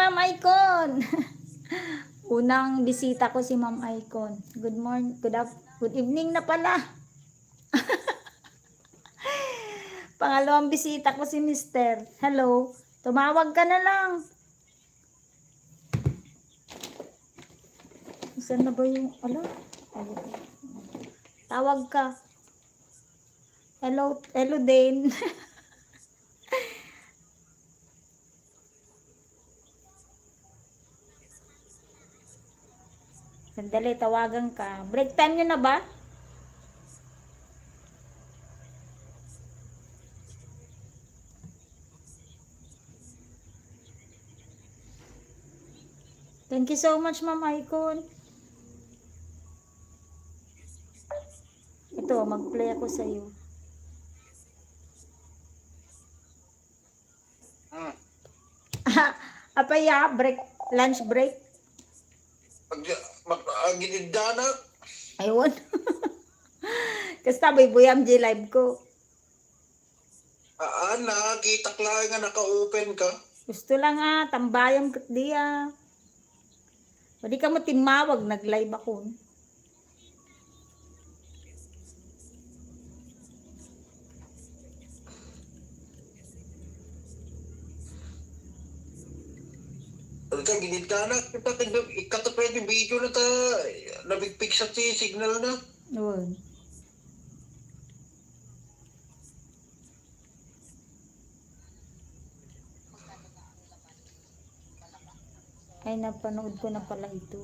Ma'am Icon. Unang bisita ko si Ma'am Icon. Good morning, good evening na pala. Pangalawang bisita ko si Mister. Hello. Tumawag ka na lang. Saan na ba yung, tawag ka. Hello, hello din. Sandali, tawagan ka. Break time nyo na ba? Thank you so much, Ma'am Icon. Ito, mag-play ako sa iyo. Apaya, break, lunch break. Ginidana. Ayun. Kasta buyam J live ko. Kita lang nga naka-open ka. Gusto lang tambayam kat diya. Pwede ka mo timawag, nag-live ako. Ito, ginidana. Ikatapay yung video na ta. Nabigpik sa signal na. Yun. Ay, napanood ko na pala ito.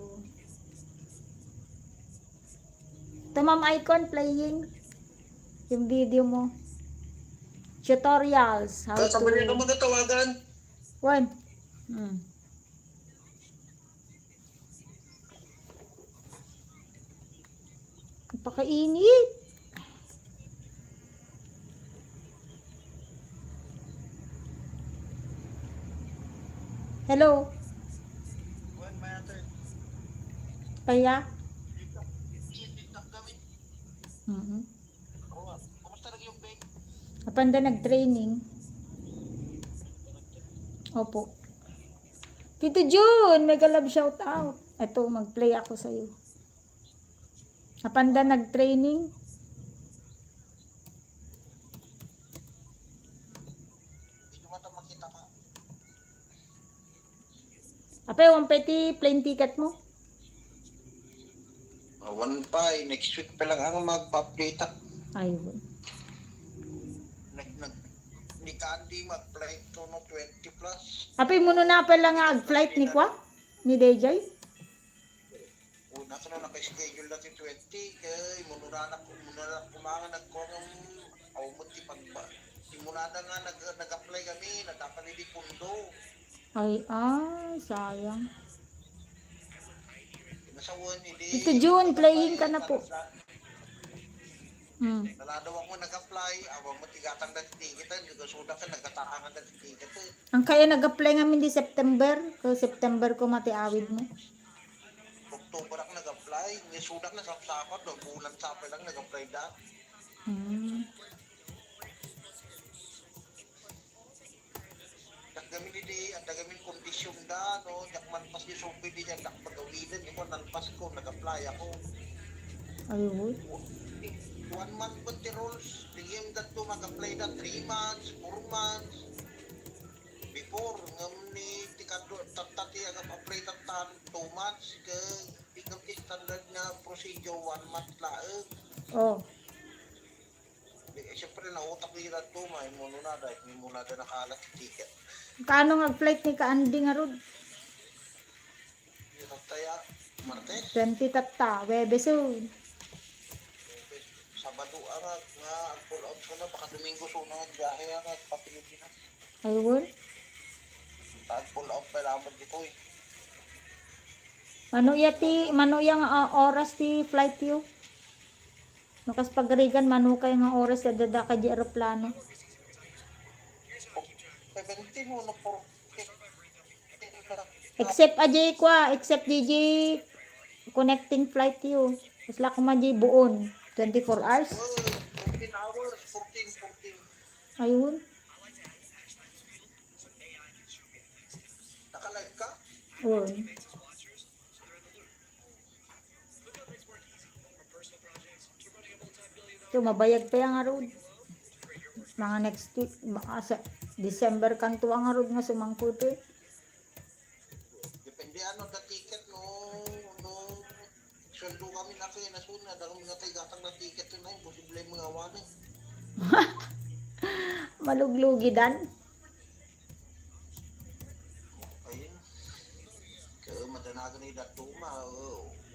Ito, Ma'am Icon, playing yung video mo. Tutorials. How to... Sabi niya naman natawagan. One. Napakainit. Hello. Kaya? Kumusta nag yung bake? Kapanda nag-training. Opo. Tito June, mega love shout out. Ito, mag-play ako sa iyo. Kapanda nag-training. Hindi mo ito makita ka. Ape, 150 plane ticket mo? 1.5. Next week pa lang ang mag-update. Ayun. Ni Candy mag-flight to no 20 plus. Ape, muna na pala nga ag-flight ni Kwa? Ni DJ? Una ka na naka-schedule natin 20. Kaya muna na kumangan nagkong awmuti pagba. Muna na nga nag-apply kami. Nagkakalili pundo. Ay, sayang. Ito June, playing ka na po. Naladaw ako nag-apply, awang matigatang na titigitan, yung suda ka nagkatakangan na titigitan. Ang kaya nag-apply ngamin di September, kasi September ko matiawid mo. October ako nag-apply, yung suda na sapsakot, bulan sapay lang nag-apply na. Naggamin hindi, ang nagamin kondisyon na, no, yakman pas yung supi di dyan, nakapagawinan, yung nalpas ko, nag-apply ako. Ayun. 1 month po the rules, tingin that to mag-apply na 3 months, 4 months. Before, ngayon ni tikado, tatati ang apply tatan 2 months, ke ikaw standard nga procedure 1 month laang. Oh. Siyempre, nautak nila to, may muna na, dahil may muna na nakalat ticket. Kano nga flight ni Kaandi nga rod? Yung taya, Martes. 20 tata, Webeso. Sabado nga pull out ko na, baka Domingo so na nagbiyahe nga, Pilipinas. Ayun. Pull out pa lamang dito eh. Mano yang oras ti flight yo? Nakas pagrigan manukay nga oras sa dada ka di aeroplano. 17 mo na po. Except DJ connecting flight yo. Kasla ko maji buon 24 hours. 14 hours, 14. Ayun. Nakalive ka? Uy. So, mabayag pa yung road. Mga next week, baka sa December kan tuwa nga road nga sumangkuto. Depende ano da ticket no sweldo kami na kaya nasuna dahil mga tayo gatang na ticket yun na imposible mga awanin. Maluglugi dan. Ayun. Kaya madanagan na idatuma.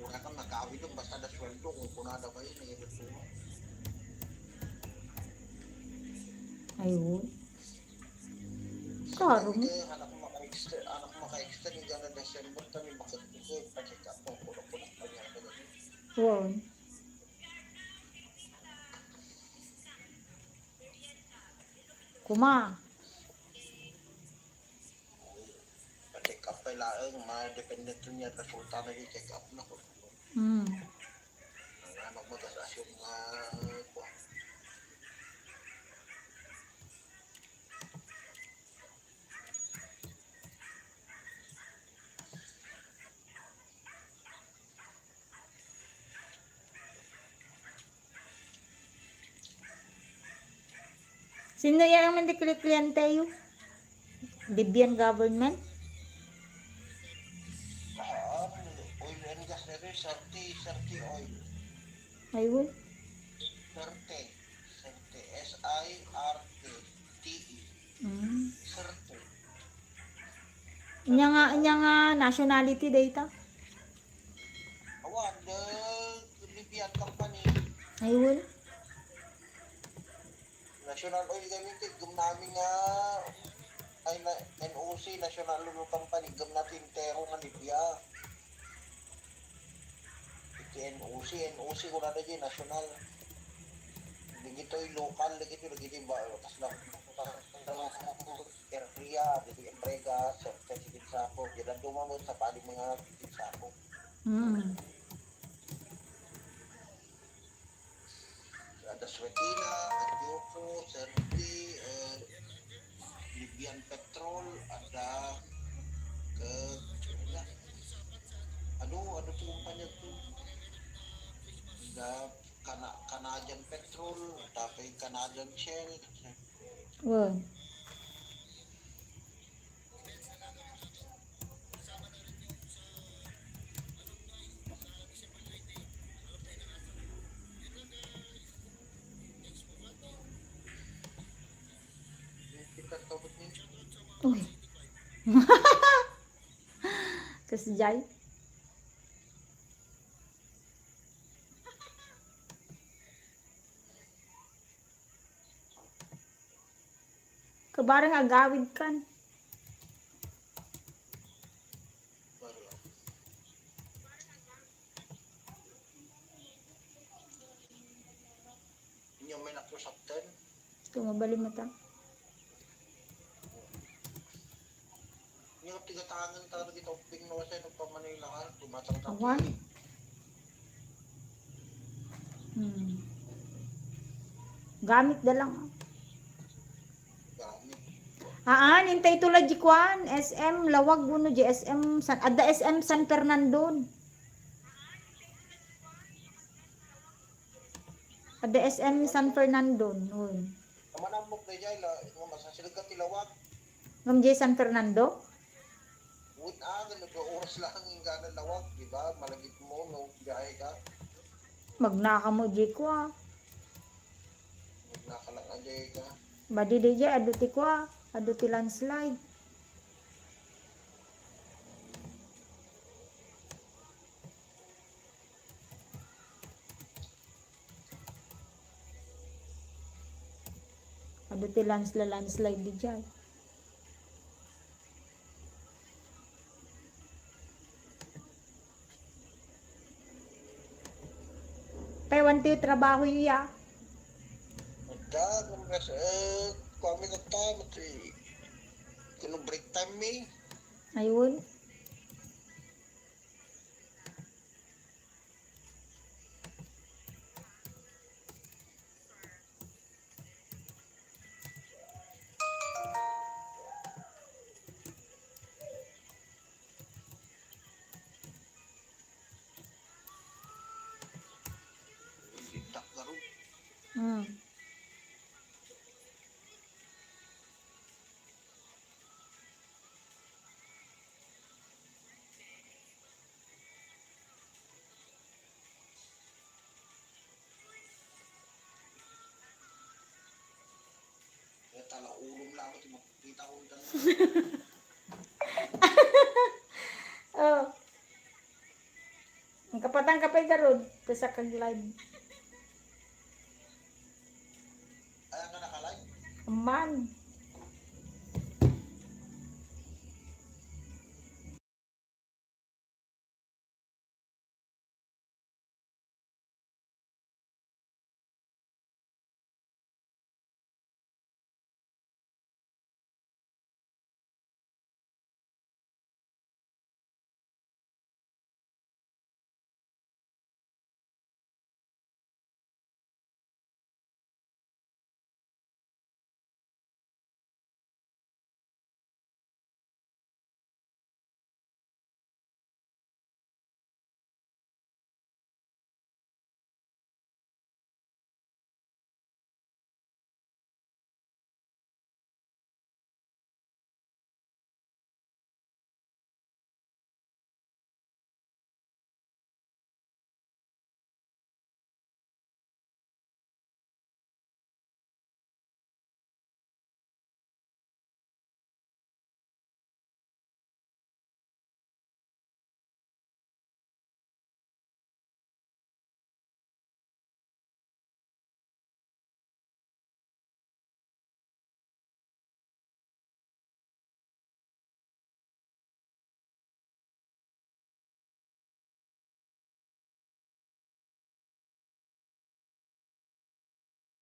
Una kang nagkawin doon basta da sweldo kung kunada ba yun na idatuma. Ayun. Karo mo. Anak ko maka-extend yung gana December kami makikita pa-check up mo kulang-kulang pa niya na ganun. Wow. Kuma. Pa-check up pa ilaang ma-dependent to niya resulta na yung check up na ko. Hmm. Ang anak mo tas yung Sino yan ang mandikli kliyente yun? Libyan government? oil and gas na rin, Serte oil. Ayun. Serte, S-I-R-T-E. Hmm. Serte. Inya nga nationality data. Awan, the Libyan company, Ayun. National Oil Gamitin, namin nga ay na, NOC, National Oil Company, natin tero nga Libya. Iti NOC ko na dyan, national. Dito yung local, dito yung ba, tas lang, area, dito yung emprega, sa Sako, dyan dumamot sa paling mga Sako. Hmm. Ada Swetina, Adyoko, Serti, Libyan Petrol, ada ano to kumpanya to? Ada Canadian Petrol, tapos Canadian Shell. Wow. Kita tawag ni Uy. Kasjay. Kabarang agawid kan. Inyo may nakusapten. Tumabali mata. Inyo tigatangan talaga dito ping no sa Manila ka, tumatang Awan. Hmm. Gamit na lang. Gamit. Nintay tulad di kwan. SM, lawag mo di SM, ada SM San Fernando. Ada SM San Fernando. Uy. Naman mo kay Jayla, ino masasilog ka tilawag. Ngam di San Fernando? Wait, oras lang yung gana lawag, di ba? Malagit mo, no, biyahe ka. Magnaka mo di kwa. Nakalang ajay ka. Badi di di aduti kwa. Aduti landslide. Aduti landslide di di. Taiwan tayo trabaho iya. Magda, kumres, kami ka tayo, kung break time me, Ayun. Mm. Kaya tala ulong lang ako, makikita ko yung dalawa. Oh. Ang kapatang kapay darod. Sa kag live. Ay, ang nakalay. Man.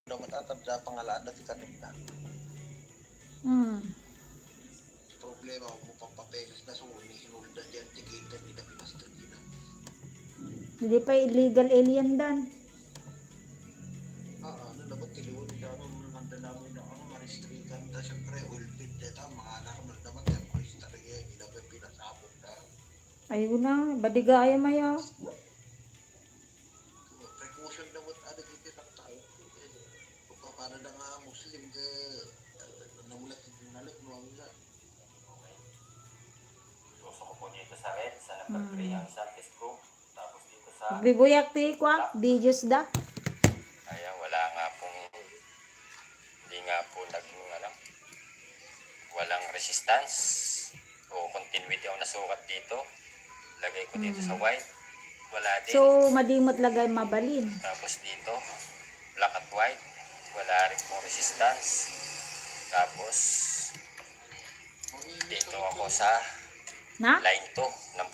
Daw matatanda pangalaan na ti kanina. Mm. Problema mo pampapeles na so hinuldan diyan tikita di na pinastan din. Hindi pa illegal alien dan. Ano dapat tiliwan niya ano nanda namin na ano maristrikan ta syempre oil pit data mga anak mo naman yan maristrikan hindi dapat pinasabot na. Ayun na. Badigaya maya. Precaution dapat ada kita tak tahu. Para na nga Muslim ke namulat nalit mo ang isa. Gusto ko po dito sa red, sa number 3, ang Santis Group. Tapos dito sa... Bibuyak ti kwa. Di Diyos da. Ayan, wala nga pong... Hindi nga po walang resistance o continuity ang nasukat dito. Lagay ko dito sa white. Wala din. So, madimot lagay mabalin. Tapos dito, black at white. Wala rin pong resistance. Tapos, dito ako sa Na? line 2 ng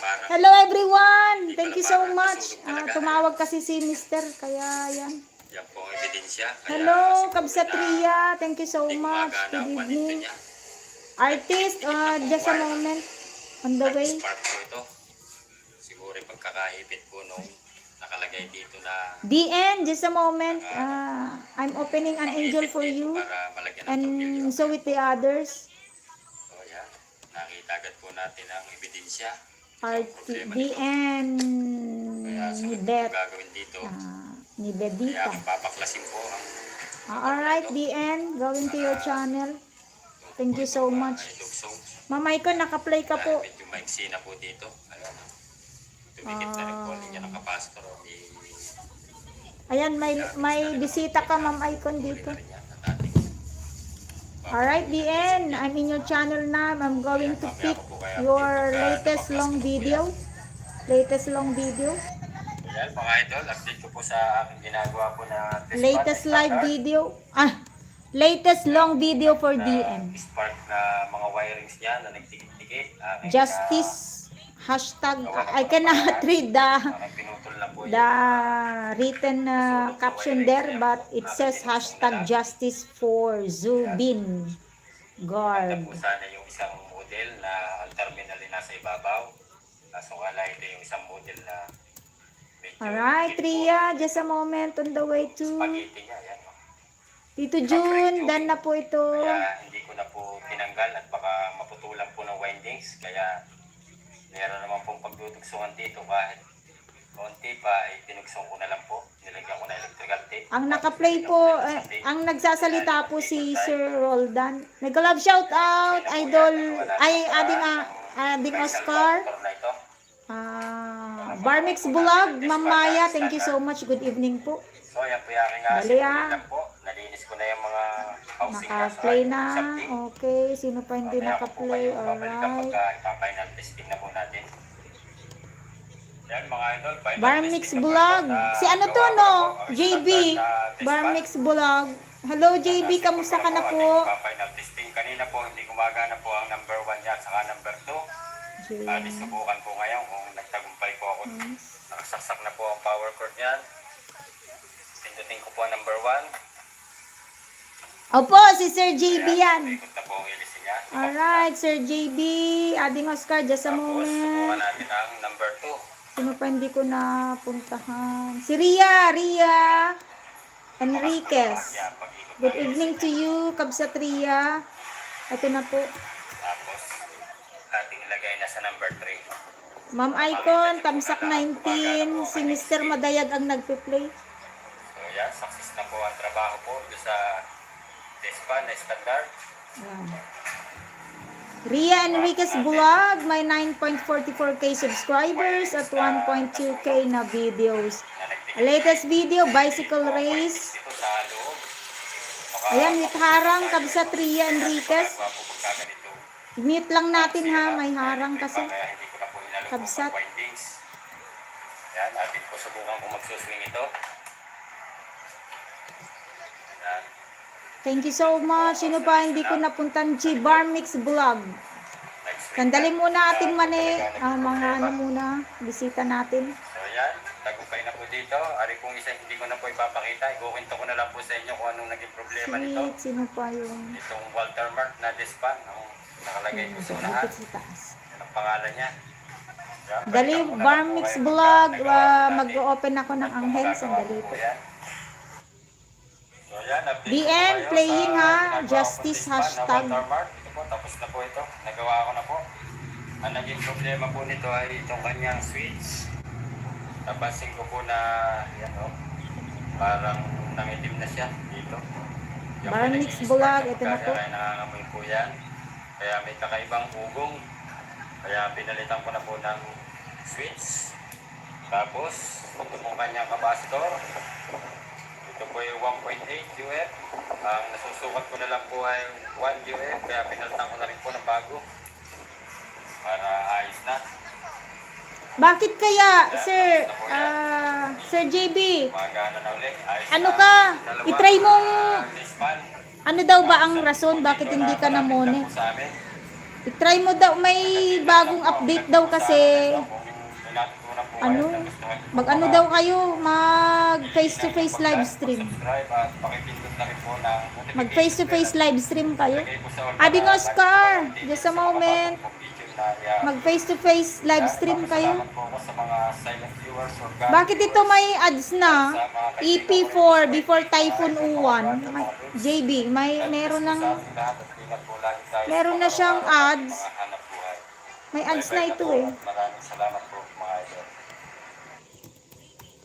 parang Hello everyone! Thank you so much. Tumawag kasi si Mister, kaya yan. yan po ang ebidensya. Kaya Hello, siguro na Kabsatria. Thank you so hindi much. gumagana Good ang panito evening. niya. Artist, just a moment. On the way. Spark po ito. Siguro yung pagkakaipit po nung nakalagay dito na DN, just a moment. I'm opening an angel for dito you. para malagyan ng And tornilyo. so with the others. So yan, nakita agad po natin ang ebidensya. DN Kaya ni sunod po Bet. gagawin dito. Ni Kaya Bedita. papaklasin po ang Alright, DN. Going to your channel. Thank you so much. luksong. Mamay ko, naka-play ka po. Medyo maiksi na po dito. Ayan. tumikit na rin po, hindi niya nakapastor o Ayan, may bisita ka, Ma'am Icon, dito. rin yan at ating Alright, the end. I'm in your channel now. I'm going to pick your latest long video. Latest long video. Yan mga idol, update ko po sa aking ginagawa po na test Latest pan, live standard. video. Latest long video for DM. Spark na mga wirings niya na nagtikit-tikit. Aking, Justice. Hashtag. I cannot read the pinutol na po the written caption there, but it says hashtag justice for Zubin Ganda Guard. po sana yung isang model na ang terminal ay nasa ibabaw. Kaso wala ito yung isang model na medyo Alright, tipo, Ria, just a moment on the way to spaghetti niya. Yan, no? Tito June. Done na po ito. Kaya hindi ko na po tinanggal at baka maputulan po ng windings. Kaya meron naman pong pagdudugsungan dito kahit konti pa ay tinugsong ko na lang po. Nilagyan ko na electrical tape. Ang naka-play po, ang nagsasalita po si Sir Roldan. Nag-love shout out, idol, ading Oscar. Barmix Bulag, Ma'am Maya, thank you so much. Good evening po. So yan po yung aking Dali, simulan po. Nalinis ko na yung mga housing Naka-play na. something. Okay, sino pa hindi naka-play? Alright. Ipapinal testing na po natin. Yan mga idol. final Barmix testing na po Bulag. ito. Si ano to, no? JB. Barmix Bulag. Hello, JB. Kamusta ka na po? Final testing. Kanina po, hindi gumagana po ang number 1 niya at saka number 2. Subukan po ngayon kung nagtagumpay po ako. Nakasaksak na po ang power cord niyan. Pindutin ko po ang number 1. Opo, si Sir JB yan. Ikot na po ang ilisin niya. Alright, Sir JB. Ading Oscar, just a Tapos, subukan moment. natin ang number 2. Sino pa hindi ko napuntahan? Si Ria Enriquez. Yan, pag-ikot Good ng evening to you, Kabsat Ria. Ito na po. Tapos, ating ilagay na sa number 3. Ma'am Icon, Tamsak 19. Si Mr. Madayag ang nagpe-play. So, yan, success na po ang trabaho po doon sa Despa na standard. Ayan. Ria Enriquez Vlog, may 9.44k subscribers at 1.2k na videos. Latest video, bicycle race. Dito sa loob. Ayan, with harang, Kabsat Ria Enriquez. Ganito. Mute lang natin ha, may harang kasi. Kaya hindi ko na po inalok Kabsat. ang windings. Yan, atin po subukan kung magsuswing ito. Yan. Thank you so much. Sino pa hindi ko napuntan? G Barmix Vlog. Sandali muna ating mga ano muna, bisita natin. So yan, tagumpay na po dito. Ari kung isa hindi ko na po ipapakita. Ikukwento ko na lang po sa inyo kung anong naging problema nito. Sweet, sino pa yung Itong watermark na dispan, ang nakalagay po sa unahan. dito sa taas? Yan ang pangalan niya. Yan, Dali, balikan ko na lang Barmix po kayo Vlog, pagka nagawa natin. mag-open ako ng anghel. Sandali po. Yan. So yan, update The ko po end, kayo playing sa ha, ginagawa kong justice dispan na hashtag. watermark. Ito po, tapos na po ito. Nagawa ko na po. Ang naging problema po nito ay itong kanyang switch. Napansin ko po na, yan o, parang nangitim na siya dito. Yung Barmix pinag-i-spark Vlog, na ito na po. pagkakaya nangangamoy po yan. Kaya may kakaibang ugong. Kaya pinalitan ko na po ng switch. Tapos, ito po kanyang capacitor. Ito po yung 1.8 UF. Ang nasusukat ko na lang po ay 1 UF. Kaya pinalitan ko na rin po ng bago. Para ayos na. Bakit kaya, Sir JB? Magana na ulit. Ayos Ano na. ka? Dalawa, I-try mong, dispan. ano daw ba ang rason bakit hindi ka namone? Malapit na po sa amin. I-try mo daw, may bagong update daw kasi. Ano? Mag-ano daw kayo? Mag face-to-face live stream. Mag face-to-face live stream kayo. Ading Oscar, just a moment. Mag face-to-face live stream kayo. Bakit ito may ads na? EP4 before Typhoon U1. JB, meron na siyang ads. May ads na ito eh. Maraming salamat po mga idol.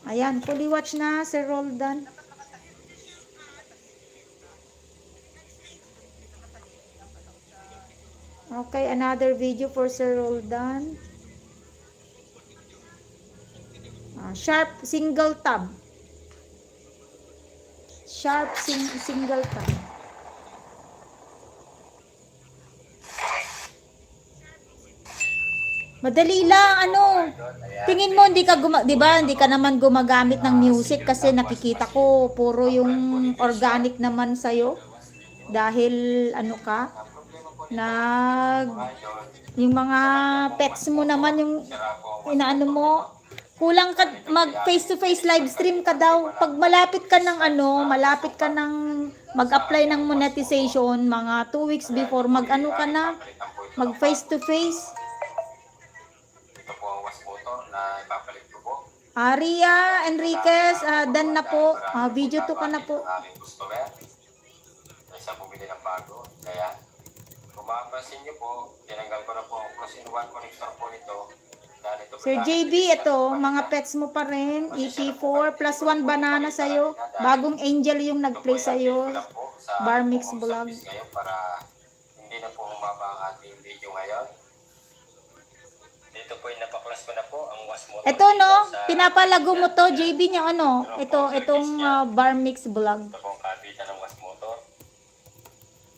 Ayan, fully watch na, Sir Roldan. Okay, another video for Sir Roldan. Sharp single tab. Sharp single tab. Madali lang, ano. Tingin mo hindi ka 'di ba? Hindi ka naman gumagamit ng music kasi nakikita ko puro yung organic naman sa'yo. Dahil ano ka, yung mga pets mo naman yung inaano mo, kulang ka mag face to face live stream ka daw. Pag malapit ka ng mag-apply ng monetization, mga 2 weeks before mag-ano ka na, mag face to face. Ito po ang wash motor na ipapalit ko po. Ria Enriquez, done na po. Video 2 ka na po. Aming customer. Isa bumili ng bago. Kaya, kung mapapansin niyo po, tinanggal ko na po ang cross-in-one connector po nito. Dahil ito po Sir JB, ito, mga pets mo pa rin. EP4 plus 1 banana sa'yo. Bagong Angel yung nag-play sa'yo. Bar Mix Vlog. Ngayon para hindi na po humaba ang ating video ngayon. Dito po yung napaklas ko na po ang wash motor. Ito no, pinapalago mo to, JB niya ano. Itong Bar Mix Vlog. Ito po ang kabitan ng wash motor.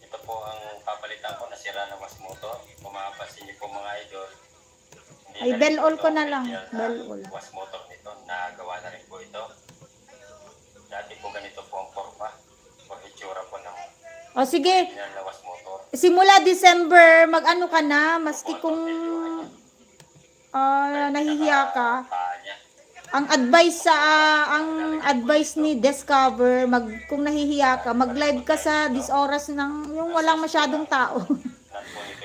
Ito po ang papalitan ko, nasira ng wash motor. Kung makapansin niyo po mga idol. Ay, bell all ko na lang. Bell all. Wash motor nito, nagawa na rin po ito. Dati po ganito po ang forma. O itsura po ng O sige, original na wash motor. simula December, mag-ano ka na, maski kung nahihiya ka. Paa niya. Ang advice ni Discover, kung nahihiya ka, mag-live ka sa oras ng yung walang masyadong tao.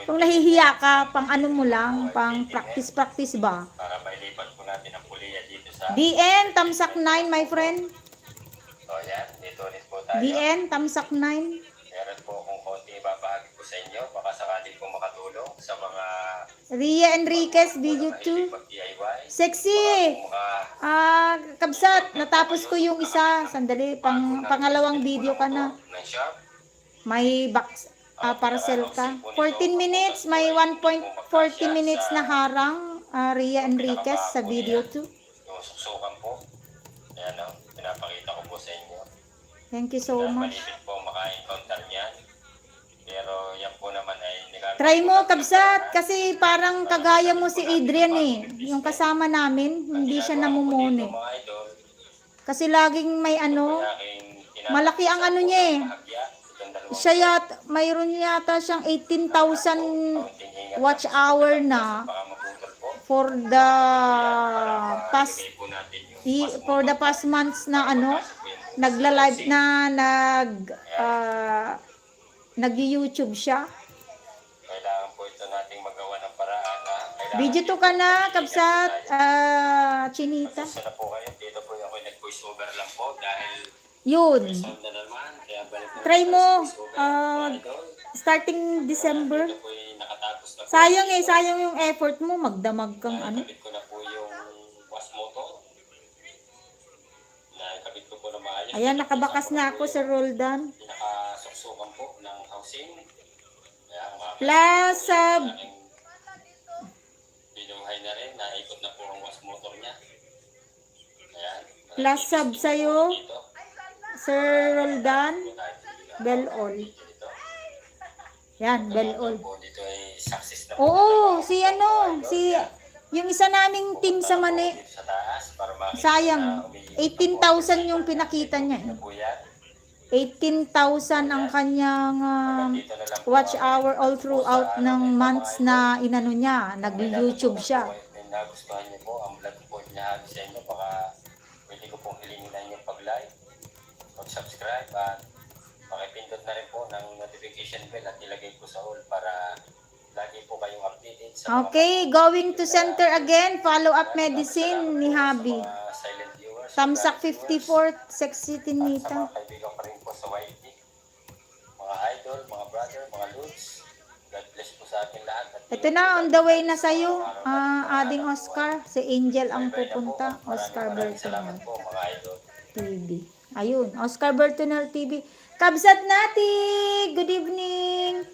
Kung nahihiya ka, pang ano mo lang, pang practice ba? Para mailipat po natin ang puliya dito sa... DN, Tamsak 9, my friend. So yan, dito ulit po tayo. DN, Tamsak 9. Meron po akong konti ibabahagi ko sa inyo. Baka sakaling po makatulong sa mga... Ria Enriquez, video 2. Mag-DIY. Sexy! Mga Kabsat, natapos ko yung isa. Sandali, pangalawang video ka na. ng shop. May box, parcel ka. 14 minutes, may 1.40 minutes na harang. Ria Enriquez sa video 2. Yung suksukan po. Yan o, pinapakita ko po sa inyo. Thank you so much. Malipit po maka-encounter niyan. Pero yan po naman ay nilagot. Try mo, Kabsat, kasi parang kagaya mo si Adrian eh. Yung kasama namin, hindi siya namumone. Mga idol, Kasi laging may ano, malaki ang ano niya eh. Siya mayroon yata siyang 18,000 watch hour na for the past months na ano, nagla-live na nag-YouTube siya. Kailangan po ito nating magawa ng paraan na Video to ka na, Kabsat, Chinita. Isa na po kayo. Dito po ako nag-voice over lang po dahil Yun. sound na naman. Kaya balik na Try mo, idol. starting December. Ito po ay nakatapos na po. Sayang yung effort mo, magdamag kang ano. Nakabit ko na po yung wash motor. Nakabit ko po na maayos. Ayan, nakabakas na ako sa Roldan. Pinakasuksukan po ng housing. Kaya mga Plus, binuhay na rin. Naikot na po ang wash motor niya. Ayan. plus sub sa'yo, Dito. Sir Roldan, bell all. Yan, bell all. Po dito ay success na po. Oo, yung isa naming team sa Mani, Sa taas para makita sayang, na 18,000 yung pinakita niya. po yan. 18,000 ang kanyang Dito na lang po watch hour all throughout ng months na inano niya, nag-YouTube siya. Kung nagustuhan niyo po ang vlog po niya sa inyo, baka pwede ko pong hilingin na inyong pag-like, pag-subscribe, at pakipindot na rin po ng notification bell at ilagay po sa all para lagi po kayong updated sa mga Okay, going to center again, follow-up medicine ni Habi. mga silent viewers. Tamsak 54, Sexy Sa Tinita. mga kaibigan pa rin po sa YT, mga idol, mga brother, mga loods, God bless po sa ating lahat. At Ito na, on the way na sa'yo, ading Oscar. Si Angel ang pupunta, Oscar maraming Bertonel salamat po mga idol. TV. Ayun, Oscar Bertonel TV. Kabsat nati! Good evening!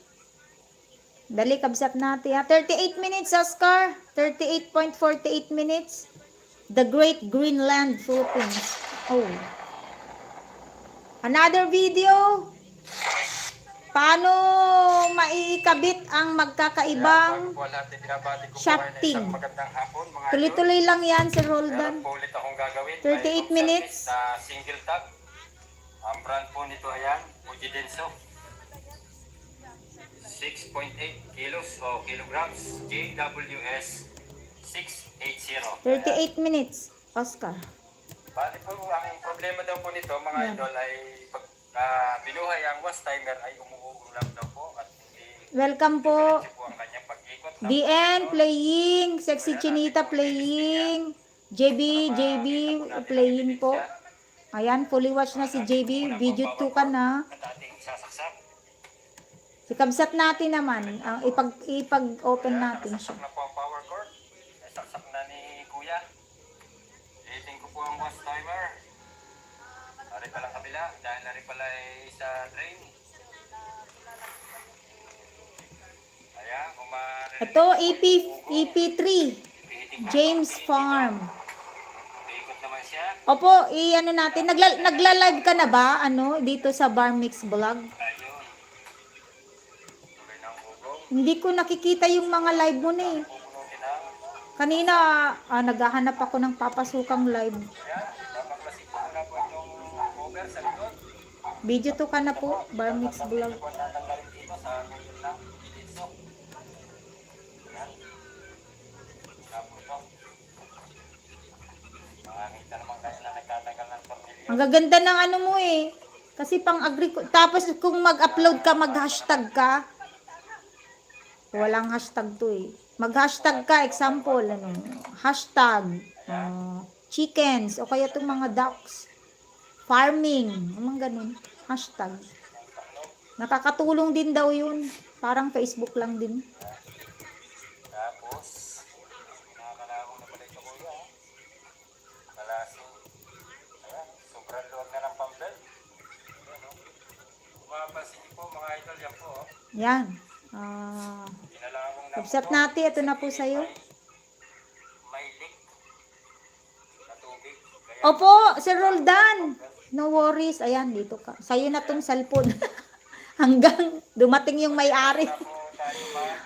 Dali, kabsat nati ha. 38 minutes, Oscar. 38.48 minutes. The Great Greenland, Philippines. Oh. Another video. Paano maiikabit ang magkakaibang shafting. Tuloy-tuloy lang yan, Sir Roldan. 38 minutes. Na single tap. Ang brand po nito ayan, Fujidenso. 6.8 kilos o kilograms. JWS 680. 38 minutes, Oscar. Bali po, ang problema daw po nito mga Yan. idol ay pag binuhay ang wash timer ay umuugong lang daw po at hindi Welcome po. diretso po ang kanyang pag-ikot. DN playing, Sexy Chinita playing, JB playing po. Ayan, fully watch na si JB. Video 2 ka na. At ating sasaksak. Si Kabsat natin naman, ang ipag-open natin siya. Saksak na po ang power cord. Ay, saksak na ni Kuya. Editing ko po ang wash timer. Nari pa lang kabila dahil nari pala ay sa drain. Ayan, kung Ito, EP3, James Farm. Ikot naman siya. Opo, i-ano natin, nagla-live ka na ba, dito sa Bar Mix Vlog? Ayun. Tuloy ng ugong. Hindi ko nakikita yung mga live mo na eh. Pupunutin na. Kanina, naghahanap ako ng papasukang live. Ayan, papaklasik ko muna po itong cover sa likod. Video to ka na po, Bar Mix Vlog. Ito po natanggalin dito sa gilid ng dito. Ayan. Tapos ito. Makakita naman kayo na nagtatagal ng tornilyo. Ang gaganda ng ano mo eh. Kasi tapos kung mag-upload ka, mag-hashtag ka. Walang hashtag to eh. Mag-hashtag ka, example, hashtag, chickens, o kaya itong mga ducks, farming, mga ganun, hashtag. Nakakatulong din daw yun. Parang Facebook lang din. Tapos, nakakalawang na pala ito kuya. Kalasing. Ayan, sobrang luwag na ng pambel. Ayan o. Mapapansin niyo po mga idol yan po. Yan. Pinalawang na Kabsat natin, ito na po sa'yo. may leak na tubig. Kaya Opo, Sir Roldan. No worries. Ayan, dito ka. Sa'yo na tong cellphone. Hanggang dumating yung may-ari. po tayo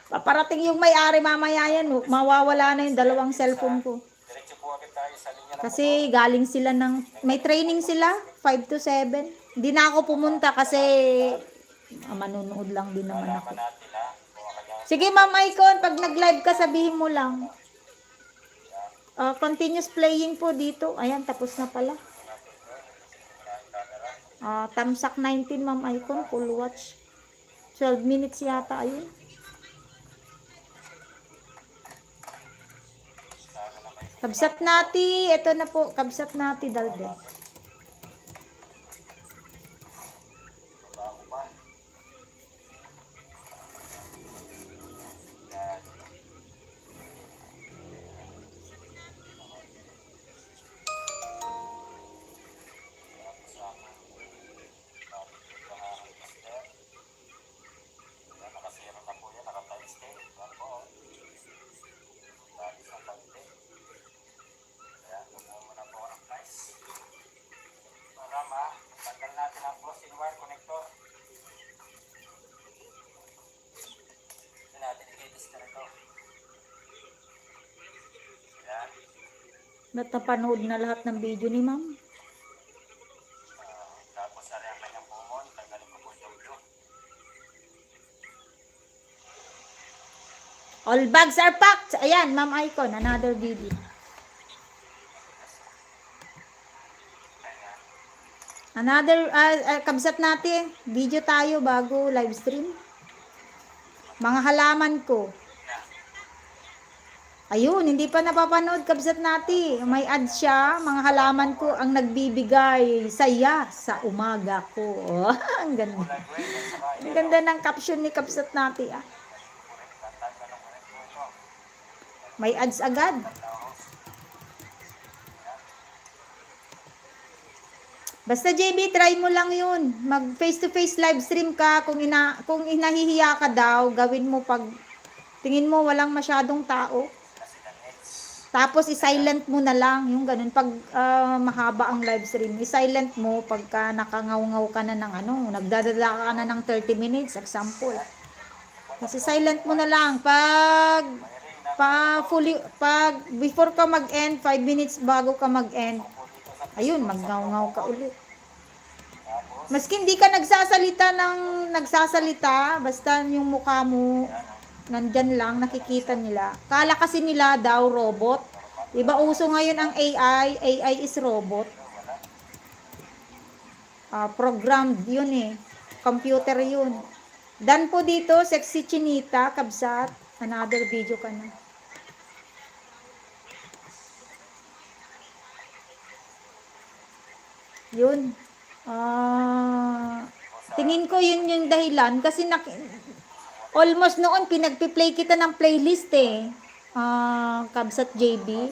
Paparating yung may-ari mamaya yan. Mawawala na yung dalawang cellphone ko. diretso po agad tayo sa linya ng Kasi galing sila may training sila, 5 to 7. Hindi na ako pumunta kasi manunood lang din naman ako. naman natin ha. Kung ang kanyang Sige Ma'am Icon, pag nag-live ka sabihin mo lang. Continuous playing po dito. Ayan, tapos na pala. Tamsak 19 Ma'am Icon, full watch. 12 minutes yata, ayun. Kabsat nati, ito na po, kabsat nati dalde. nakasira na po yan, nakatiles din. Yan po. Dahil sa pagte. Kaya, kumuha mo na po ang price. Para tanggal natin ang closing wire connector. Hindi natin i-disconnect ito. Yan. Ba't napanood na lahat ng video ni Ma'am? Tapos na rin ang kanyang pumon. Tanggalin ko po yung blue. All bags are packed. Ayan, Ma'am Icon, another video. Another, kabsat natin. Video tayo bago live stream. Mga halaman ko. Ayun, hindi pa napapanood, kabsat natin. May ads siya, mga halaman ko ang nagbibigay saya sa umaga ko. Oh, ang ganda. Ang ganda ng caption ni kabsat natin. May ads agad. Basta JB, try mo lang yun. Mag face-to-face live stream ka. Kung inahihiya ka daw, gawin mo pag tingin mo walang masyadong tao. Tapos i-silent mo na lang, yung ganun. Pag mahaba ang live stream, i-silent mo pagka nakangaw-ngaw ka na ng ano, nagdadala ka na ng 30 minutes, example. Kasi silent mo na lang. Pag before ka mag-end, 5 minutes bago ka mag-end, ayun, magngaw-ngaw ka ulit. Maski hindi ka nagsasalita, basta yung mukha mo, nandyan lang, nakikita nila. Kala kasi nila daw robot. Diba uso ngayon ang AI? AI is robot. Programmed yun eh. Computer yun. Dan po dito, sexy chinita, kabsat. Another video ka na. Yun. Tingin ko yun yung dahilan kasi almost noon pinagpi-play kita ng playlist eh. Kabsat JB.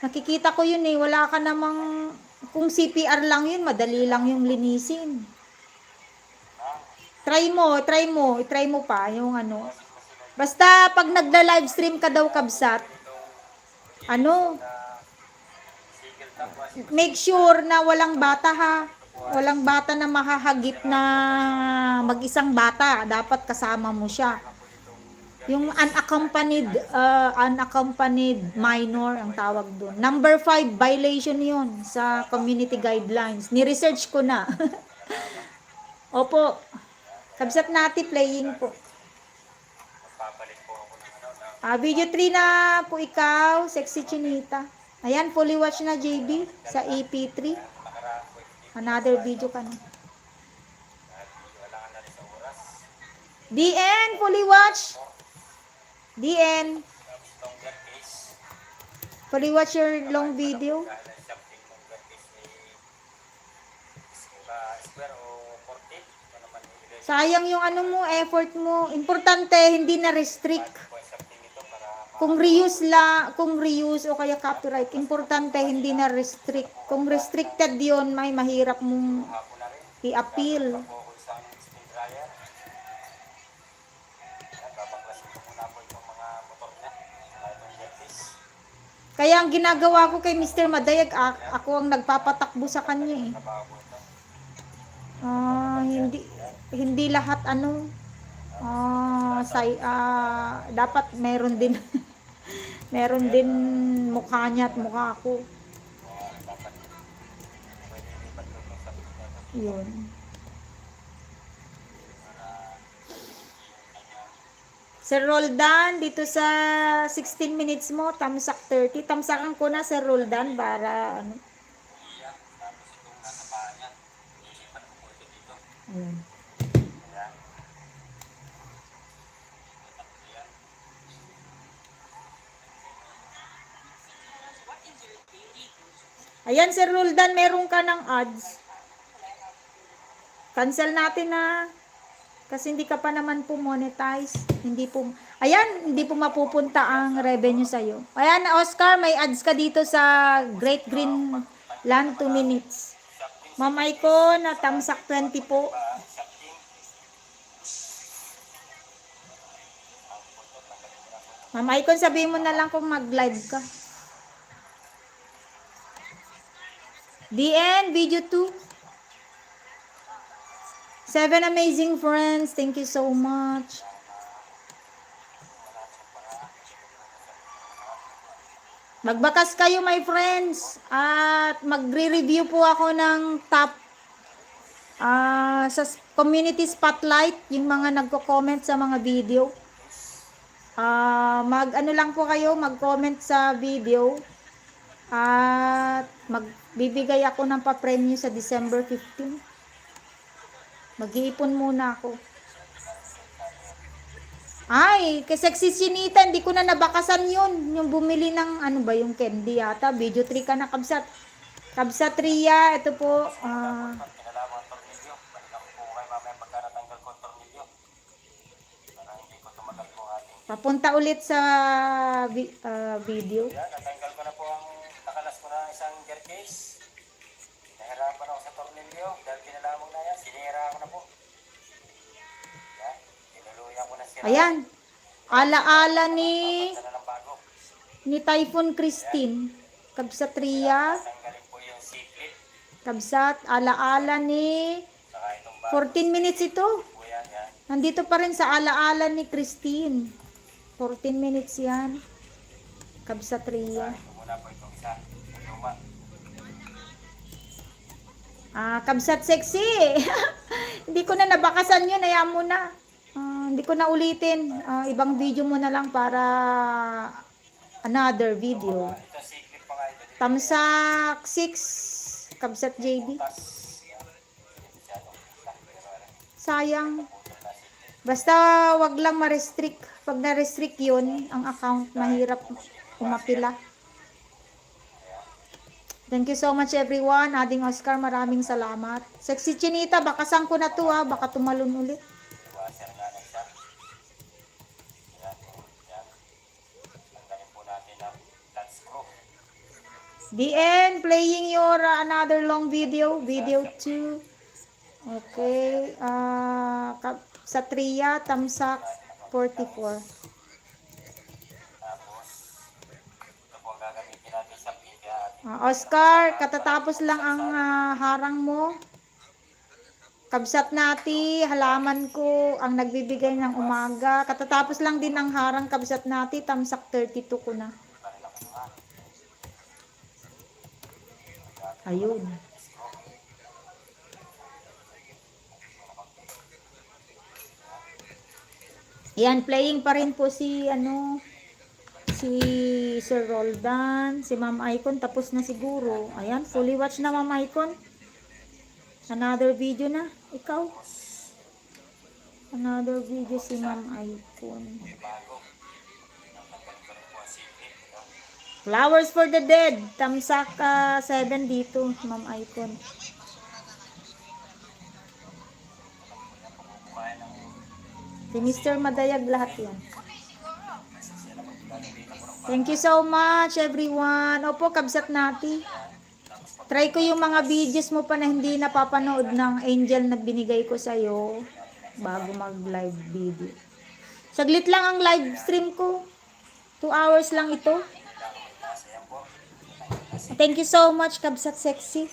Nakikita ko yun eh, wala ka namang, kung CPR lang yun, madali lang yung linisin. Try mo pa yung ano. Basta pag nagda-live stream ka daw kabsat, make sure na walang bata ha. Walang bata na mahahagip na mag-isang bata. Dapat kasama mo siya. Yung unaccompanied minor ang tawag doon. Number 5 violation 'yon sa community guidelines. Ni-research ko na. Opo. Kabsat natin playing po. Video 3 na po ikaw, sexy chinita. Ayan, fully watch na JB sa EP3. Another video ka na. DN, fully watch. DN. Fully watch your long video. Sayang yung ano mo, effort mo. Importante, hindi na restrict. Kung reuse o kaya copyright, importante hindi na restrict. Kung restricted 'yon, may mahirap mong i-appeal. Kaya ang ginagawa ko kay Mr. Madayag, ako ang nagpapatakbo sa kanya eh. Hindi lahat dapat meron din meron din mukha niya at mukha ko. Yun. Sir Roldan, dito sa 16 minutes mo, tamsak 30. Tamsakan ko na Sir Roldan para ano. Ayan. Ayan, Sir Roldan, meron ka ng ads. Cancel natin na. Kasi hindi ka pa naman po monetize. Ayan, hindi po mapupunta ang revenue sa'yo. Ayan, Oscar, may ads ka dito sa Great Green Land 2 minutes. Mamay ko na tamsak 20 po. Mamay ko, sabihin mo na lang kung mag-live ka. DN, video 2. 7 amazing friends. Thank you so much. Magbakas kayo, my friends. At magre-review po ako ng top sa community spotlight, yung mga nagko-comment sa mga video. Mag-ano lang po kayo, mag-comment sa video. At magbibigay ako ng pa-premyo sa December 15. Mag-iipon muna ako. Ay, kay Sexy Chinita, hindi ko na nabakasan yun. Yung bumili ng, ano ba, yung candy yata. Video 3 ka na, kabsat. Kabsat Ria, ito po. Papunta ulit sa video. Natanggal ko na po nakalas ko na isang gear case. Nahirapan ako sa tornilyo dahil kinalamang na yan. Sinira ko na po. Tinuluyan ko na sila. Ayan. Alaala ni Typhoon Christine. Kabsat Ria. Tanggalin po yung secret. Kabsat, alaala ni Saka itong bago 14 minutes ito. po yan. Yan. Nandito pa rin sa alaala ni Christine. 14 minutes yan. Kabsat Ria. Ito muna po itong isa. Yung luma. Kabsat Sexy. Hindi ko na nabakasan yun. Ayaw mo na. Hindi ko na ulitin. Ibang video mo na lang para another video. Ito secret pa nga ito. Tamsak 6. Kabsat JD. Sayang. Basta wag lang ma-restrict. Pag na-restrict yun, ang account mahirap umapila. Thank you so much everyone. Ading Oscar, maraming salamat. Sexy Chinita, bakasan ko na to ha. Baka tumalon ulit. Washer nga na isa. Yan. Yan. Tanggalin po natin ang flat screw. DN, playing your another long video. Video 2. Okay. Satria, Tamsak, 44. Tapos, ito po ang gagamitin natin sa pika. Oscar, katatapos lang ang harang mo. Kabsat nati, halaman ko ang nagbibigay ng umaga. Katatapos lang din ang harang kabsat nati, Tamsak 32 ko na. Ayun. Yan, playing pa rin po si si Sir Roldan, si Ma'am Icon, tapos na siguro. Ayan, fully watch na Ma'am Icon. Another video na, ikaw. Another video si Ma'am Icon. Flowers for the Dead, Tamsak 7 dito, Ma'am Icon. Si Mr. Madayag lahat yan. Thank you so much everyone. Opo, kabsat nati. Try ko yung mga videos mo pa na hindi napapanood ng Angel na binigay ko sa'yo bago mag live video. Saglit lang ang live stream ko. 2 hours lang ito. Thank you so much, kabsat sexy.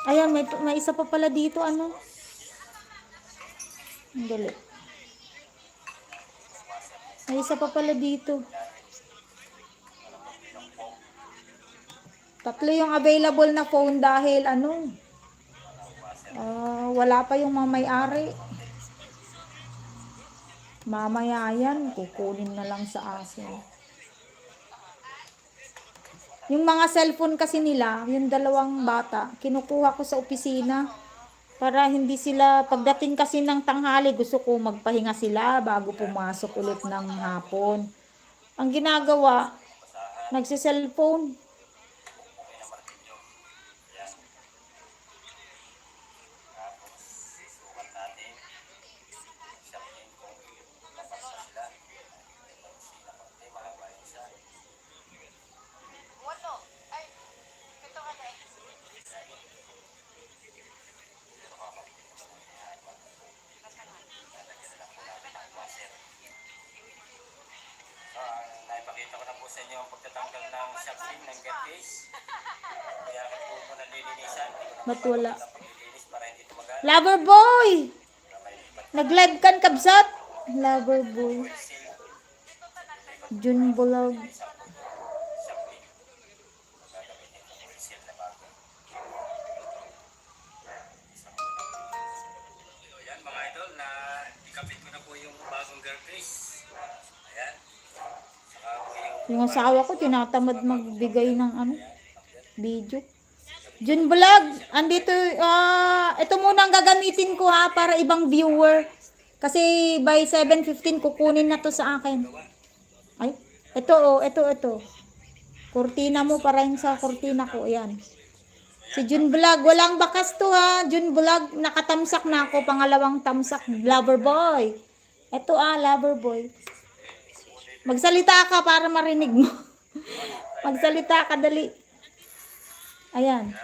Ayan, may isa pa pala dito, ano? Ang dali. May isa pa pala dito. 3 yung available na phone dahil wala pa yung mga may-ari. Mamaya yan, kukunin na lang sa akin. Yung mga cellphone kasi nila, yung 2 bata, kinukuha ko sa opisina. Para hindi sila, pagdating kasi ng tanghali, gusto ko magpahinga sila bago pumasok ulit ng hapon. Ang ginagawa, nagsiselfone. Naipakita ko na po sa inyo ang pagtatanggal ng shopping ng get case. Kaya po mo nalilinisan. Ba't wala? Paglilinis para hindi tumagal. Lover boy! Nag-live kan kabsat? Lover boy. June Bulag. Ayan mga idol, na ikapit ko na po yung bagong girl case. Ayan. Saka po Yung asawa ko, tinatamad magbigay ng video. June Vlog, andito, ito muna ang gagamitin ko ha, para ibang viewer. Kasi by 7:15 kukunin na to sa akin. Ay, ito. Kurtina mo, para yun sa kurtina ko, ayan. Si June Vlog, walang bakas to ha. June Vlog, nakatamsak na ako, pangalawang tamsak, lover boy. Ito lover boy. Magsalita ka para marinig mo. Magsalita ka, dali. Ayan.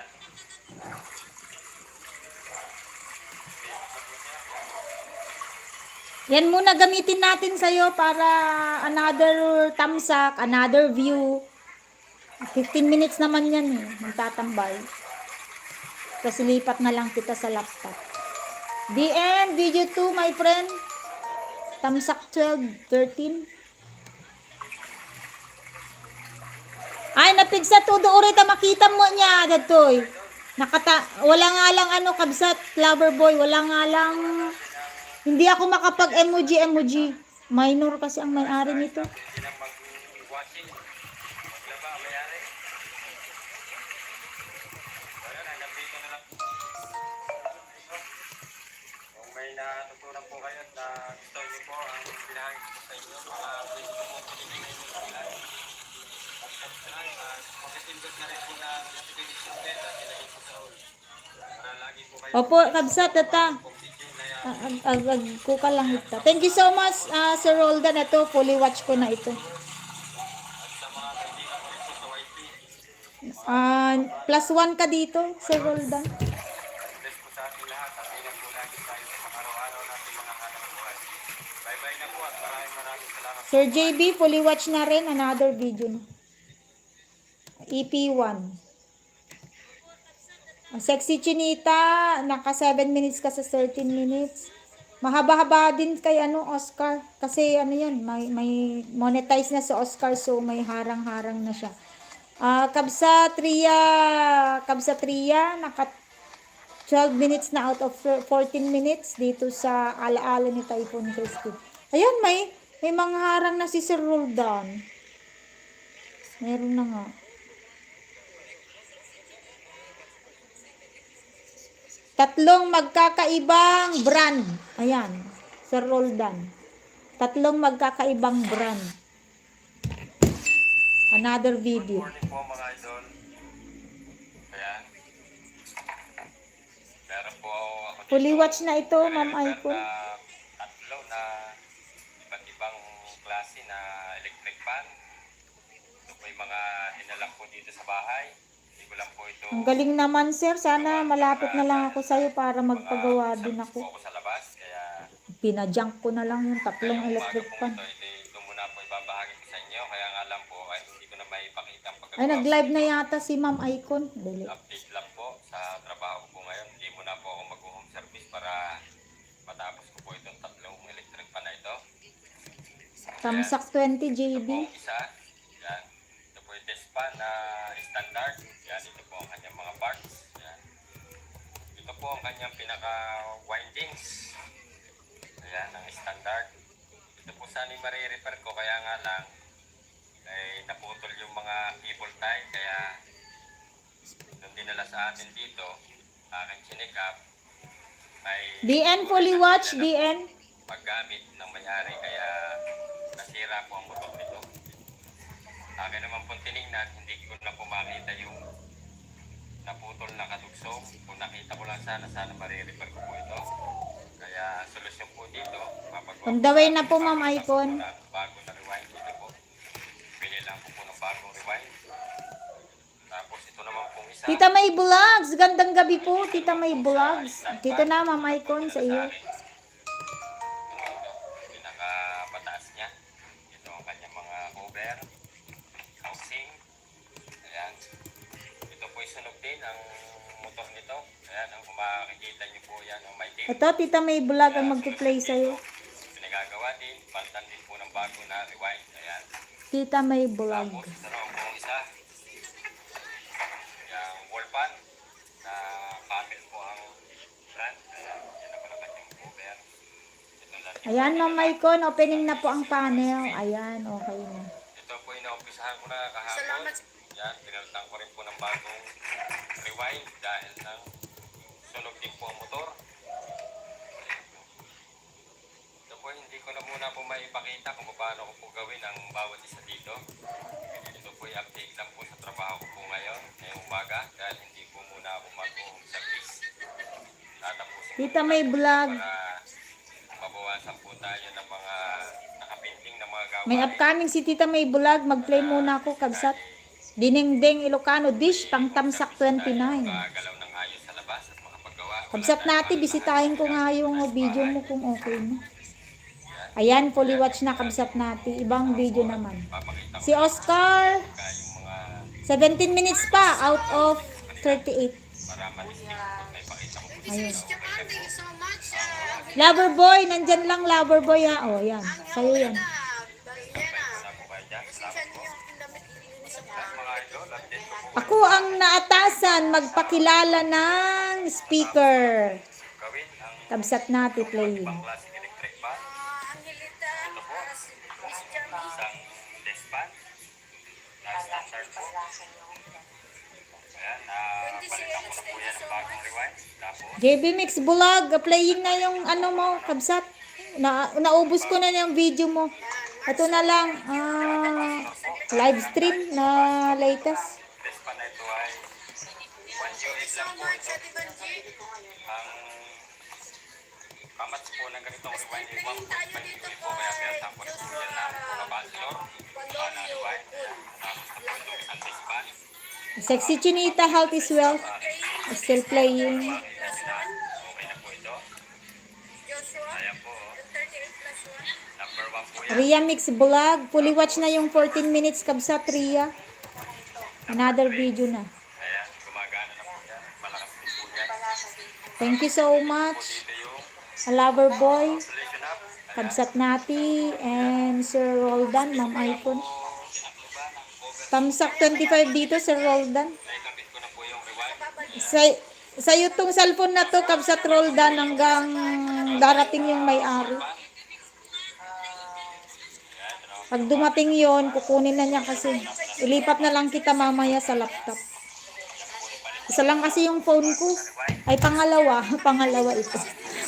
Yan muna gamitin natin sa'yo para another tamsak, another view. 15 minutes naman yan eh, magtatambay. Tapos lipat na lang kita sa laptop. The end, video 2, my friend. Tamsak 12, 13. Ay, napigsa to doon rin makita mo niya, datoy. Wala nga lang ano, kabsat, lover boy, wala nga lang, hindi ako makapag-emoji. Minor kasi ang may-ari nito. Hindi na mag-watching. Wala ba, mayari? Ayun, hanggang dito na lang. Kung may natutunan po kayo na gusto niyo po ang pinahangin ko sa inyo, mga pwede ko po pinigay mo sa ilan. Pagkatindot na rin po na notification bell at ilagay po sa all. Para lagi po kayo Opo, kabsat, data. kung video na yan. Kuka lang ito. Thank you so much, Sir Roldan. Ito, fully watch ko na ito. Sa mga kaibigan ko rin po sa YT, +1 ka dito, Sir Roldan. bless po sa ating lahat at ingat po lagi tayo sa araw-araw natin mga hanap buhay. Bye-bye na po at maraming salamat. Sir JB, fully watch na rin. Another video na. EP1. Sexy Chinita, naka 7 minutes ka sa 13 minutes. Mahaba-haba din kay Oscar. Kasi yan, may monetize na sa Oscar, so may harang-harang na siya. Kabsa Tria, naka 12 minutes na out of 14 minutes dito sa alaala ni Typhoon Christine. Ayan, may mga harang na si Sir Roldan. Meron na nga. Tatlong magkakaibang brand. Ayan, Sir Roldan. Tatlong magkakaibang brand. Another video. Good morning po mga idol. Ayan. Meron po ako dito. Fully watch na ito, Ma'am Icon. Tatlo na iba't ibang klase na electric fan. Ito po yung mga dinala po dito sa bahay. Hindi ko lang po ito. Ang galing naman, sir. Sana malapit na lang ako sa'yo para magpagawa din Service ako. po ako sa labas. Kaya Pinajunk ko na lang yung tatlong electric fan. ito muna po ibabahagi ko sa inyo. Kaya nga lang po ay hindi ko na maipakita ang Ay, pagkagawa. nag-live na yata si Ma'am Icon. Dali. Update lang po sa trabaho ko ngayon. Hindi muna po ako mag-home service para matapos ko po itong tatlong electric fan na ito. Tamsak 20 Ito JB. po ang isa. Yan. Ito po yung test fan na standard. Yan. Ito po ang kanyang mga parts. Yan. Ito po ang kanyang pinaka-windings. Ayan, ang standard. Ito po sana yung marirepair ko. Kaya nga lang, ay naputol yung mga cable tie. Kaya nung dinala sa atin dito, aking chinik up, ay DN fully watch, DN. paggamit ng may-ari. Kaya nasira po ang motor nito. Akin naman po tinignan, hindi ko na po makita yung naputol na kadugsong. Kung nakita ko lang sana marirepair ko po ito. Kaya solusyon po dito, mapagawa On the way na po, Ma'am Icon. bago na rewind dito po. Bili lang po ng bagong rewind. Tapos ito naman pong isa. Tita May Vlogs. Gandang gabi po, Tita May Vlogs. Dito na, Ma'am Icon, sa iyo. Pinaka-pataas niya. Ito ang kanyang mga cover, housing. Ayan. Ito po sunog din ang motor nito. Ayan, kung makikita niyo po yan, ang may tape. Ito, Tita May Vlog ang magpi-play sa iyo. Pinagagawa din, pantan din po ng bago na rewind. Ayan. Tita May Vlog. Tapos ito naman po isa. Yung wall fan na Camel po ang brand. Ayan, yan naman ang kanyang cover. Ito lang. Ayan, Ma'am Icon, opening na po ang panel. Ayan, okay na. Ito po inaumpisahan ko na kahapon. Yan, pinalitan ko rin po ng bagong rewind dahil ng sunog din po ang motor. Ito po, hindi ko na muna po maipakita kung paano ko po gawin ang bawat isa dito. Ito po yung update lang po sa trabaho ko po ngayon, ngayong umaga, dahil hindi po muna ako mag-home service. Tatapusin Tita ko May muna po Vlog. para mabawasan po tayo ng mga nakapinting na mga gawain. May upcoming si Tita May Vlog. Mag-play muna ako, kabsat. Dinengdeng Ilocano Dish, pang Tamsak 29. Galaw ng ayos sa labas at makapagawa. Kabsat natin, bisitahin ko nga yung video mo kung okay na. Ayan, fully watch na kabsat natin. Ibang video naman. Papakita ko Si Oscar, yung mga 17 minutes pa out of 38. para malisip at may pakita ko. Ayun. Japan, thank you so much. Lover boy, nandyan lang lover boy ha. O, yan. Sa'yo yan. Sa po kayo dyan. Salamat po. At mga idol, update ko po Ako ang naatasan magpakilala ng speaker. gawin ang Kabsat natin playing. ibang klaseng electric fan. Angelita, Ito po, Miss Jamie. isang desk fan na standard po. Ayan, palitan ko na po yan ng bagong rewind. Tapos, JB Mix Vlog, playing na yung ano mo, kabsat. Naubos ko na yung video mo. Ito na lang, live stream na latest. desk fan na ito ay 1 US So lang po much, ito. Ate Banji. Ang kamats po ng ganitong rewind ay 1.5 Dito po. Kaya pinatang ko na po yan ng capacitor. Na rewind. Tapos napagdok ang desk fan. Sexy Chinita, health is wealth. Still playing. Okay na po ito. Joshua, Ayan po. 38 plus 1. Number 1 po yan. Ria Mix Vlog, fully watch na yung 14 minutes kabsat Ria. Another video na. Ayan, gumagana na po yan. Malakas din po yan. Thank you so much. Dito yung Lover boy, solution up. kabsat nati, and Sir Roldan, Ma'am iPhone. Tamsak 25 dito, Sir Roldan. Naikabit ko na po yung rewind. Sa itong cellphone na to, kabsat Roldan, hanggang darating yung may-ari. Pag dumating yon, kukunin na niya kasi. Ilipat na lang kita mamaya sa laptop. Isa lang kasi yung phone ko. Ay, pangalawa. Pangalawa ito.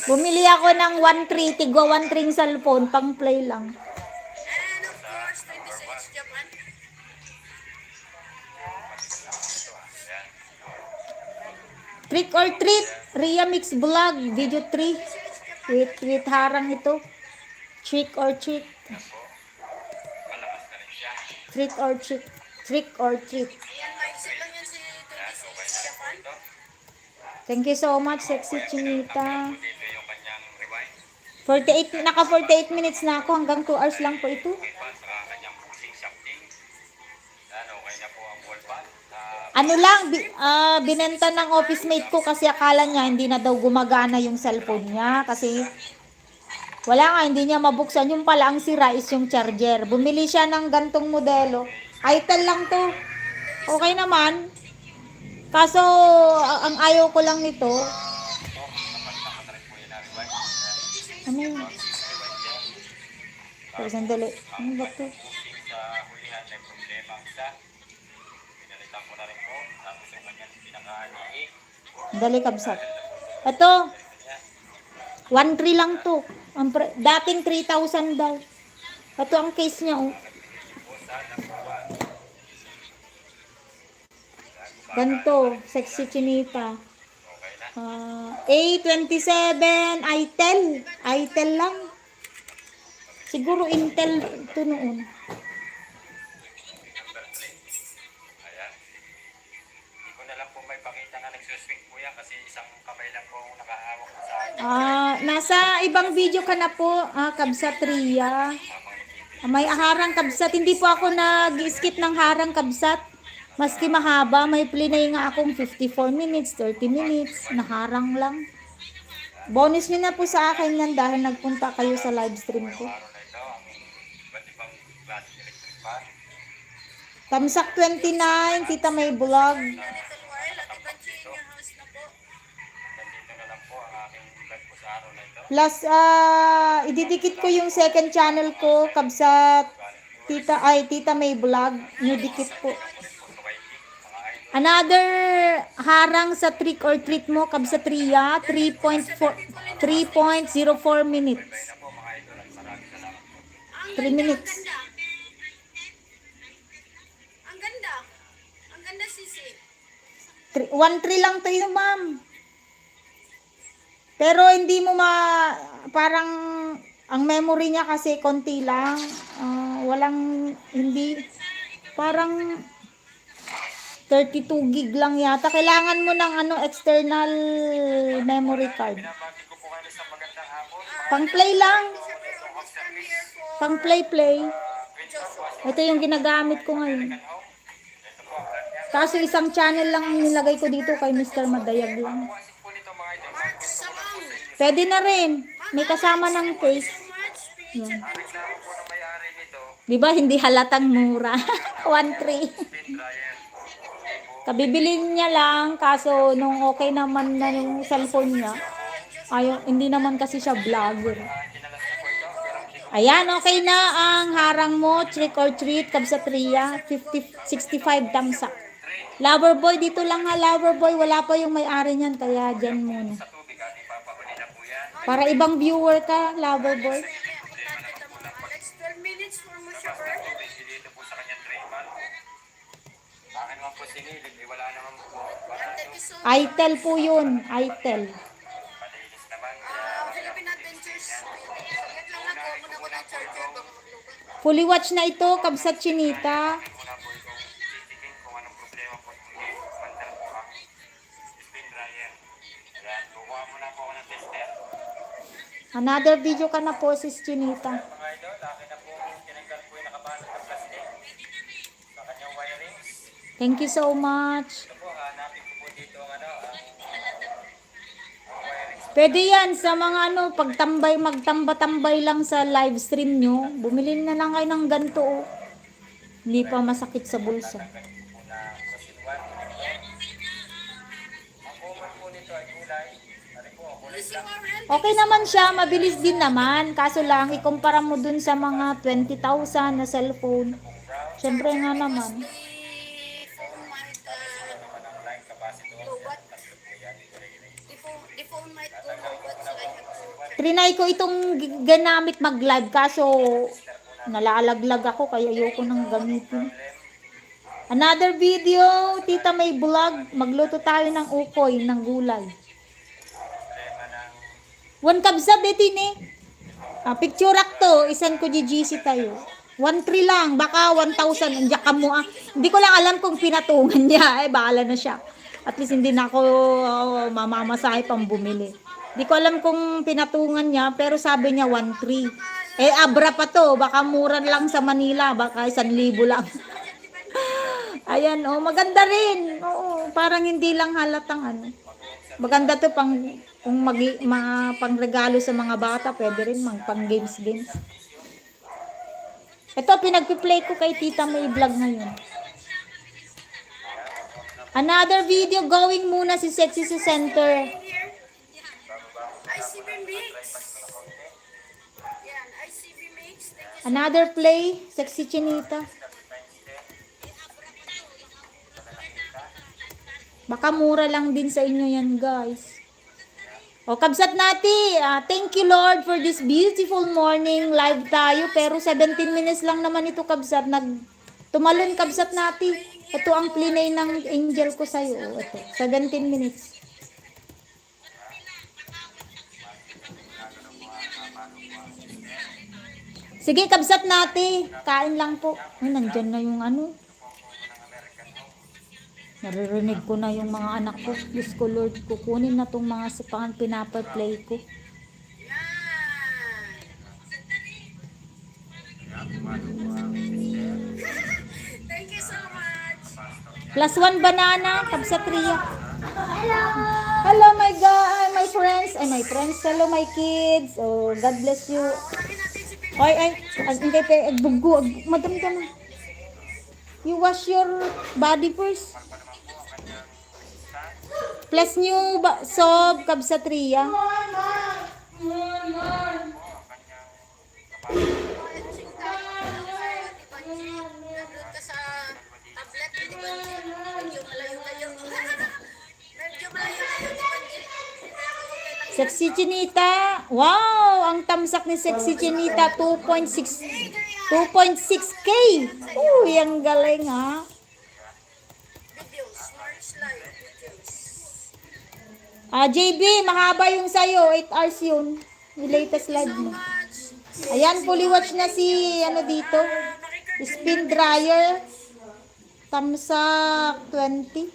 Bumili ako ng 1.3, tigwa 1.3 cellphone, pang play lang. And of course, 26 Japan. Trick or treat, Ria Mix Vlog, video 3. With harang ito. Trick or treat. Malakas na rin siya. Trick or treat. Trick or treat. Ayan, maisip lang yan si 26 Japan. Thank you so much, Sexy Chinita. Dito yung kanyang rewind. 48, naka 48 minutes na ako. Hanggang 2 hours lang po ito. Okay pa sa kanyang pushing shafting. Yan, okay na po ang ball pan. Ano lang, binenta ng office mate ko kasi akala niya hindi na daw gumagana yung cellphone niya. Kasi wala nga, hindi niya mabuksan. Yung pala ang sira is yung charger. Bumili siya ng gantong modelo. Itel lang to. Okay naman. Kaso, ang ayaw ko lang nito. Ano yun? Pero sandali. Ano ba to? Pushing sa hulihan may problema ang isa. Pinalitan ko na rin po. Tapos yung kanyang pinaka-anigi. Dali kabsat. Ito. 1.3 lang to. Dating 3,000 daw. Ito ang case niya. Oh. Ganto. Sexy Chinita. A27 Itel. Itel lang. Siguro Intel ito noon. Ayan. Hindi ko na lang po may pakita nga nagsuswing po yan kasi isang kamay lang po ang nakahawak ko sa Nasa ibang video ka na po, Kabsat Ria. May harang kabsat. Hindi po ako nag-skip ng harang kabsat. Maski mahaba, may play nga akong 54 minutes, 30 minutes, naharang lang. Bonus nyo na po sa akin yan dahil nagpunta kayo sa live stream ko. araw na ito. Ang iba't ibang klase electric fan. Tamsak 29, Tita May Vlog. Little while, Ate Banji in your house na po. Nandito na lang po ang aking vlog po sa araw na ito. Plus, ididikit ko yung second channel ko, Kabsat Tita May Vlog. Nidikit po. Another harang sa trick or treat mo, Kabsat Ria, 3.04 minutes. 3 minutes. Ang ganda. Ang ganda, Sisi. 1.3 lang to yun, ma'am. Pero hindi mo parang, ang memory niya kasi konti lang. Parang 32 gig lang yata. Kailangan mo ng external memory card. Binabati ko po kayo sa magandang hapon. Pang play lang. just come here for Pang play-play. Joshua. Ito yung ginagamit ko ngayon. Kaso isang channel lang ang nilagay ko dito kay Mr. Madayag lang. Mark Sabang. Pwede na rin. May kasama ng cake. So much. Picture pictures. Di ba hindi halatang mura? 1.3. Kabibilin niya lang, kaso nung okay naman na yung cellphone niya, ayaw, hindi naman kasi siya vlogger. Ayan, okay na ang harang mo, trick or treat, Kabsatria, 65 thumbs up. Loverboy, dito lang ha, Loverboy, wala pa yung may-ari niyan, kaya dyan muna. Para ibang viewer ka, Loverboy. Next 12 minutes for Mushaber. Dito po sa kanyang treatment. Bakit naman po sinilid? Wala naman po. Thank you so much. Itel po yun, Itel. Malinis naman. Philippine Adventures. Saglit lang ako. Muna ko ng charger. Baka maglubat. Fully watch na ito, Kabsat Chinita. Muna po itong titikin kung anong problema po kung mandal po ang spin dryer. Yan, kukuha muna po ako ng tester. Another video ka na po, Sis Chinita. Mga idol, akin na po tinanggal po yung nakabalot ng plastic sa kanyang wirings. Thank you so much. Ito po, hanapin ko po dito ang wirings. Pwede yan sa mga pagtambay, magtamba-tambay lang sa live stream nyo. Bumili na lang kayo ng ganito. Oh. Hindi pa masakit sa bulsa. Ganito po na machine 1. Ang common po nito ay kulay. Ano po, ang kulay Lucy Warren. Okay naman siya, mabilis din naman. Kaso lang, ikumpara mo dun sa mga 20,000 na cellphone. Siyempre nga naman. The phone might line capacitor. lobat. The phone might go lobat. So I have to. Trinay ko itong ganamit mag-live. Kaso, nalalaglag ako kaya ayoko nang gamitin. Another video, Tita May Vlog. Magluto tayo ng ukoy, ng gulay. One kabsat din eh. Picture to, isan ko GGC tayo. 1.3 lang, baka 1,000. Andiyan ka mo ah. Hindi ko lang alam kung pinatungan niya. Bahala na siya. At least hindi na ako mamamasahe pang bumili. Hindi ko alam kung pinatungan niya, pero sabi niya 1.3. Abra pa to. Baka mura lang sa Manila. Baka 1,000 lang. Ayan, maganda rin. Oo, parang hindi lang halatang Maganda to pang kung pangregalo sa mga bata, pwede rin pang games. Ito, pinagpi-play ko kay Tita May Vlog ngayon. Another video going muna si Sexy sa center. ICB Mix. Yan, ICB Mix. Thank you. Another play, Sexy Chinita. Baka mura lang din sa inyo yan, guys. Kabsat nati, thank you Lord for this beautiful morning. Live tayo, pero 17 minutes lang naman ito, Kabsat. Tumalon, Kabsat nati. Ito ang plinay ng angel ko sa'yo. Ito, 17 minutes. Sige, Kabsat nati. Kain lang po. Ay, nandyan na yung Naririnig ko na yung mga anak ko. Diyos ko Lord, kukunin na tong mga sipangan pinapaplay ko. Thank you so much. +1 banana, Kabsatria. Hello! Hello my God, my friends. My friends. Hello my kids. God bless you. Tawagin natin si Pim. Hindi, bugo. Madam ka na. You wash your body first. Plus new sob, Kabsatria. Nandun ka sa tablet, di ba? Medyo malayo-layo. Medyo malayo-layo, di ba? Pero okay lang. Sexy Chinita. Wow, ang tamsak ni Sexy Chinita 2.6K. Ang galing ha. Videos, March Live videos. JB, mahaba yung sayo. 8 hours yun. Yung latest live mo. Much. Ayan, fully watch na si dito. Spin dryer. Tamsak 20.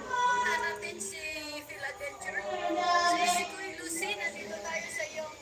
Punta natin si Phil Adventure. Si Kuya Lucy, nandito tayo sa iyong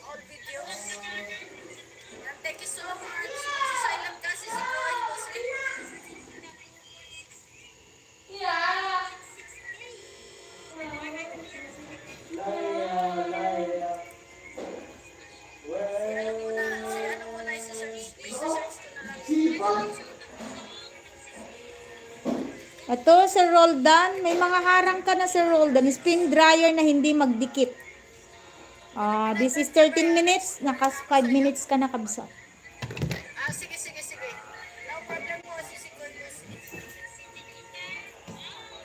Eto, Sir Roldan, may mga harang ka na, Sir Roldan. Spin dryer na hindi magdikit. This is 13 minutes. Naka 5 minutes ka na, kabsat. Sige. No problem po, sisikod mo.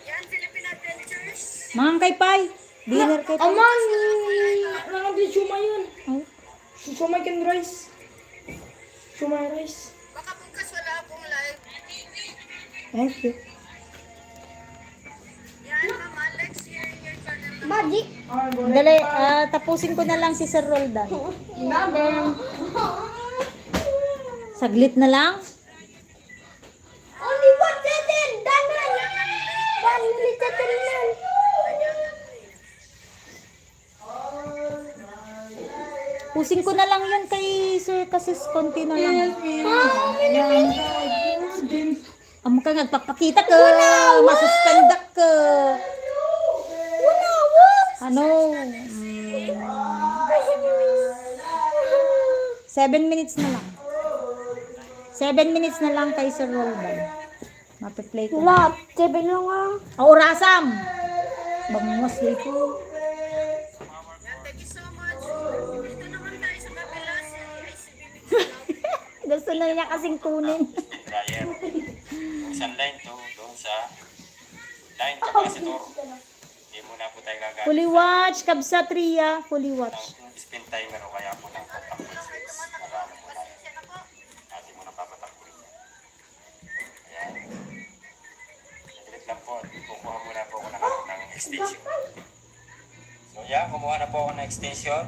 Yan, Philippine Adventures. Mga kay Pai. Dinner kay Pai. Aman, nakabili shumay yun. Oh. Shumay can rice. Shumay rice. Baka bukas wala akong live. Thank you. Yan, Ma'am Alex, your channel na. Magic. Dali, tapusin ko na lang si Sir Roldan. Saglit na lang. Only 1 second. Danan. 1 minute na. Pusin ko na lang yan kay Sir kasi konti na lang. Amo ka nagpapakita ka. Masuspendak ka. Ano? 7 minutes na lang. 7 minutes na lang kay Sir Roldan. Mape-play ko. Wala, 7 lang ah. Rasam! Bangas dito. Yan, thank you so much. Dito naman tayo sa kabila, si ICB. Gusto na niya kasing kunin. Spin dryer. Isang line to doon sa line capacitor. Hindi muna po tayo gagamit Fully watch, Kabsa Tria. Fully watch. ng spin timer o kaya po ng contact point switch. Para ano po tayo. Atin muna papatakbuhin niya. Ayan. Saglit lang po. Kukuha muna po ako ng extension. So yan, kumuha na po ako ng extension.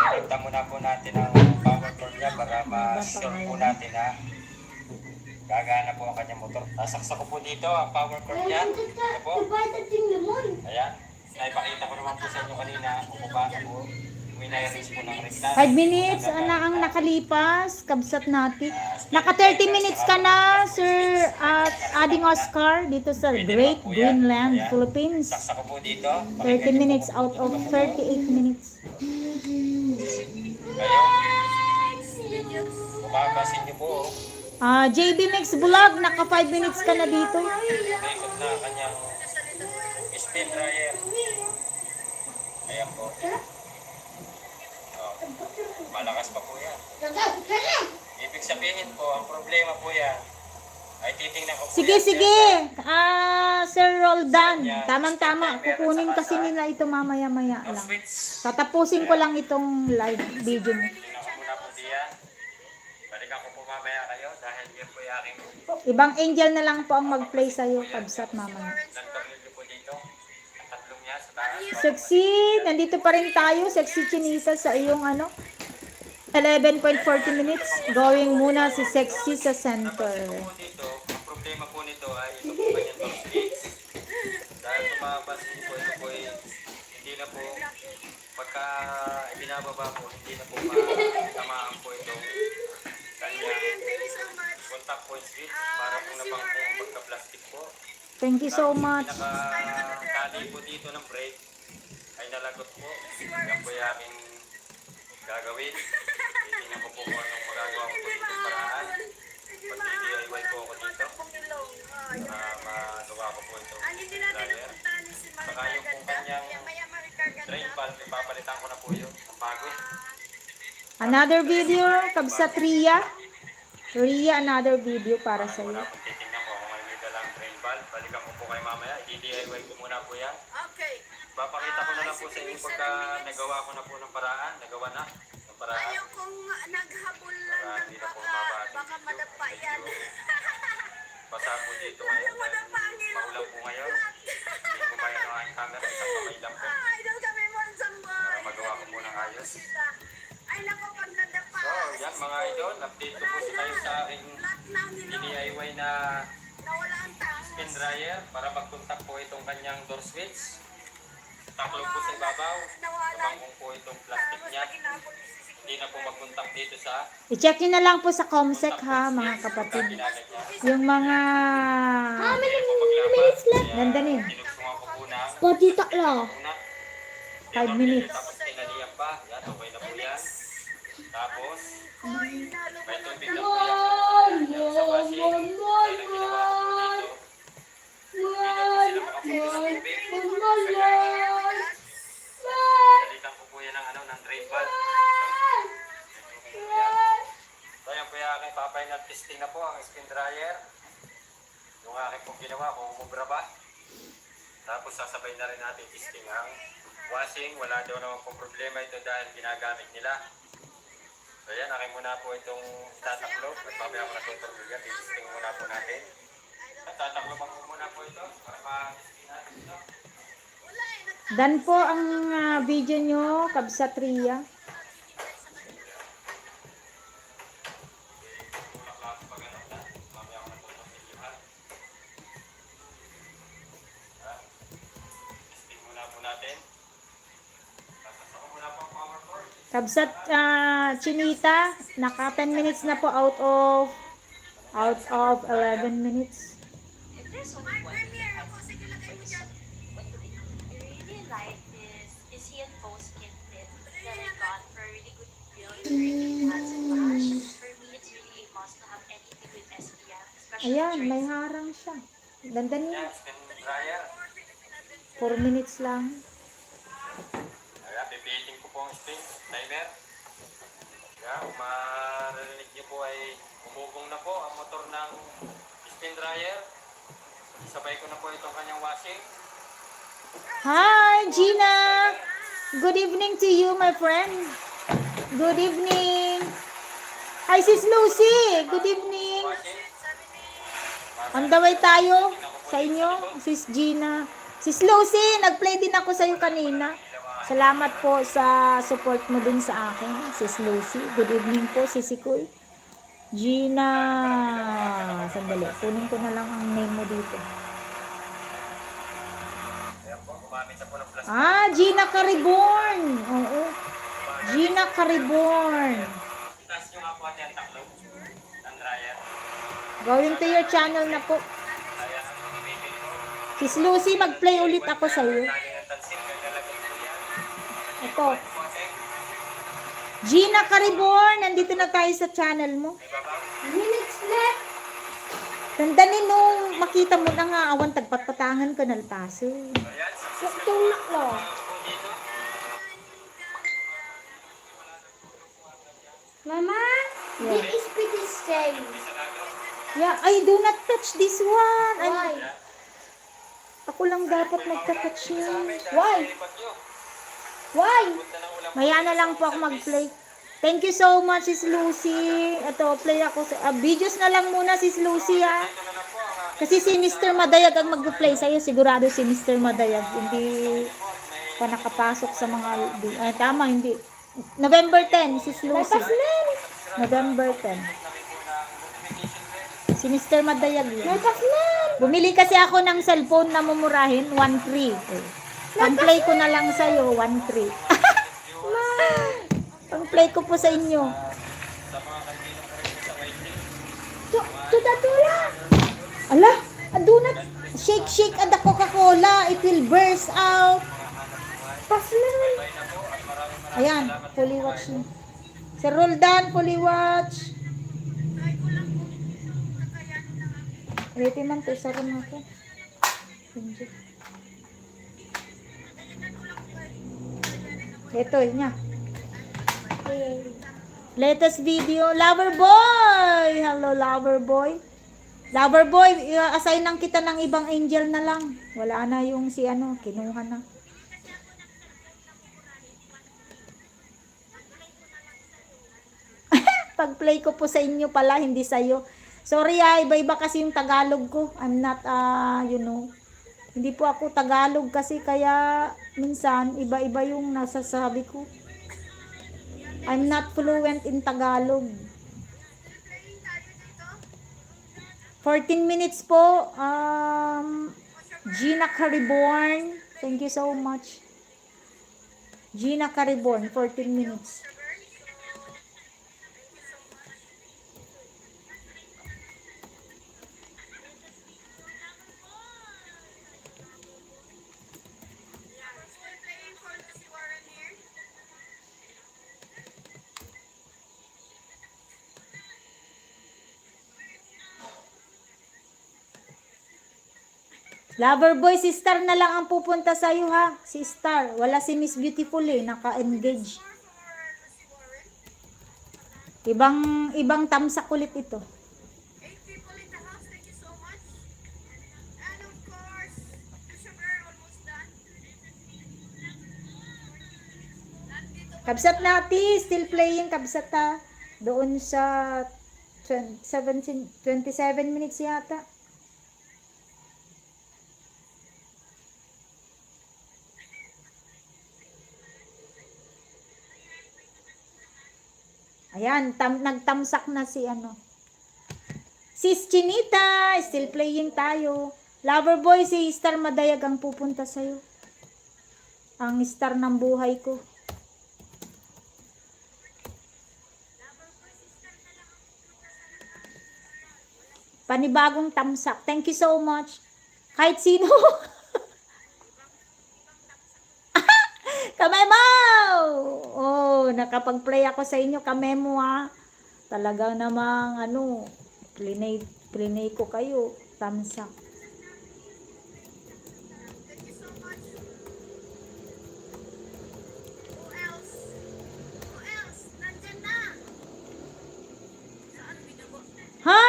Iligtan muna po natin ang power cord niya para ma-sure po natin na gagana po ang kanyang motor. Sasaksak ko po dito ang power cord niya. Ito po. Ayan. Naipakita ko naman po sa inyo kanina kung paano po winirings po ng rectan. 5 minutes na ang nakalipas. Kabsat natin. Naka 30 minutes ka na, Sir Ading Oscar, dito sa Great Greenland, Philippines. Saksak ko po dito. 30 minutes out of 38 minutes. Kayo. Bumabasin niyo po. JB Mix Vlog, naka 5 minutes ka na dito. Ikot na ang kanyang spin dryer. Ayan po. Oh, malakas pa po yan. Ibig sabihin po, ang problema po yan ay titingnan ko po Sige, yan sige. dyan Sir Roldan, tamang-tama. Kukunin kasi nila ito mamaya-maya sa lang. switch. Tatapusin ko lang itong live video mo. Tingnan ko muna po diyan. Balikan ko po mamaya kayo dahil yan po yung aking Ibang angel na lang po ang mag-play sa'yo, Kabsat mamaya. nagkamili po dito. Ang tatlong niya sa taas. Sexy, nandito pa rin tayo. Sexy Chinita sa iyong 11.40 minutes. Going muna si Sexy sa center. Po dito, ang problema po nito ay ito po kanyang top switch. Dahil tumapasin po ito po ay hindi na po pagka ibinababa po, hindi na po matamaan po itong kanyang Thank you so much. contact point switch para po nabang po ang pagka-plastic po. Thank you so much. Pinaka-tali po dito ng brake ay nalagot po. Yan po yung aking gagawin. Titingnan ko po kung anong magagawa ko po dito paraan. Pag-DIY po ako dito. Magawa ko po ito. Hindi natin dryer. napuntahan ni si Marika Saka yung po Ganda. kanyang Maya Marika Ganda. drain valve, ipapalitan ko na po yun. Ang bago. Another video, Kabsat Ria. Ria, another video para sa iyo. Muna po titingnan ko kung may dalang drain valve. Balikan ko po kayo mamaya. I-DIY ko muna po yan. Okay. Papakita ko na lang po sa inyo pagka nagawa ko na po ng paraan. Nagawa na ng paraan. Ayaw kong naghabol lang ng Hindi na po mababa. baka madapa yan. Basa po dito ngayon. Maulan po ngayon. Hindi ko kaya ng aking camera. Isang kamay lang po. Ay, daw kami mo sa Para magawa ko po ng ayos. Ay, naku, pag nadapa. So, yan mga idol. Update ko po kayo sa aking Lahat na nilo. DIY na Nawala ang tao. spin dryer para magkontak po itong kanyang door switch. Taklog po sa ibabaw. Tabangkong po itong plastic niya. Hindi na po magkontak dito sa I-check nyo na lang po sa Comsec ha, mga kapatid. ginagad niya. Yung mga... Hindi po maglapat. Kaya Ganda niya. tinugtungan ko po na Patita lang. una. 5 minutes. Tapos tinaliyan pa. Yan, okay na po yan. Tapos, may tubig na po yan. Yan sa washing. Kaya lang ginawa ko po dito. Pinalitan ko po yan ng, ng drain valve. So yan po yung aking pa-final testing na po ang spin dryer. Yung aking pong ginawa kung umubra ba. Tapos sasabay na rin natin testing ang washing. Wala daw naman pong problema ito dahil ginagamit nila. So yan, akin muna po itong tataklo. At mamaya ko na itong turbigan. Testing muna po natin. At tataklo pa po muna po ito para ma-testing natin ito. Dan po ang video nyo, Kabsatria. Testing muna po natin. Tapos ako muna po ang power cord. Kabsat Chinita, naka 10 minutes na po out of 11 minutes. If there's only one thing that has to be fixed, what do I really like is he and Post kit that I got for a really good deal during Hands and Wash. For me, it's really a must to have anything with SPF, especially Ayan, may drinks. harang siya. Ganda niya. Yan, spin dryer. 4 minutes lang. Ayan, pipihitin ko po ang spin timer. Ayan, kung maririnig niyo po ay umugong na po ang motor ng spin dryer. Isabay ko na po itong kanyang washing. Hi, Gina! Good evening to you, my friend. Good evening. Hi, Sis Lucy. Good evening. Washing. On the way tayo sa inyo, Sis Gina. Sis Lucy, nag-play din ako sa iyo kanina. Salamat po sa support mo din sa akin, Sis Lucy. Good evening po, Sisikoy. Gina. Sandali, kunin ko na lang ang name mo dito. Ayan po, gumamit na po ng plastic. Gina Cariborn. Oo. Gina Cariborn. Itaas nyo nga po at yan taklo ng dryer. Going to your channel na po. Ayan ang gamitin ko. Sis Lucy, mag-play ulit ako sa iyo. Lagi ng tansin, gagalagay ko yan. Ito. Washing. Gina Cariborn, nandito na tayo sa channel mo. Minutes left. Tandaan nung makita mo na nga awan tagpatpatangan ka nalpaso. Ayan, Tulak lo. dito. Mama, this is pretty scary. Yeah, I do not touch this one. Why? Ako lang dapat magta-touch niyan. Why? Lipat nyo. Why? Punta ng ulam. Maya na lang po ako mag-play. Thank you so much, Sis Lucy. Ito, play ako sa... videos na lang muna, Sis Lucy, ha. Ito na lang po ang Kasi si Mr. Madayag ang mag-play sa'yo. Sigurado si Mr. Madayag. Hindi pa nakapasok sa mga... tama, hindi. November 10, Sis Lucy. November 10. Si Mr. Madayag yun. Bumili kasi ako ng cellphone na mumurahin, 1.3. Pang-play ko na lang sa'yo, 1.3. Pang-play ko po sa inyo. Tudatula. Ala, do not shake at the Coca-Cola. It will burst out. Paslan. Ayan, fully watch niyo. Sir Roldan, fully watch. Ready man to, sa rin ako. Ito, niya. Latest video, Lover Boy! Hello, Lover Boy. Lover Boy, assign lang kita ng ibang angel na lang. Wala na yung si ano, kinuha na. Pag-play ko po sa inyo pala, hindi sa'yo. Sorry iba-iba kasi yung Tagalog ko. I'm not, hindi po ako Tagalog kasi kaya minsan iba-iba yung nasasabi ko. I'm not fluent in Tagalog. 14 minutes po. Gina Cariborn. Thank you so much. Gina Cariborn, 14 minutes. Loverboy, si Star na lang ang pupunta sa'yo ha. Si Star. Wala si Miss Beautiful eh. Naka-engage. Ibang tamsak ulit ito. 8 people in the house, thank you so much. And of course, the sugar almost done. Nandito pa Kabsat nati, still playing kabsat ha. Doon sa 27 minutes yata. Ayan, nagtamsak na si ano. Sis Chinita, still playing tayo. Loverboy, si Star Madayag ang pupunta sa'yo. Ang star ng buhay ko. Panibagong tamsak. Thank you so much. Kahit sino. Kamemo! Oh, nakapag-play ako sa inyo, Kamemo ha. Talaga namang ano, plinay ko kayo. Tamsak. thank you so much. Who else? Who else? Nandyan na. Saan binubo? Ha?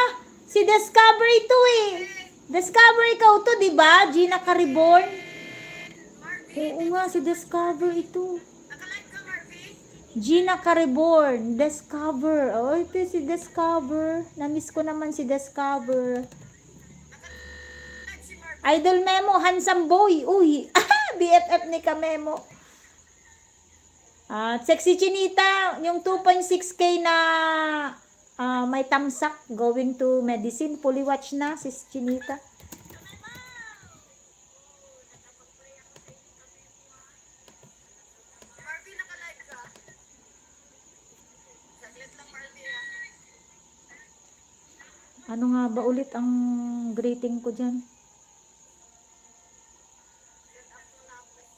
Si Discovery to eh. Discovery ikaw to, di ba? Gina Cariborn. Oo nga, si Discover ito. Nakalive ka, Marvy? Gina Cariborn, Discover. Oh, ito si Discover. Namiss ko naman si Discover. Nakalive si Marvy. Idol Memo, handsome boy. Uy, BFF ni Kamemo. At Sexy Chinita, yung 2.6K na may tamsak going to medicine. Fully watch na, sis Chinita. Marvy, nakalive ka? Saglit lang, Marvy, ha? Ano nga ba ulit ang greeting ko dyan?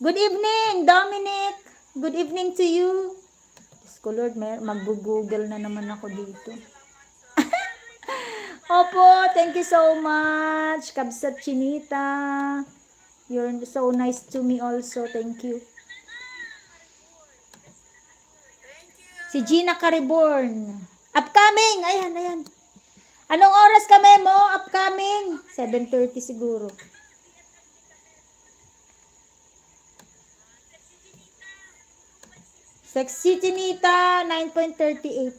Good evening, Dominic. Good evening to you. Diyos ko Lord, mag-google na naman ako dito. Opo, thank you so much. Kabsat Chinita. You're so nice to me also. Thank you. Thank you. Si Gina Cariborn. Upcoming! Ayan, ayan. Anong oras kami mo? Upcoming? 7:30 siguro. Sexy Chinita, 9.38.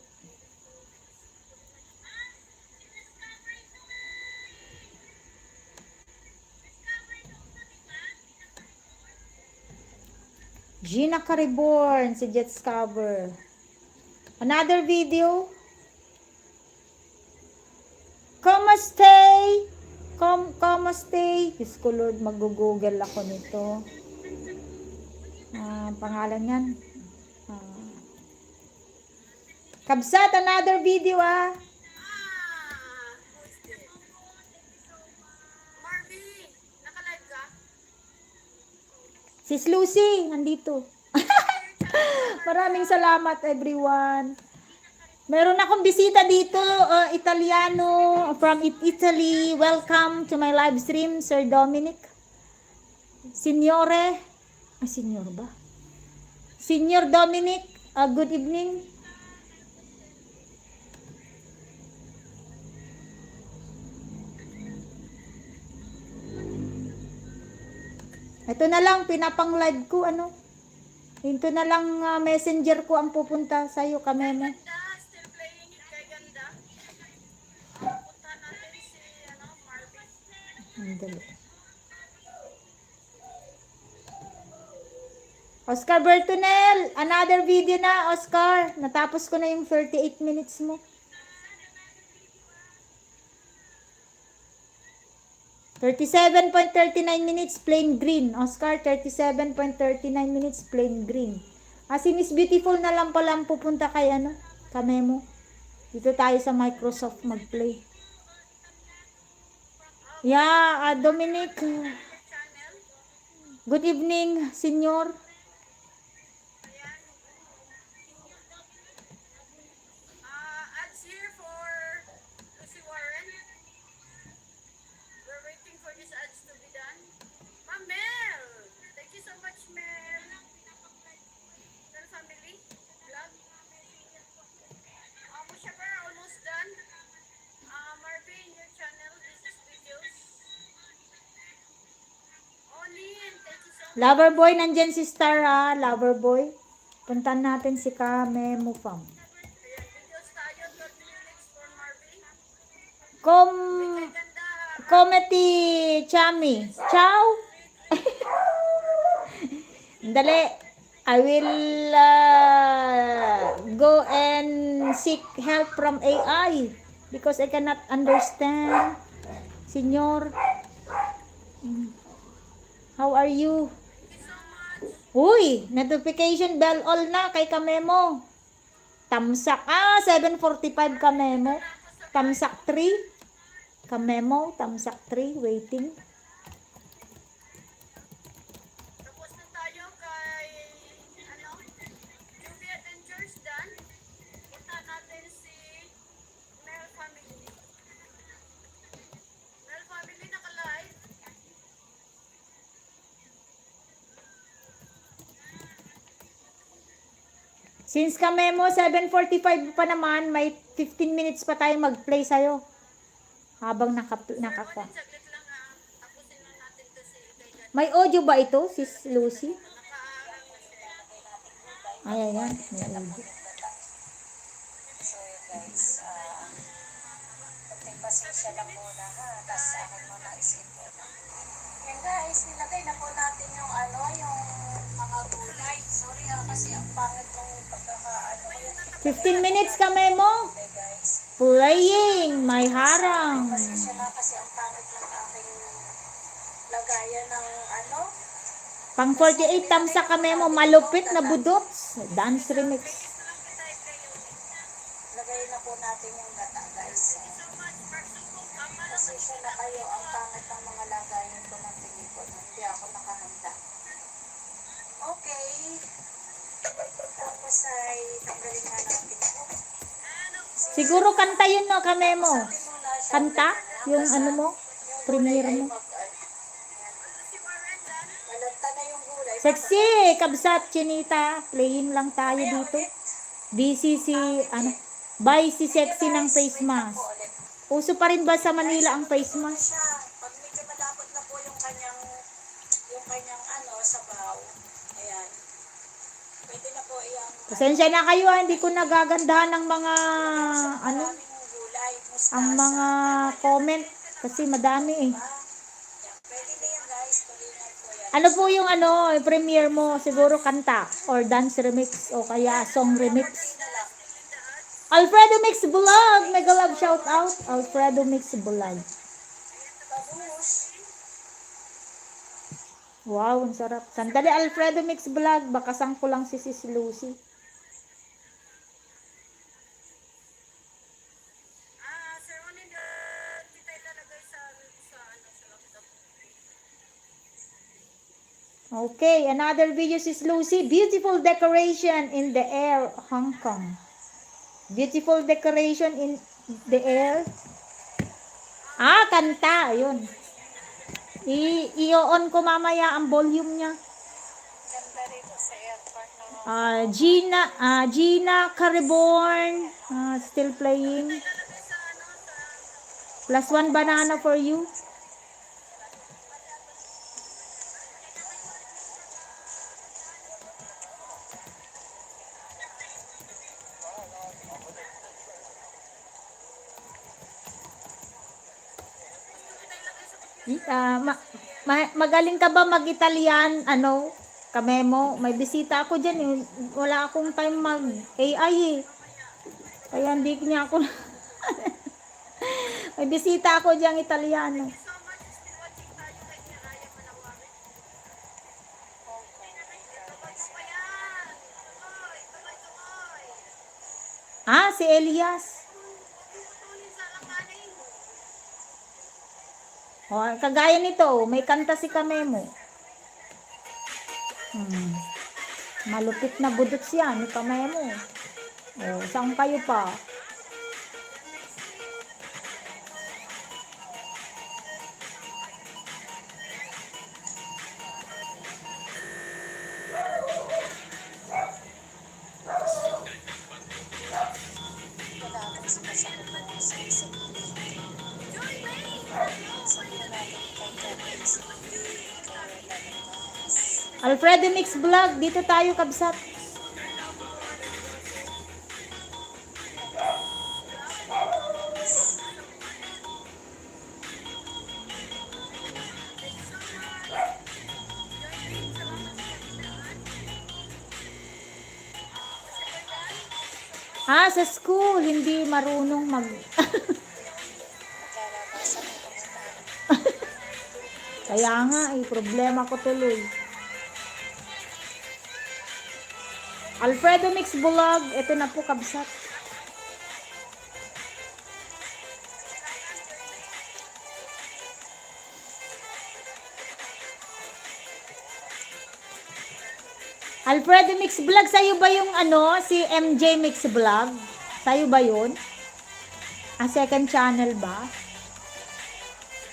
Gina Cariborn, si Jets Cover. Another video. Kamusta? Kamusta? Diyos ko Lord, mag-google ako nito. Pangalan yan. Kabsat, another video Ah! Who is this? Marvy, nakalive ka? Sis Lucy, nandito. Maraming salamat everyone. Meron akong bisita dito, Italiano from Italy. Welcome to my live stream, Sir Dominic. Signore, Signor ba? Senior Dominic, good evening. Ito na lang, pinapang live ko, ano? Ito na lang messenger ko ang pupunta sa'yo, Kamemo. Ganda, still playing it kay Ganda. Punta natin si, Marvy. Andali. Oscar Bertunel, another video na, Oscar. Natapos ko na yung 38 minutes mo. .39 minutes plain green. Oscar, 37.39 minutes plain green. Si Miss Beautiful na lang pala ang pupunta kay Kamemo. Dito tayo sa Microsoft mag-play. Yeah, Dominic. Good evening, Senyor. Ads here for Lucy Warren. We're waiting for these ads to be done. Loverboy, nandyan si Star ha. Loverboy. Puntan natin si Kamemo Fam. Videos tayo, 12 minutes for Marvin. Com... Ganda. Comedy Chami. Ciao. Dali. I will go and seek help from AI because I cannot understand. Senyor. How are you? Uy, notification bell all na kay Kamemo. Tamsak. 7:45 Kamemo. Tamsak 3. Kamemo, tamsak 3. Waiting. Tapos na tayo kay, UV Adventures done. Punta natin si Mel Family. Mel Family naka-live. Since Kamemo, 7:45 pa naman, may 15 minutes pa tayo mag-play sa'yo. Habang nakaka. Saglit lang tapusin na natin to si kay May audio ba ito, Sis Lucy? nakaarang na siya. Ay, ayan. May audio. So yun guys, konting pasensya lang muna ha, tapos sa akin muna isip ko na. Yan guys, nilagay na po natin yung yung mga gulay. Sorry kasi ang pangit ng pagkakaano ko yan. 15 minutes Kamemo. Okay guys, Playing, may harang. pasensya na kasi ang pangit ng aking lagayan ng Pang 48 tamsa Kamemo, malupit na budots. Dance remix. lagay na po natin yung gata guys. Pasensya na kayo, ang pangit ng mga lagayan ko ng telepon. Hindi ako nakahanda. Okay. Tapos ay tanggalin nga natin ito. Siguro kanta yun no, Kamemo. Kanta? Yung ano mo? Premiere mo. Malagta na yung gulay. Sexy, kabsat, chinita. Playing lang tayo dito. BCC, buy si Sexy ng face mask. Uso pa rin ba sa Manila ang face mask? Siya, pag medyo malapot na po yung kanyang sabaw. Ayan. Pwede na po iyang Pasensya na kayo hindi ko nagagandahan ng mga maraming gulay, mustasa. ang mga comment kasi madami eh. Yan. Pwede na yan guys, tulingan po yan. Ano po yung premiere mo? Siguro kanta or dance remix o kaya song remix. Na lang. Alfredo Mix Vlog! Mega love shout out. Alfredo Mix Vlog. Babush. Wow, ang sarap. Sandali Alfredo Mix Vlog. Baka sangko lang si Sis Lucy. Sir Onin, di tayo lalagay sa laptop. Okay, another video Sis Lucy. Beautiful decoration in the air, Hong Kong. Beautiful decoration in the air. Kanta. Ayun. I-on ko mamaya ang volume niya. Ganda rito sa airport na Gina Cariborn. Still playing. +1 banana for you. Magaling ka ba mag-Italian, Kamemo? May bisita ako dyan eh. Wala akong time mag-AI eh. Kaya hindi niya ako may bisita ako dyan Italiano. Si Elias. Kagaya nito, may kanta si Kamemo. Malupit na budot siya ni Kamemo. Saan kayo pa? wala akong sumasakit na sa isang sabihin natin kay Kevin si kay Lalabas. Alfredo Mix Vlog, dito tayo kabsat. Sa school, hindi marunong mag... Maglalabasan ko muna. Kaya nga, problema ko tuloy. Alfredo Mix Vlog, ito na po kabsat. Alfredo Mix Vlog, sa'yo ba yung si MJ Mix Vlog? Sa'yo ba yun? Second channel ba?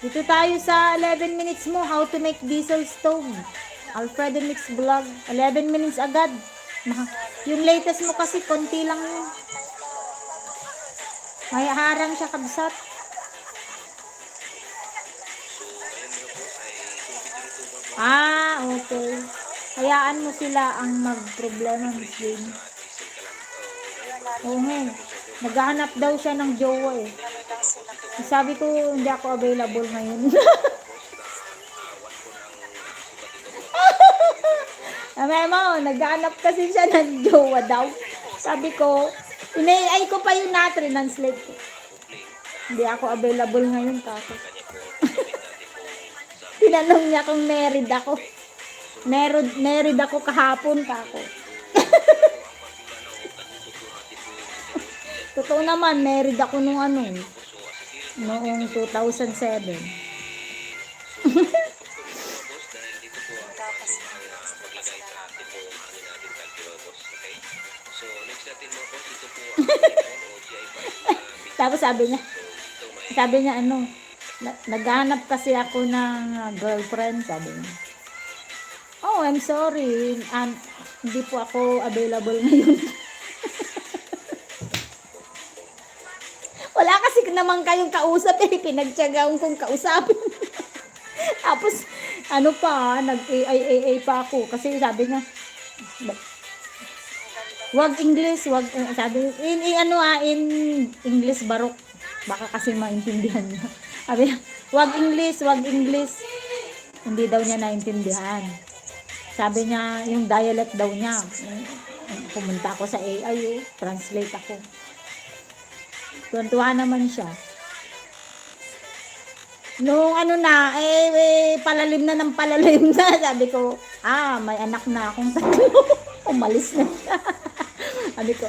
Dito tayo sa 11 minutes mo, how to make diesel stove. Alfredo Mix Vlog, 11 minutes agad. Yung latest mo kasi, konti lang yun. May harang siya kabsat. Okay. Hayaan mo sila ang mag-problema, Miss Jane. Oo nga. Naghahanap daw siya ng jowa eh. Sabi ko, hindi ako available ngayon. Alam mo, naghahanap kasi siya ng jowa daw. Sabi ko, inay ko pa yung na-translate. Hindi ako available ngayon, kako. Tinanong niya kung married ako. Married ako kahapon, kako. Totoo naman, married ako noong 2007. Tapos sabi niya naghanap kasi ako ng girlfriend, sabi niya. Oh, I'm sorry. Hindi po ako available ngayon. Wala kasi naman kayong kausap pinagtiyagaon kong kausapin. Tapos, nag-AA pa ako. Kasi sabi niya, wag English, sabi, in English barok. Baka kasi maintindihan niya. Sabi niya, wag English. Hindi daw niya naintindihan. Sabi niya, yung dialect daw niya. Pumunta ako sa AI, translate ako. Tuwan-tuwa naman siya. Nung palalim na ng palalim na, sabi ko, may anak na akong 3. Umalis na siya. Sabi ko,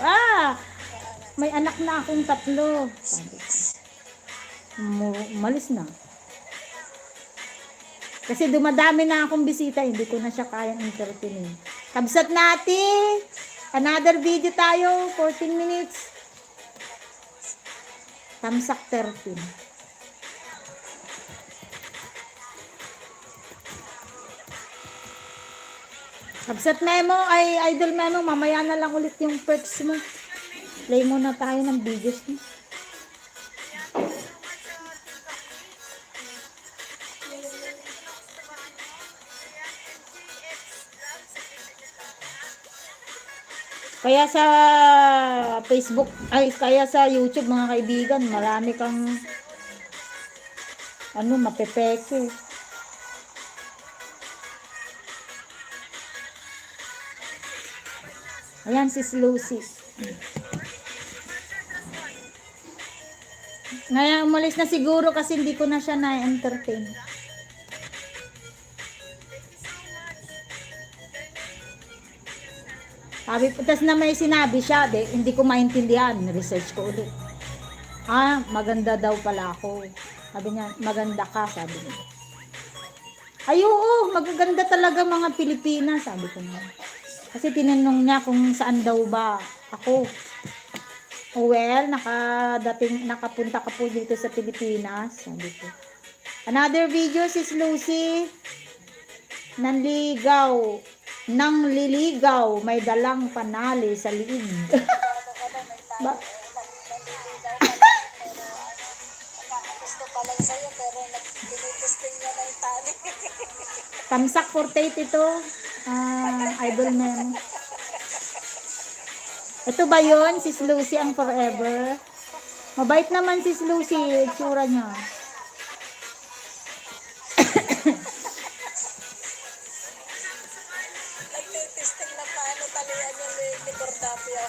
may anak na akong 3. Sabi ko, umalis na. Kasi dumadami na akong bisita, hindi ko na siya kayang entertainin. Kabsat natin! Another video tayo, 14 minutes. Tamsak 13. Kabsat Memo, Idol Memo, mamaya na lang ulit yung perks mo. Play muna tayo ng videos mo. Kaya sa Facebook, kaya sa YouTube mga kaibigan, marami kang mapepeke. Ayan si Lucy. Ngayon umalis na siguro kasi hindi ko na siya na-entertain. Tapos na may sinabi siya, hindi ko maintindihan. Research ko ulit. Maganda daw pala ako. Sabi niya, maganda ka, sabi niya. Oo, magaganda talaga mga Pilipinas, sabi ko niya. Kasi tinanong niya kung saan daw ba ako. Well, nakapunta ka po dito sa Pilipinas, sabi ko. Another video, sis Lucy. Nang liligaw, may dalang panali sa liig. Gusto pa lang sa'yo, pero tinitesting niya na yung tali. Tamsak 48 ito. Idol Memo. Ito ba yun? Sis Lucy ang forever? Mabait naman sis Lucy, itsura niya. Nagtitesting na paano talian yung ni Cordapio.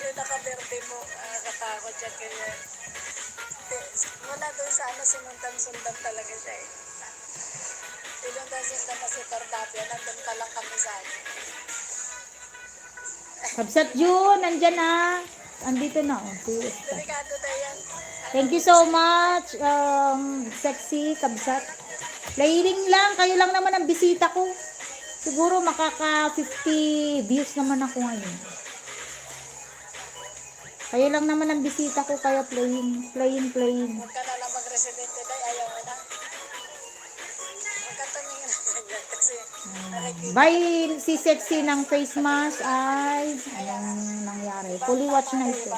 Yung nakaberde mo, katakot siya kaya. Mula doon sa ano, sinundan-sundan talaga siya eh. Sinundan-sundan na si Cordapio, nandun pa lang kami sa ano. Kabsat Jun, nandyan na. Andito na. Oh. Delikado na yan. Thank you so much, sexy Kabsat. Lahiling lang, kayo lang naman ang bisita ko. Siguro makaka 50 views naman ako ngayon. Kayo lang naman ang bisita ko, kaya playing. Huwag ka na lang mag-residente day, ayaw mo na. Huwag ka tumingin na ganyan kasi nakikita. Bye, si sexy ng face mask ay anong nangyari? Fully watch na ito.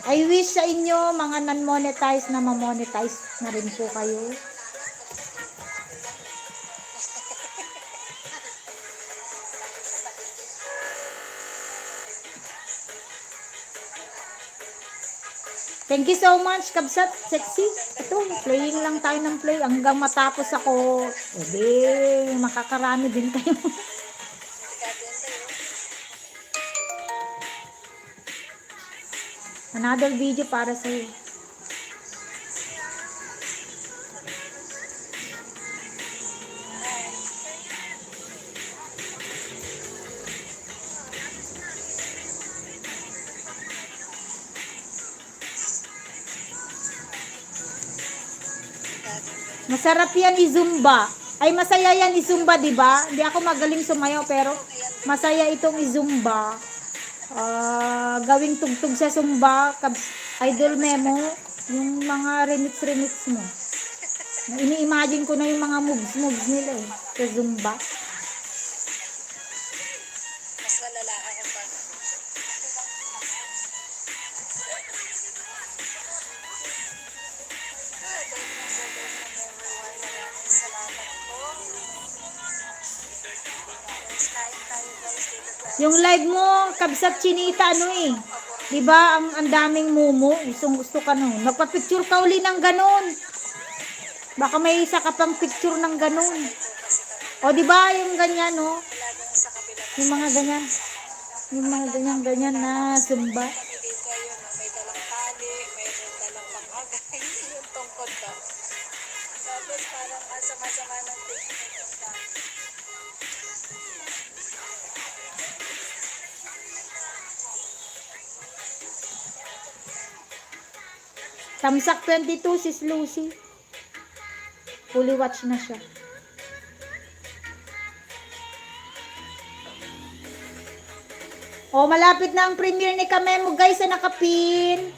I wish sa inyo mga non-monetize na ma-monetize na rin po kayo. Thank you so much, Kabsat, sexy. Ito, playing lang tayo ng play hanggang matapos ako. Edi, makakarami din kayo. Another video para sa'yo. Masarap yan i-zumba. Ay, masaya yan i-zumba, di ba? Hindi ako magaling sumayaw, pero masaya itong i-zumba. Gawing tugtog sa zumba, Idol Memo, yung mga remix mo. Ini-imagine ko na yung mga moves nila eh, sa zumba. Mas malala ako pa. Salamat po. Kain tayo guys dito guys. Yung live mo, Kabsat Chinita, ano eh. Diba, ang daming mumu. Gusto ka nun. Magpa-picture ka uli ng ganun. Baka may isa ka pang picture ng ganun. O diba, yung ganyan, no? Laging sa kabila. Yung mga ganyan. Yung mga ganyan na zumba. Kami dito yun, may dalang tali, may dalang pangagay, yung tungkod ka. Tapos parang asama-sama ng tingin ka. Tamsak 22, sis Lucy. Fully watch na siya. Oh, malapit na ang premiere ni Kamemo guys sa Nakapin.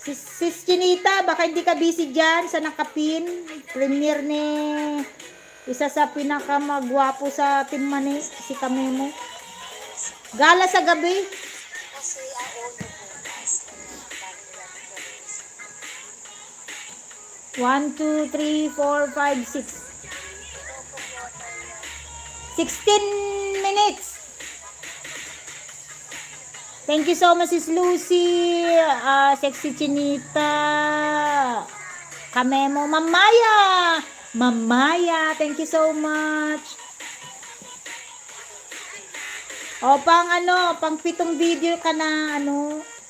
Sis Chinita, baka hindi ka busy dyan sa Nakapin. Premiere ni isa sa pinakamagwapo sa Team Mani, si Kamemo. Gala sa gabi. Kasi ang uno po, guys, bago nila dito. 1, 2, 3, 4, 5, 6. 16 minutes. Thank you so much, sis Lucy. Sexy Chinita. Kamemo. Mamaya. Thank you so much. O, pang 7 video ka na,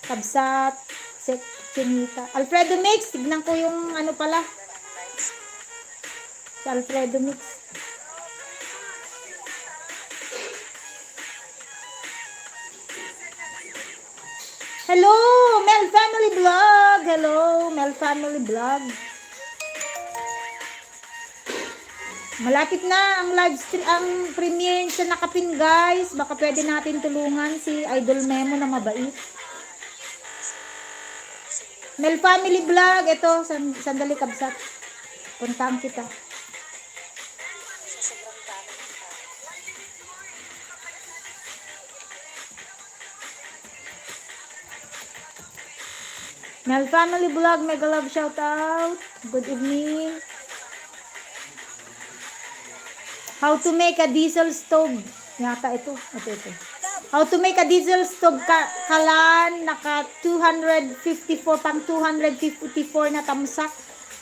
Kabsat. Sexy Chinita. Alfredo Mix. Tignan ko yung pala. Si Alfredo Mix. Hello, Mel Family Vlog. Hello, Mel Family Vlog. Malapit na ang live stream, ang premiere sa Nakapin guys. Baka pwede natin tulungan si Idol Memo na mabait. Mel Family Vlog. Ito, sandali Kabsat. Puntahan kita. Sa sobrang dami ng tao. Mel Family Vlog, mega love shout out. Good evening. How to make a diesel stove. Yata ito. Ito. How to make a diesel stove kalan. Naka 254 pang 254 na tamsak.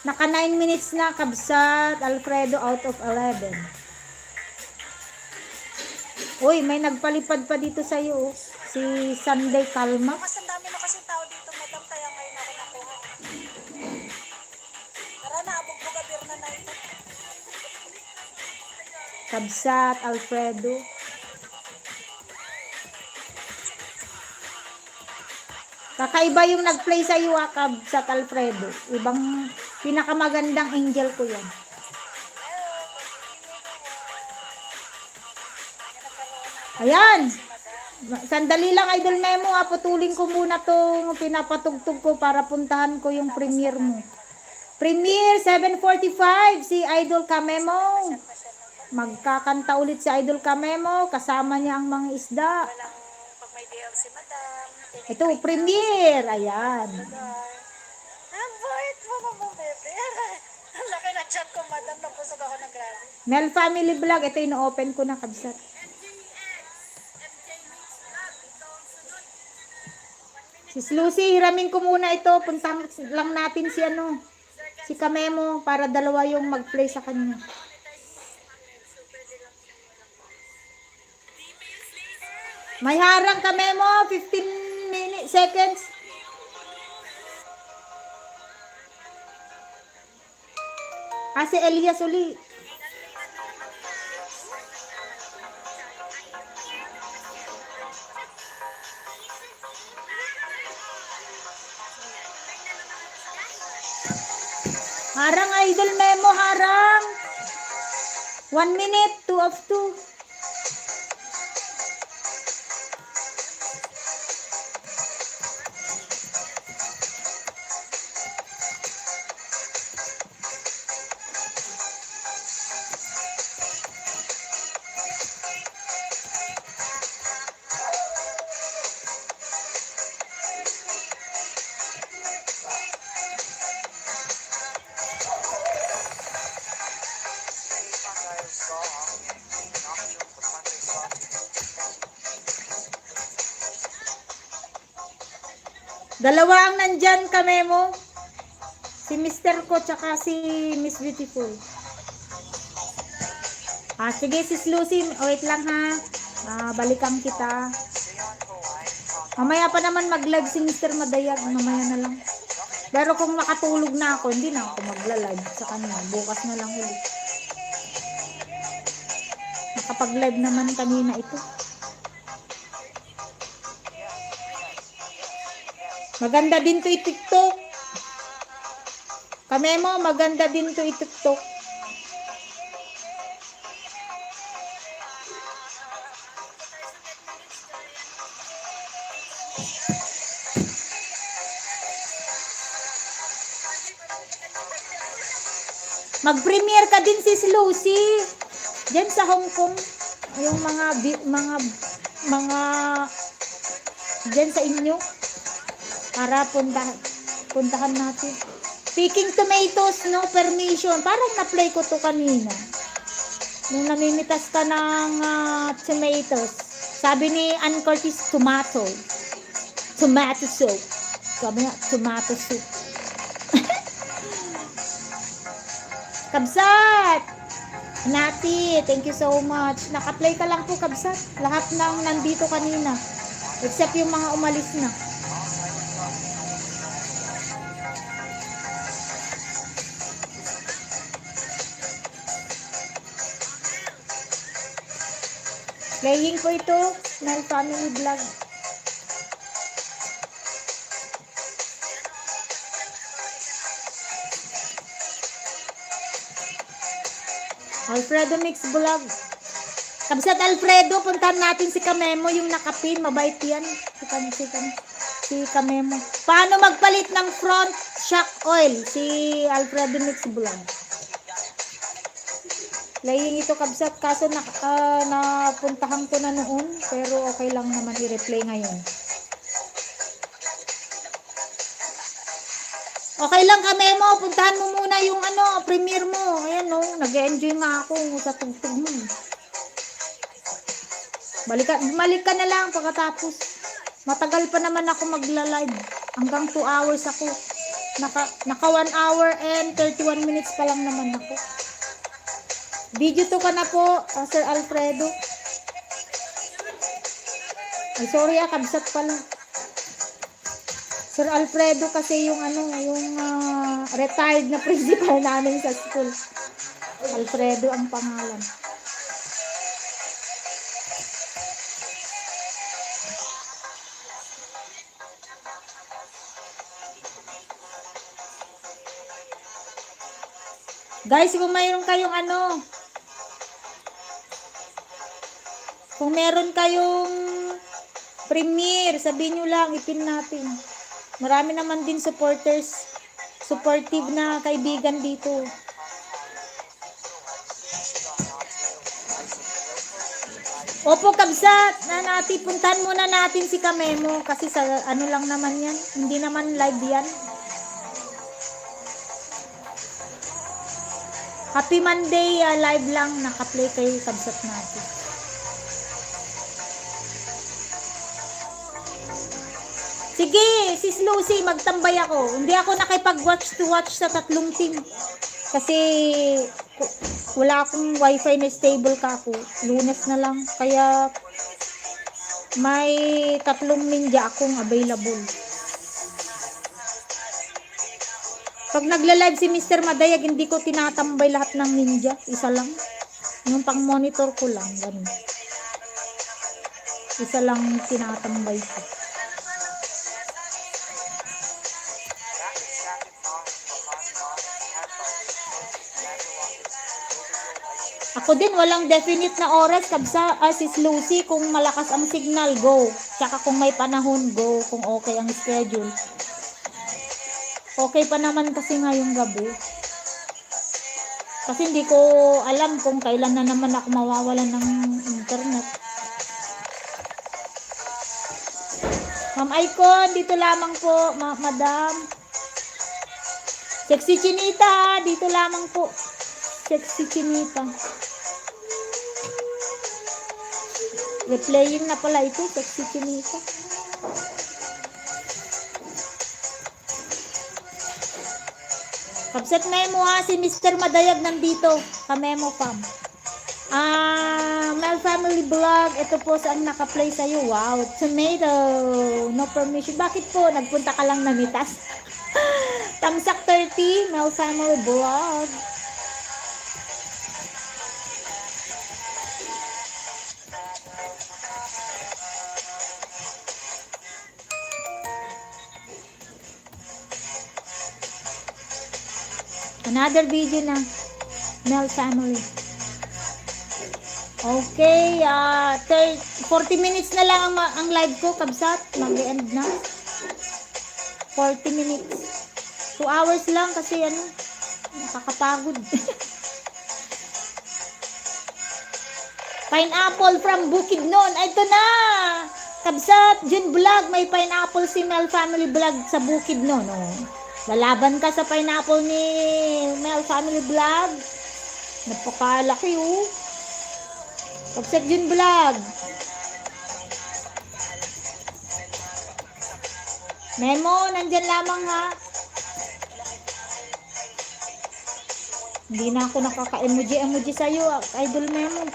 Naka 9 minutes na kabsat. Alfredo out of 11. Uy, may nagpalipad pa dito sa iyo. Si Sunday Kalma. Mas ang dami na kasi tao dito, madam, kaya ngayon ako nakuha. Tara na, abog-bugabir na ito. Kabsat Alfredo. Kakaiba yung nag-play sa iyo, Kabsat Alfredo. Ibang pinakamagandang angel ko yan. Ayan. Sandali lang, Idol Memo. Putulin ko muna tong pinapatugtog ko para puntahan ko yung premiere mo. Premiere 7:45 si Idol Kamemo. Magkakanta ulit si Idol Kamemo. Kasama niya ang mga isda. Walang pag may DLC, madam. Ito, premiere. Ayan. Ang bait mo naman, bebe. Ang laki na chat ko, madam. Nabusog ako ng grabe. Mel Family Vlog. Ito, ino-open ko na, Kabsat. Si Lucy, hiramin ko muna ito. Puntang lang natin si Kamemo para dalawa yung mag-play sa kanya. May harang Kamemo, 15 seconds. Si Elias uli. Harang Idol Memo, harang. 1 minute, 2 of 2. Dalawa ang nandyan, Kamemo. Si Mr. ko tsaka si Miss Beautiful. Sige sis Lucy, wait lang ha. Balikan kita. Mamaya pa naman mag-live si Mr. Madayag. Mamaya na lang. Pero kung makatulog na ako, hindi na ako magla-live sa kanya. Bukas na lang ulit. Nakapag-live naman kanina ito. Maganda din to i-TikTok. Kamemo, maganda din to i-TikTok. Mag-premiere ka din sis Lucy. Diyan sa Hong Kong. Yung mga diyan sa inyo. Para puntahan natin. Picking tomatoes, no permission. Parang na-play ko to kanina. Nung namimitas ka ng tomatoes. Sabi ni Ann Curtis, tomato. Tomato soup. Sabi nga, tomato soup. Kabsat! Nati, thank you so much. Naka-play ka lang po, Kabsat. Lahat ng nandito kanina. Except yung mga umalis na. Playing ko ito, Mel Family Vlog. Alfredo Mix Vlog. Kabsat Alfredo, puntahan natin si Kamemo, yung nakapin, mabait yan. Si Kamemo. Paano magpalit ng front shock oil? Si Alfredo Mix Vlog. Playing ito, Kabsat, kaso napuntahan ko na noon, pero okay lang naman i-replay ngayon. Okay lang kami mo, puntahan mo muna yung ano, premiere mo. Ayan no, nag-enjoy nga ako sa tugtog mo. Balik ka na lang pagkatapos. Matagal pa naman ako magla-live. Hanggang 2 hours ako. Naka 1 hour and 31 minutes pa lang naman ako. Video to ka na po, Sir Alfredo. Ay, sorry kabsat pala. Sir Alfredo kasi yung ano, yung retired na principal namin sa school. Alfredo ang pangalan. Guys, kung mayroon kayong ano, kung meron kayong premiere, sabihin nyo lang, ipin natin. Marami naman din supportive na kaibigan dito. Opo, kabsat, puntahan muna natin si Kamemo kasi sa ano lang naman yan, hindi naman live yan. Happy Monday, live lang, naka-play kay kabsat natin. Sige, sis Lucy, magtambay ako. Hindi ako nakipag-watch to watch sa tatlong team. Kasi wala akong wifi na stable ka ako. Lunes na lang. Kaya may 3 ninja akong available. Pag nagla-live si Mr. Madayag, hindi ko tinatambay lahat ng ninja. Isa lang. Yung pang monitor ko lang. Ganun. Isa lang tinatambay ko. Ako din, walang definite na oras. Sis Lucy, kung malakas ang signal, go. Tsaka kung may panahon, go. Kung okay ang schedule. Okay pa naman kasi ngayong gabi. Kasi hindi ko alam kung kailan na naman ako mawawalan ng internet. Ma'am Icon, dito lamang po, madam. Sexy Chinita, dito lamang po. Sexy Chinita. Replaying na pala ito, Sexy Chinita. Kapsat Memo ha, si Mr. Madayag nandito. Ka-memo fam. Mel Family Vlog, ito po saan naka-play sa'yo. Wow, tomato. No permission. Bakit po? Nagpunta ka lang namitas. Tamsak 30, Mel Family Vlog. Another video na Mel Family. Okay, 40 minutes na lang ang live ko, kabsat. Mag-end na. 40 minutes. 2 hours lang kasi ano, nakakapagod. Pineapple from Bukidnon. Ito na! Kabsat, Jun Vlog, may pineapple si Mel Family Vlog sa Bukidnon. Oh. Lalaban ka sa pineapple ni Mel Family Vlog. Napakalaki oh. Kabsat Jun Vlog. Memo, nandyan lamang ha. Hindi na ako nakaka-emoji sa'yo, Idol Memo.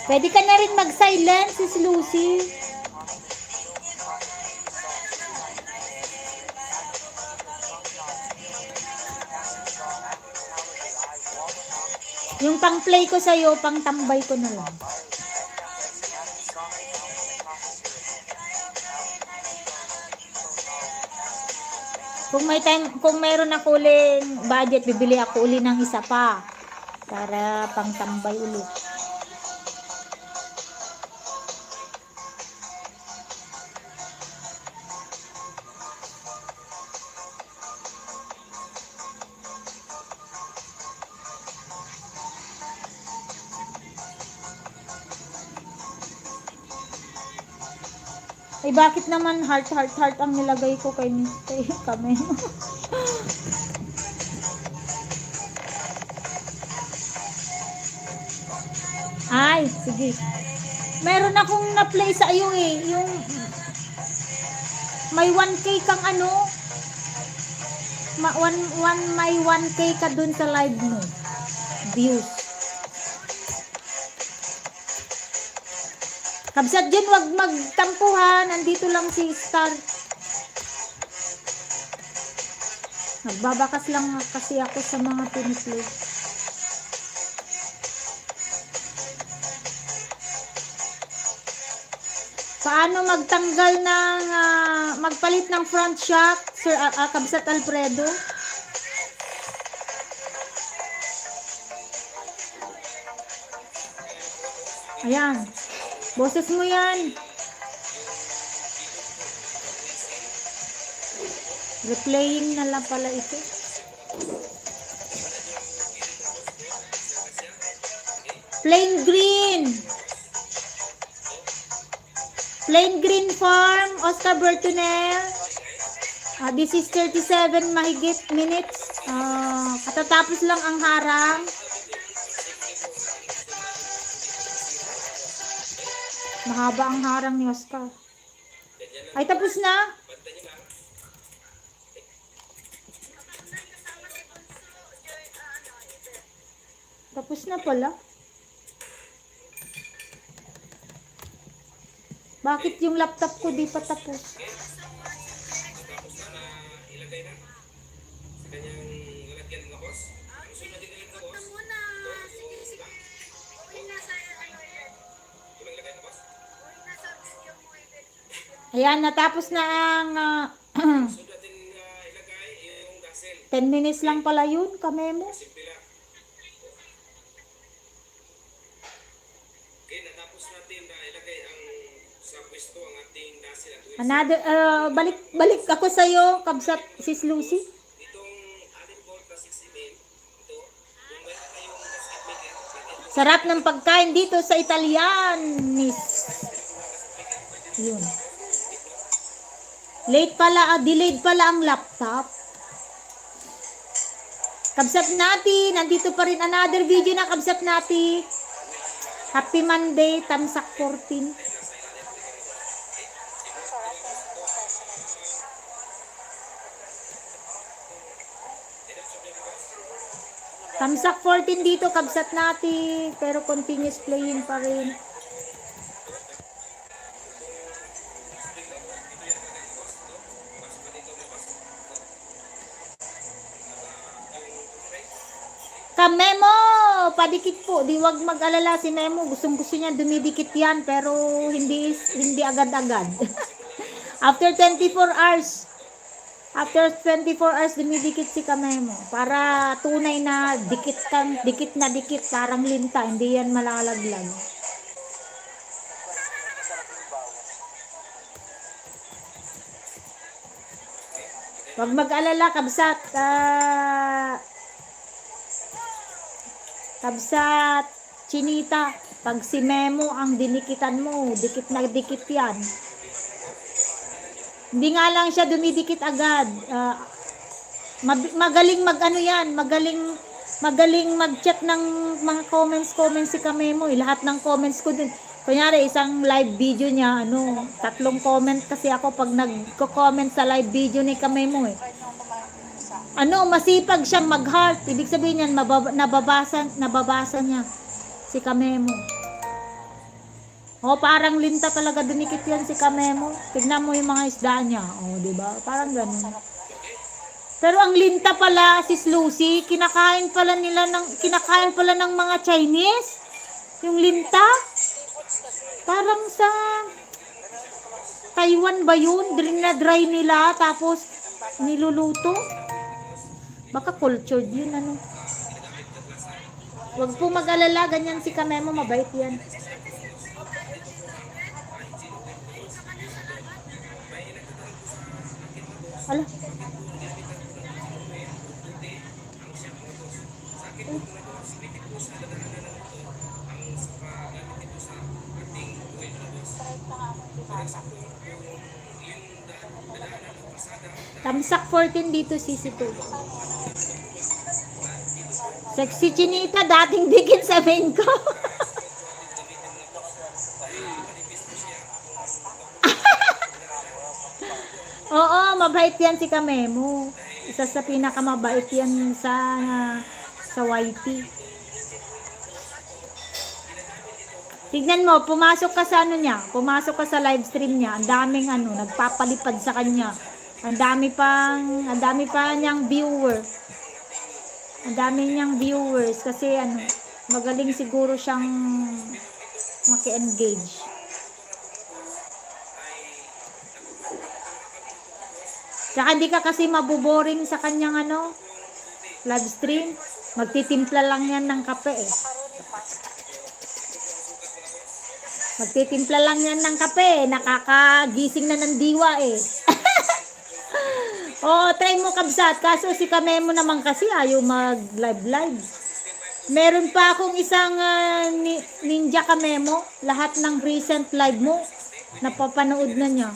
Pwede ka na rin mag-silent, sis Lucy. Yung pang-play ko sa'yo, pang-tambay ko na lang. Kung mayroon ako uling budget, bibili ako uli ng isa pa. Para pang-tambay ulit. Eh, bakit naman heart, heart, heart ang nilagay ko kay kami? Ay, sige. Meron akong na-play sa iyo eh. Yung may 1K kang ano. May 1K ka dun sa live mo. Views. Kabsat dyan, wag magtampuhan. Nandito lang si Star. Nagbabakas lang kasi ako sa mga piniplay. Paano magtanggal ng magpalit ng front shock, Sir Kabsat Alfredo? Ayan. Boses mo yan. Replaying na lang pala ito. Plain green. Plain Green Farm, Oscar Bertunel. This is 37 mahigit minutes. Katatapos lang ang harang. Mahaba ang harang ni Oscar. Ay, tapos na. Tapos na pala. Bakit yung laptop ko di pa tapos? Ayan, natapos na ang 10 minutes lang pala yun, kamemo. Another, balik ako sa'yo, Kabsat, Sis Lucy. Sarap ng pagkain dito sa Italianis. Yun. Late pala, delayed pala ang laptop. Kabsat Nati, nandito pa rin another video na Kabsat Nati. Happy Monday, Tamsak 14. Tamsak 14 dito, Kabsat Nati, pero continuous playing pa rin. Memo, padikit po. Di wag mag-alala si Memo. Gustong-gusto niya dumidikit yan, pero hindi agad-agad. After 24 hours. After 24 hours dumidikit si Kamemo para tunay na dikit na dikit, parang linta, hindi yan malalaglag. Wag mag-alala, Kabsat. Kabsat Chinita, pag si Memo ang dinikitan mo, dikit na dikit yan. Hindi nga lang siya dumidikit agad. Magaling mag-ano yan, magaling mag-chat ng mga comments si Kamemo. Lahat ng comments ko din. Kunyari, isang live video niya, 3 comment kasi ako pag nagko-comment sa live video ni Kamemo eh. Masipag siyang mag-heart. Ibig sabihin yan, nababasa niya si Kamemo. Parang linta talaga dunikit yan si Kamemo. Tignan mo yung mga isda niya. Diba? Parang ganun. Pero ang linta pala, Sis Lucy, kinakain pala ng mga Chinese. Yung linta. Parang sa Taiwan ba yun? Dry nila, tapos niluluto. Baka cultured yun, Huwag po mag-alala, ganyan si Kamemo, mabait yan. Ala. Tamsak 14 dito, CC2. Sexy Chinita, dating dikit sa main ko. Oo, mabait yan si Kamemo. Isa sa pinakamabait yan sa YT. Tignan mo, pumasok ka sa ano niya, pumasok ka sa live stream niya, ang daming nagpapalipad sa kanya. Ang dami pa niyang viewer. Ang dami niyang viewers kasi magaling siguro siyang maki-engage. Saka hindi ka kasi mabuboring sa kanyang live stream. Magtitimpla lang yan ng kape eh. Magtitimpla lang yan ng kape. Nakakagising na ng diwa eh. Oo, try mo kabsat. Kaso si Kamemo naman kasi ayaw mag-live. Meron pa akong isang Ninja Kamemo. Lahat ng recent live mo, napapanood na niya.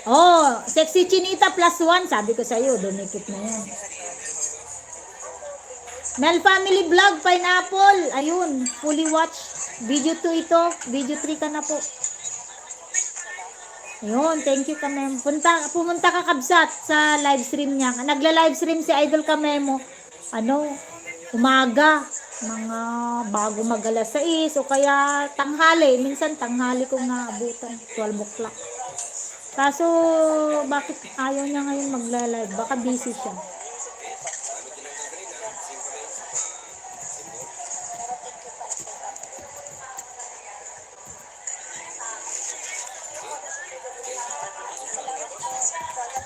Oh, Sexy Chinita +1. Sabi ko sa'yo, dumikit na yan. Mel Family Vlog, Pineapple. Ayun, fully watch. Video 2 ito. Video 3 ka na po. Ayun, thank you Kamemo. Pumunta ka kabsat sa live stream niya. Nagla-live stream si Idol Kamemo. Umaga. Mga bago mag-alas 6 o kaya tanghali. Minsan tanghali kong naabutan. 12 o'clock. Kaso, bakit ayaw niya ngayon magla-live? Baka busy siya.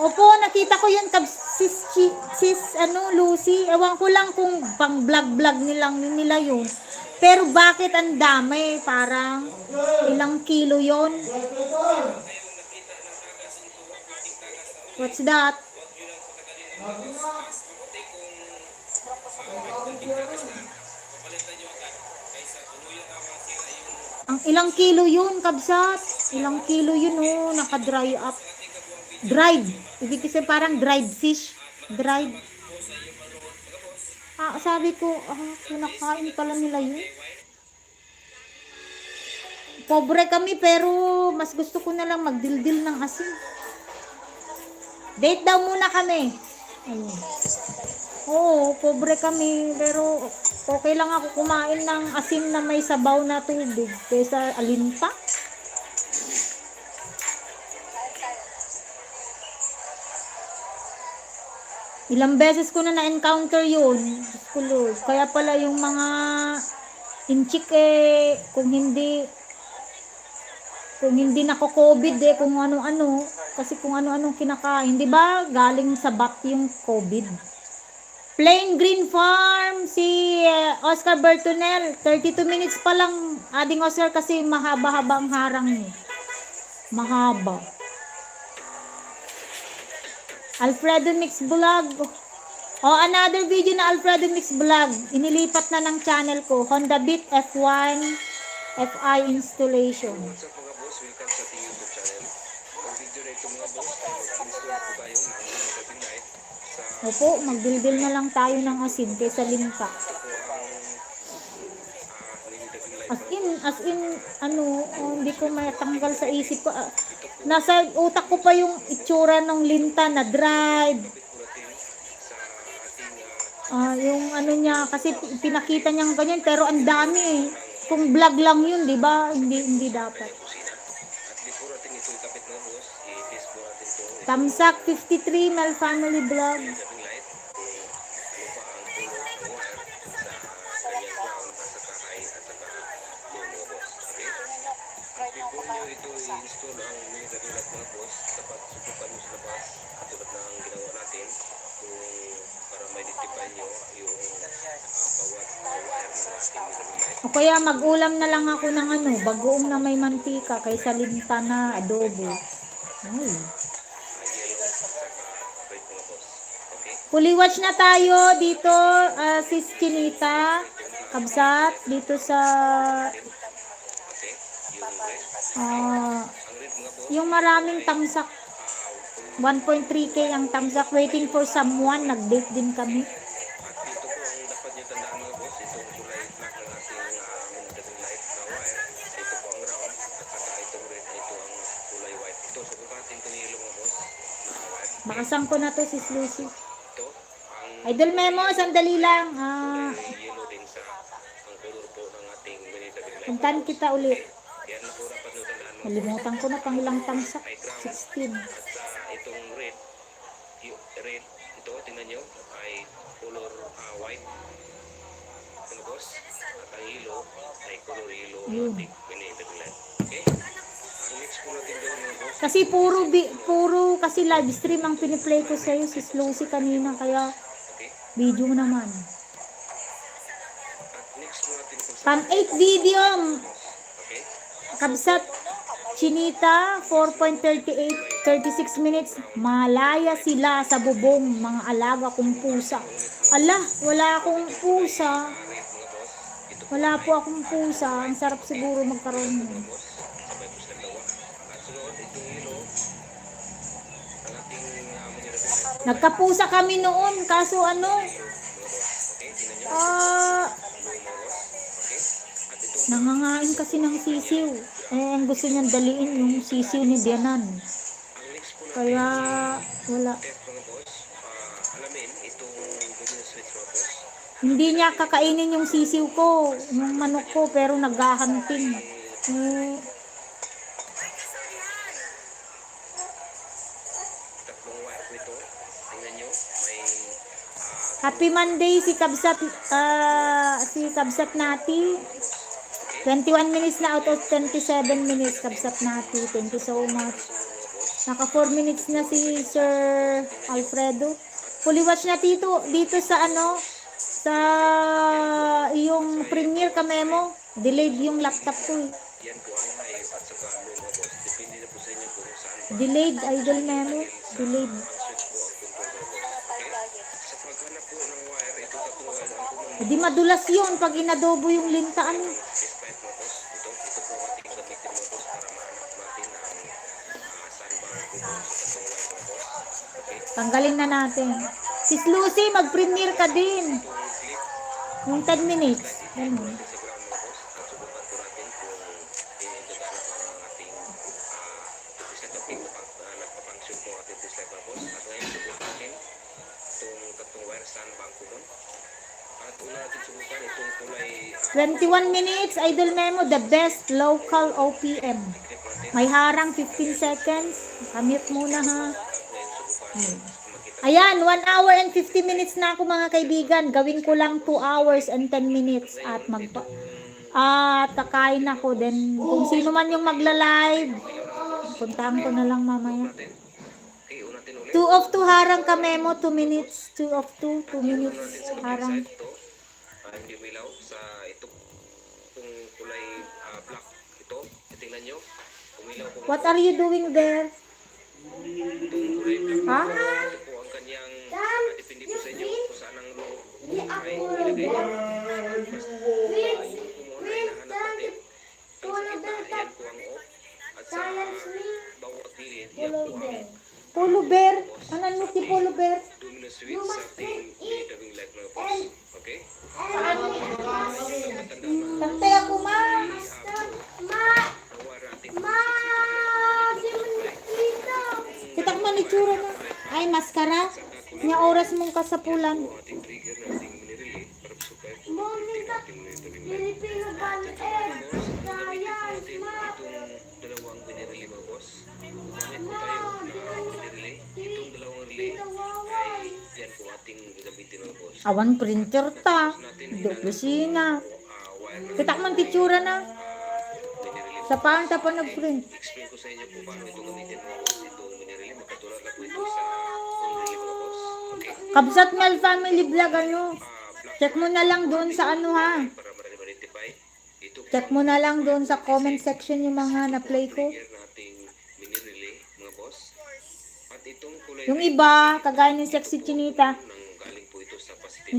Opo, nakita ko yun sis Lucy. Ewan ko lang kung pang vlog nila yun. Pero bakit ang dami? Parang ilang kilo yun? What's that? Ang ilang kilo yun, kabsat? Ilang kilo yun, naka-dry up. Dried. Ibig kasi parang dried fish. Dried. Sabi ko, kinakain pala nila yun. Pobre kami pero mas gusto ko na lang magdildil ng asin. Date daw muna kami. Ayun. Oo, pobre kami pero okay lang ako kumain ng asin na may sabaw na tubig kaysa alinta. Ilang beses ko na-encounter yun. Kaya pala yung mga inchik kung hindi nako-COVID kung ano-ano. Kasi kung ano-anong kinakain. Di ba galing sa bat yung COVID? Plain Green Farm, si Oscar Bertonel. 32 minutes pa lang, ading Oscar kasi mahaba-haba ang harang niya. Mahaba. Alfredo Mix Vlog. Another video na Alfredo Mix Vlog. Inilipat na ng channel ko. Honda Beat F1 FI installation. What's up mga boss? Welcome sa ating YouTube channel. Ang video na ito mga boss, mag-install po tayo ng gabi night sa Opo, magdildil na lang tayo ng asin kaysa linta. As in, hindi ko matanggal sa isip ko. Nasa utak ko pa yung itsura ng linta na dried. Yung niya, kasi pinakita niyang ganyan, pero ang dami eh. Kung vlog lang yun, di ba? Hindi dapat. Tamsak 53, Mel Family Vlog. Before nyo ito i-install ang mga gabilat mga boss, dapat subukan nyo sa labas katulad ng ginawa natin para ma-identify nyo yung bawat wire ng ating gabilat. O kaya mag-ulam na lang ako ng bagoong na may mantika kaysa linta na adobo. Ay. Yellow at saka red mga boss. Okay? Fully watch na tayo dito, Sis Chinita, Kabsat, dito sa yung maraming tamsak. 1.3K ang tamsak. Waiting for someone. Nag-date din kami. At ito po ang dapat nyo tandaan mga boss, itong kulay black ng ating mandatory light na wire. Ito po ang round at saka itong red, ito ang kulay white. Ito, subukatin itong yellow mga boss na wire. Bakasan ko na to, Sis Lucy. Ito, ang Idol Memo, sandali lang. yellow din sa ang color po ng ating mandatory light. Puntan kita uli. Yan na po dapat nyo tandaan mga Nalimutan ko na pang ilang tamsak. ay ground. 16. At itong red, yung red, ito, tingnan nyo, ay color white. Ano boss? At ang yellow ay color yellow ng Yun. ating mandatory light. Okay? Ang next po natin gawin mga boss, Kasi puro kasi live stream ang piniplay ko sa'yo, Sis Lucy kanina. Kaya okay? video naman. At next po natin kung Pan 8 video. okay? Kabsat Chinita 4.38 36 minutes. Malaya sila sa bubong, mga alaga kong pusa. Ala, wala akong pusa. Wala po akong pusa. Ang sarap siguro magkaroon nun. Sabay po sa dalawa. At sunod, itong yellow, ang ating mandatory light. Nagkapusa kami noon, kaso ano, Okay? Tingnan nyo. nangangain kasi ng sisiw. Ang gusto niyang daliin yung sisiw ni Dianan. Ang next po natin, Kaya wala. test mga boss, alamin itong goodness switch mga boss. Hindi niya kakainin yung sisiw ko, yung manok ko, pero naghahunting. Tatlong wire po ito. Tingnan nyo, may Happy Monday si Kabsat Nati. 21 minutes na out of 27 minutes, Kabsat Nati. Thank you so much. Naka 4 minutes na si Sir Alfredo. Fully watch na dito sa sa iyong Premiere ka Memo. Delayed yung laptop ko eh. yan po ang high at saka low mga boss. Depende na po sa inyo kung saan ba Delayed, Idol Memo. Delayed. ang switch po ang control mga boss. Okay? Sa paghanap po ng wire, ito tatlong wire ang common Hindi madulas yun pag inadobo yung lintaan eh. despite mga boss. Ito po ating gamitin mga boss para mahanap natin ang saan ba ang common sa tatlong wire mga boss. Okay? Tanggalin na natin. Sis Lucy, mag-premiere ka din. Yung 10 minutes. Ganun. Sa ground mga boss, at subukan po natin kung gagana pa ang ating set of nagpapangsyon po ang ating test mga boss. At ngayon subukan natin itong tatlong wire saan ba ang common. At una natin subukan itong kulay 21 minutes, Idol Memo, the best local OPM. grip natin. May harang 15 seconds. Kamute muna ha. At ngayon subukan makita Ayan, 1 hour and 50 minutes na ako mga kaibigan. Gawin ko lang 2 hours and 10 minutes at kakain ako. Then, kung sino man yung magla-live, puntahan ko na lang mamaya. natin. Okay, una natin ulit. 2 of 2 harang ka Memo, 2 minutes. 2 of 2, 2 minutes harang. Ito, hindi umilaw sa itong kulay black. Ito, tingnan nyo. Umilaw po. What are you doing there? Itong kulay black. Ha? Ito po ang kanyang, depende po sa inyo kung saan ang low ay ilagay nyo. Basta yung kumon ay nahanap natin. Ang sa gitna, yan po ang off. At sa bawat gilid, yan po ang Polo bear. Anan mo si Polo bear? luminous switch sa ating minitawing light mga boss. Okay? Tantay ako ma. Kita ko man itsura na. Ay, maskara. Nya oras mong kasapulan. Ating trigger na ating minirelay para supay po ang ating minitawing light. Gamitin po natin itong dalawang binirelay mga boss. Gamit po tayo na binirelay. Itong dalawang relay ay yan po ating gamitin mga boss. Awan printer ta. Duplisina. Wire Kita ko man itsura na. binirelay. Sa paano ta pa nag-print? Explain ko sa inyo kung paano ito gamitin mga boss. Itong binirelay. Makatulad na po ito sa binirelay mga boss. Okay? Kabsat Mel Family Vlog ano. Black Check mo na lang doon sa ano ha. para ma-identify. Ito po Check mo na lang doon sa comment section yung mga na-play ko. trigger nating mini-relay mga boss. At itong kulay Yung iba, kagaya ng Sexy Chinita, sa positive.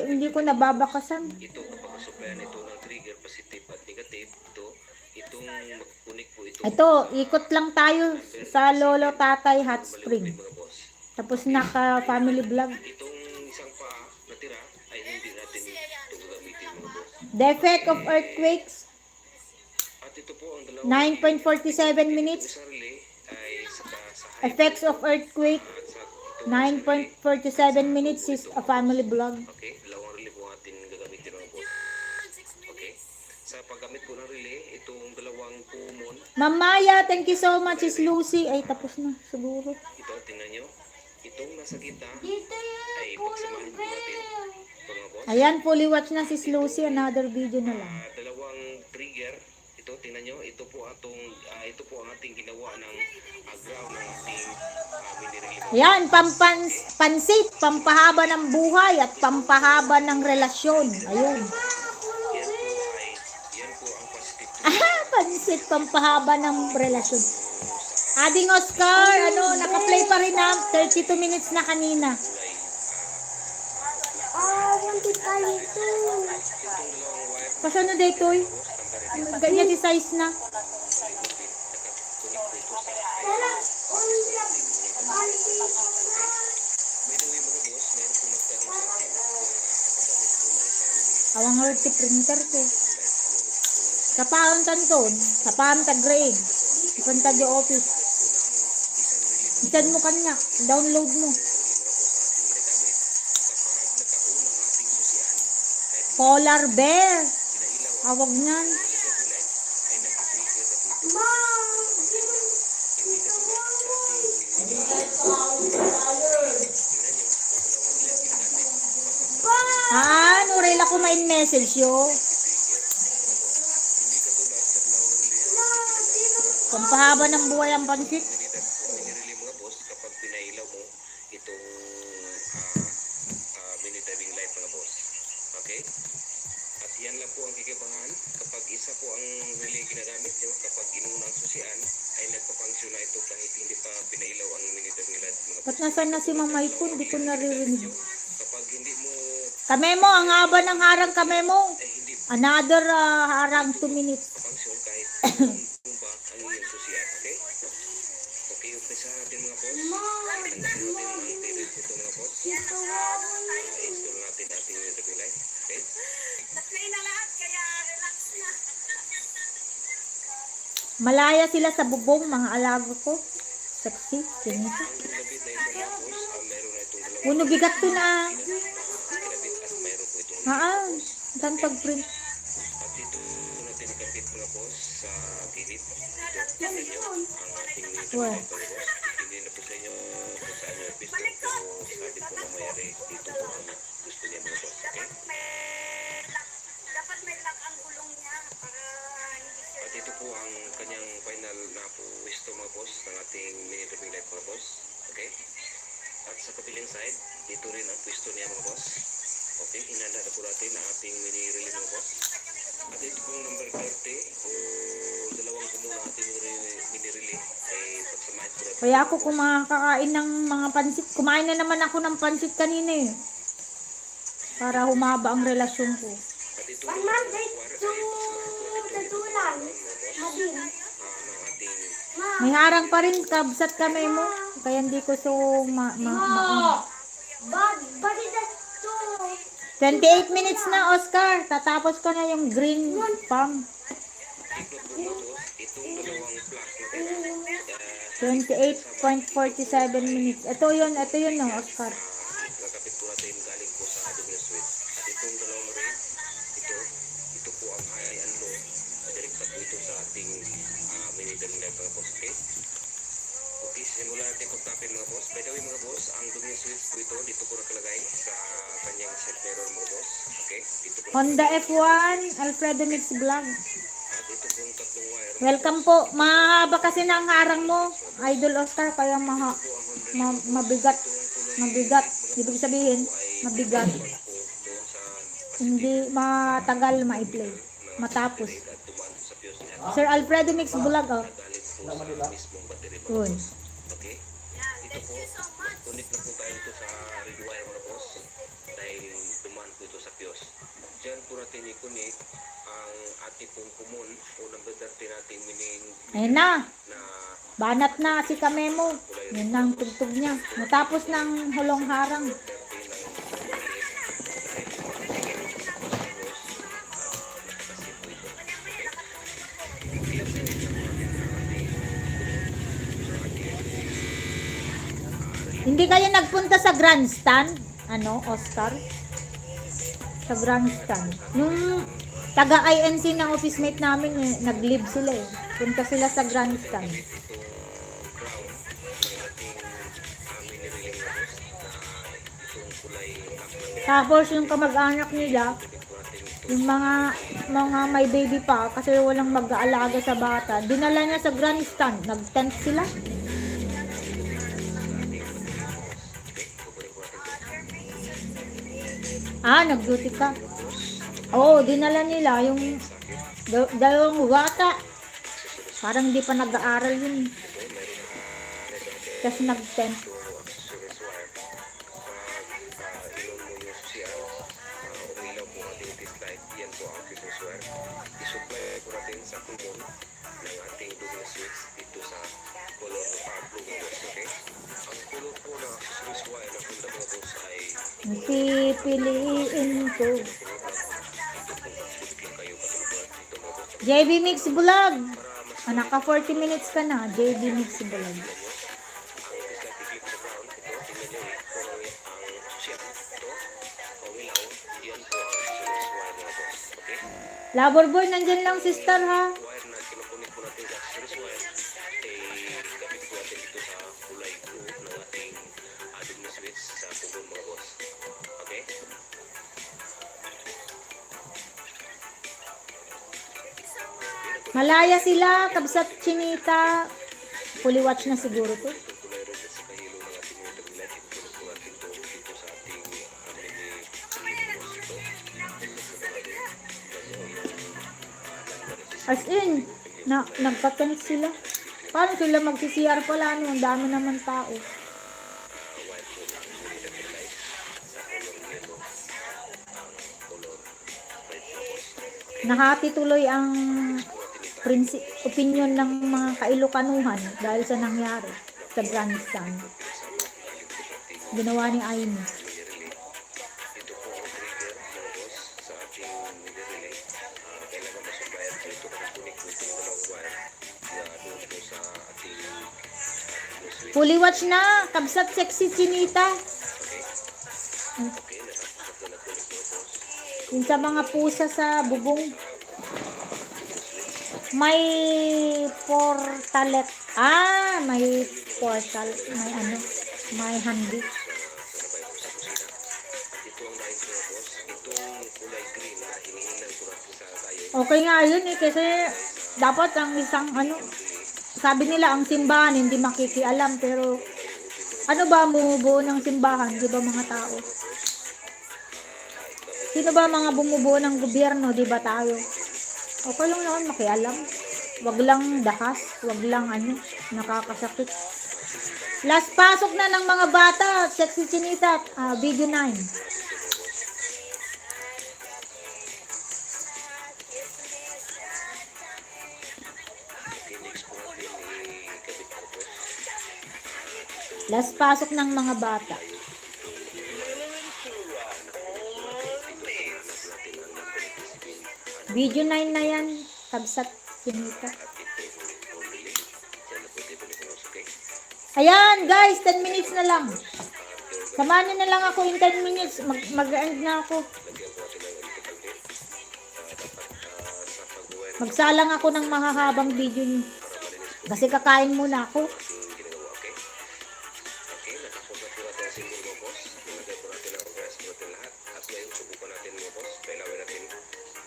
Hindi ko nababakasan. Ito kapag supplyan ito ng trigger positive at negative, itong mag-connect po ito. Ito, ikot lang tayo sa Lolo Tatay Hot Spring. Mga boss. Tapos naka family vlog. Itong isang paa na tira ay hindi natin ito gagamitin mga boss. The effect of earthquakes, At ito po ang dalawa. 9.47 minutes. Sa relay ay sa Effects of earthquake, at sa ito. 9.47 minutes is a family vlog. Okay, dalawang relay po natin gagamitin mga boss. Okay. Sa paggamit po ng relay, itong dalawang common, Mamaya, thank you so much, is Lucy. Ay, tapos na, siguro. ito tingnan nyo. Itong nasa gitna Dito yun, ay pagsamahin po natin. Ito mga boss. Ayan, fully watch na si Lucy. Another video na lang. Dalawang trigger. Ito tingnan nyo. Ito po ang ating ginawa ng ground ng ating mini relay. Ayan, pansit, pampahaba ng buhay at pampahaba ng relasyon. Ayun. Yan po ang positive Pansit, pampahaba ng relasyon. Ading Oscar, naka-play pa rin na. 32 minutes na kanina. wanted tayo ito. Kasunod dito, ganyan di size na. Awang hurti printer ko. Sa pauntan to, sa pauntan grade. Ipunta di office. Isan mo kanya, download mo. Polar bear. Awag niyan. Nurel ako main message yo. Pampahaba ng buhay ang pansit. Minirili mga boss kapag pinailaw mo itong mini diving light mga boss. Okay? At yan lang po ang kikibahan kapag isa po ang relay ginagamit nyo, kapag inuna ang susian ay nagpapangsyon na ito kahit hindi pa pinailaw ang mini diving light mga boss. Ba't nasan na si Mama Ipon? Di ko naririnig. Kapag hindi mo Kamemo, ang haba ng harang kamemo. ay hindi Another harang 2 minutes. papangsyon kahit tumba ang iyong susian. Okay? Okay, umpisa natin mga boss. Tanggalin natin ang tirit ito mga boss. I-install natin ating mini diving light. Okay? Na-play na lahat, kaya relax na. Malaya sila sa bubong, mga alago ko. Sexy. Ganito. Ang kinabit na ito mga boss, meron na itong dalawang Uno, bigat to na. kinabit at mayroon po itong Saan pag-print? at ito natin ikabit mga boss sa gilid. Ito, tingnan nyo ang ating Wow. mga boss. Hindi na po sa inyo kung saan nyo pisto. Pero sabi po na mayari dito po ang gusto niya mga boss. Okay? Dapat may lock ang gulong niya para hindi siya. At ito po ang kanyang final na po pisto mga boss ng ating mini diving light mga boss. Okay? At sa kapiling side, dito rin ang pwesto niya mga boss. Okay, hinanda na po natin ang ating mini relay mga boss. At ito pong number 30 o dalawang kumuna ating mini relay ay pagsamahin po natin. Kaya ako kumakain ng mga pansit. Kumain na naman ako ng pansit kanina eh. Para humaba ang relasyon ko. At ito One ang month, ay pagsamahin po natin ito natulan. mga boss ng ating May harang pa rin, kabsat kami mo. Kaya hindi ko so But is that so? 28 minutes na, Oscar. Tatapos ko na yung green farm. tiklop po mga boss. Itong dalawang flash na 28.47 minutes. Ito yun no, Oscar. nakapit po natin galing po sa double switch. At itong dalawang rin, ito po ang high and low. Direkta po ito sa ating mini diving light mga boss. Okay? Okay, simulan natin pagtapin mga boss. By the way mga boss, ang double switch po ito, dito po nakalagay sa kanyang set mirror mga boss. Okay? Dito po Honda F1, Alfredo Mix Vlog. at ito pong tatlong wire. Welcome po. Mahaba kasi na ang harang mo, Idol Oscar, kaya mabigat. Mabigat. Ibig sabihin, mabigat. Po doon sa Hindi matagal ma-play. Matapos. at dumaan sa fuse niya. Sir Alfredo Mix Vlog, oh. Galing po sa mismong battery mga Yun. boss. Okay? Ito po, connect na po tayo ito sa red wire mga boss. Dahil kuni ang ating pong kumun o number 30 natin meaning Ayun na. na Banat na si Kamemo. Yun na ang tugtog niya. Matapos ng hulong harang. 30 ng Hindi kayo nagpunta sa grandstand? Ano, Oscar? Sa grandstand. Yung taga-INC ng office mate namin, nag-live sila eh. Punta sila sa grandstand. Tapos yung kamag-anak nila, yung mga may baby pa, kasi walang mag-aalaga sa bata, dinala niya sa grandstand. Nag-tent sila. Nag-duty ka. Oo, dinala nila yung dalawang bata. Parang hindi pa nag-aaral yun. Tapos nag-tent. umilaw po ating test light, yan po ang fuse wire. I-supply po natin sa common ng ating double switch dito sa color blue box, okay? Ang color po na fuse wire na punta mga boss ay Pipiliin ko. lang kayo katulad dito mga boss. JB Mix Vlog. Naka 40 minutes ka na. JB Mix Vlog. Ang test light i-click sa ground, ito, tingnan nyo kung ang ship ito, umilaw, yan po ang fuse wire mga boss, okay? Labor boy, nandyan lang sister ha. Wire na kinukunik po natin sa fuse wire, kapit po natin dito sa kulay blue ng ating double switch sa common mga boss, okay? Malaya sila. Kabsat Chinita. Fully watch na siguro to. Kulay red sa kahilo ng ating meter light, kinukunik po natin to dito sa ating mini As in, nagpatent sila. Paano sila mag-CCR pala? Ang dami naman tao. Nahati tuloy ang opinion ng mga Kailokanuhan dahil sa nangyari sa grandstand. Ginawa ni Aimee. Ito po ang trigger mga boss sa ating meter relay. Kailangan masubayan po ito kunik po itong dalawang wire na doon po sa ating switch. Fully watch na. Kabsat sexy Chinita. Okay, nakapasok na nakunik mga boss. Yung sa mga pusa sa bubong. May portalet. May portal. May ano. May handi. Ito ang line mga boss. Itong kulay green na hinihingan ko natin sa tayo. Okay nga yun eh. Kasi dapat ang isang ano. Sabi nila ang simbahan hindi makikialam. Pero ano ba ang bumubuo ng simbahan? Di ba mga tao? Sino ba mga bumubuo ng gobyerno? Di ba tayo? Okay lang naman makialam. Wag lang dahas. Wag lang ano. Nakakasakit. Last pasok na ng mga bata. Sexy Chinita. Video 9. Last pasok ng mga bata. Video 9 na yan. Kabsat Chinita. Ayan guys, 10 minutes na lang. Samahan nyo na lang ako in 10 minutes. Mag-end na ako. Magsalang ako ng mahahabang video nyo. Kasi kakain muna ako. Okay, natapos na po natin ang symbol mga boss. Nilagay po natin ang gas po natin lahat. At ngayon, subukan natin mga boss. Pailawin natin.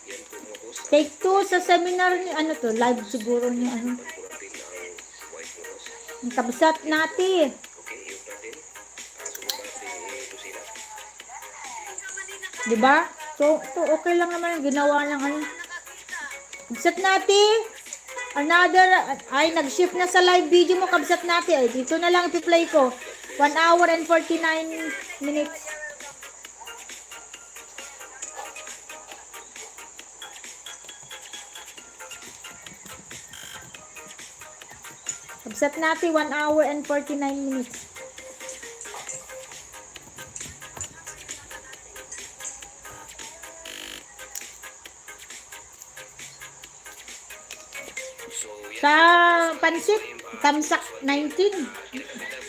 Yan po mga boss. Take 2 sa seminar ni ano to, live siguro ni ano. Po natin ang white mga boss. Ang kabsat natin. Okay, iyot natin. Subukan natin i-tusina. Diba? So okay lang naman ang ginawa ng ano. Kabsat natin. Another, nag-shift na sa live video mo, kabsat natin. Ay, dito na lang i-play ko. 1 hour and 49 minutes. Kabsat natin 1 hour and 49 minutes. So, yan. Sa pansit, tamsak 19.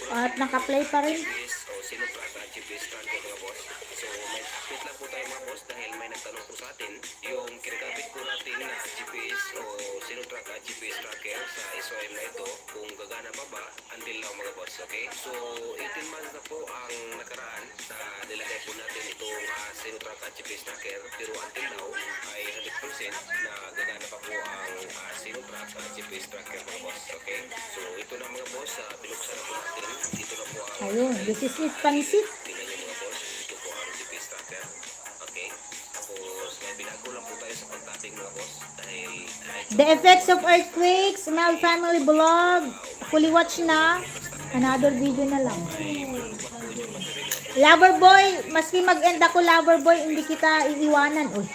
At naka-play pa rin. O Sinotrack at GPS tracker mga boss. So may update lang po tayo mga boss dahil may nagtanong po sa atin yung kinakabit po natin na GPS o Sinotrack at GPS tracker sa SOM na ito kung gagana pa ba until now mga boss. Okay? So 18 months na po ang nakaraan na nilagay po natin itong Sinotrack at GPS tracker pero until now ay 100% na gagana pa po ang Sinotrack at GPS tracker mga boss. Okay? So ito na mga boss, binuksan na po natin. Dito na po ang Ayun, this is it, pansit. tingnan nyo mga boss, ito po ang GPS tracker. Okay? Tapos, may binago lang po tayo sa pagtating mga boss dahil The effects of earthquakes, Mel Family Vlog. Fully watch na. Another video na lang. Loverboy, maski mag-end ako Loverboy, hindi kita iiwanan. Uy.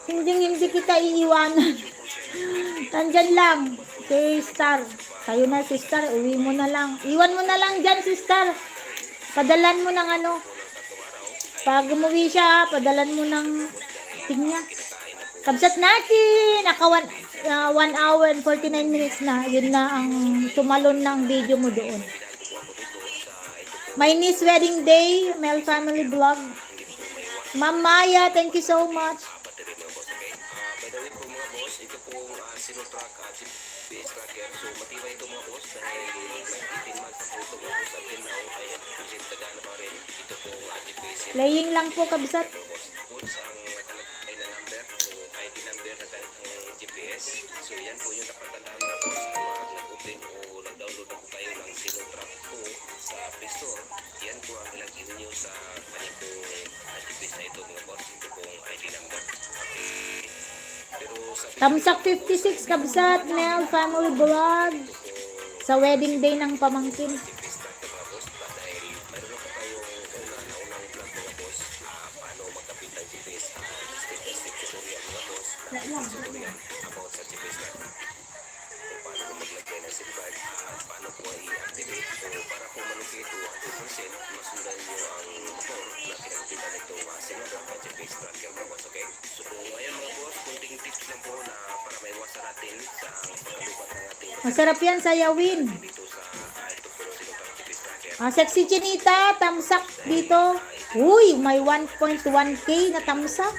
Hindi kita iiwanan. Nandyan lang. Sister. Kayo na, sister. Uwi mo na lang. Iwan mo na lang dyan, sister. Padalan mo ng ano. Pag umuwi siya, padalan mo ng tingnya. Kabsat natin. Naka 1 hour and 49 minutes na. Yun na ang tumalon ng video mo doon. My niece wedding day, Mel Family Vlog. Ma'am Maya, thank you so much. battery mga boss. Okay? By the way po mga boss, ito pong Sinotrack at GPS tracker. So, matibay ito mga boss dahil 18 months na po ito mga boss. Until now, ay 100% tagana pa rin. Ito pong GPS Playing lang po, kabsat. mga boss. Tapos, ang nakalagay na number, so ID number na ang GPS. So, yan po yung napatandaan mga boss. Kung nag-open o nag-download na po kayo ng Sinotrack po sa Play Store, yan po ang ilagay nyo sa kanyang pong GPS na ito mga boss. Ito pong ID number. Okay. Pero sa Tamsak 56, kabsat, Mel Family Vlog. Sa wedding day ng pamangkin. GPS tracker mga boss, dahil mayroon pa tayong unang vlog mga boss, paano magkapit ng GPS, step-by-step tutorial mga boss, tutorial about sa GPS tracker. Kung paano po maglagay ng SIM card, paano po i-activate o para po malukit o 100% masundan nyo ang motor na pinagpitan itong Sinotrack at GPS tracker mga boss. Okay? So ayan mga boss, kunting tips lang po na para maiwasan natin sa pagkalubat ng ating Masarap yan, sayawin. dito sa ito po Sinotrack GPS tracker. Sexy Chinita, tamsak dito. Uy, may 1.1k na tamsak.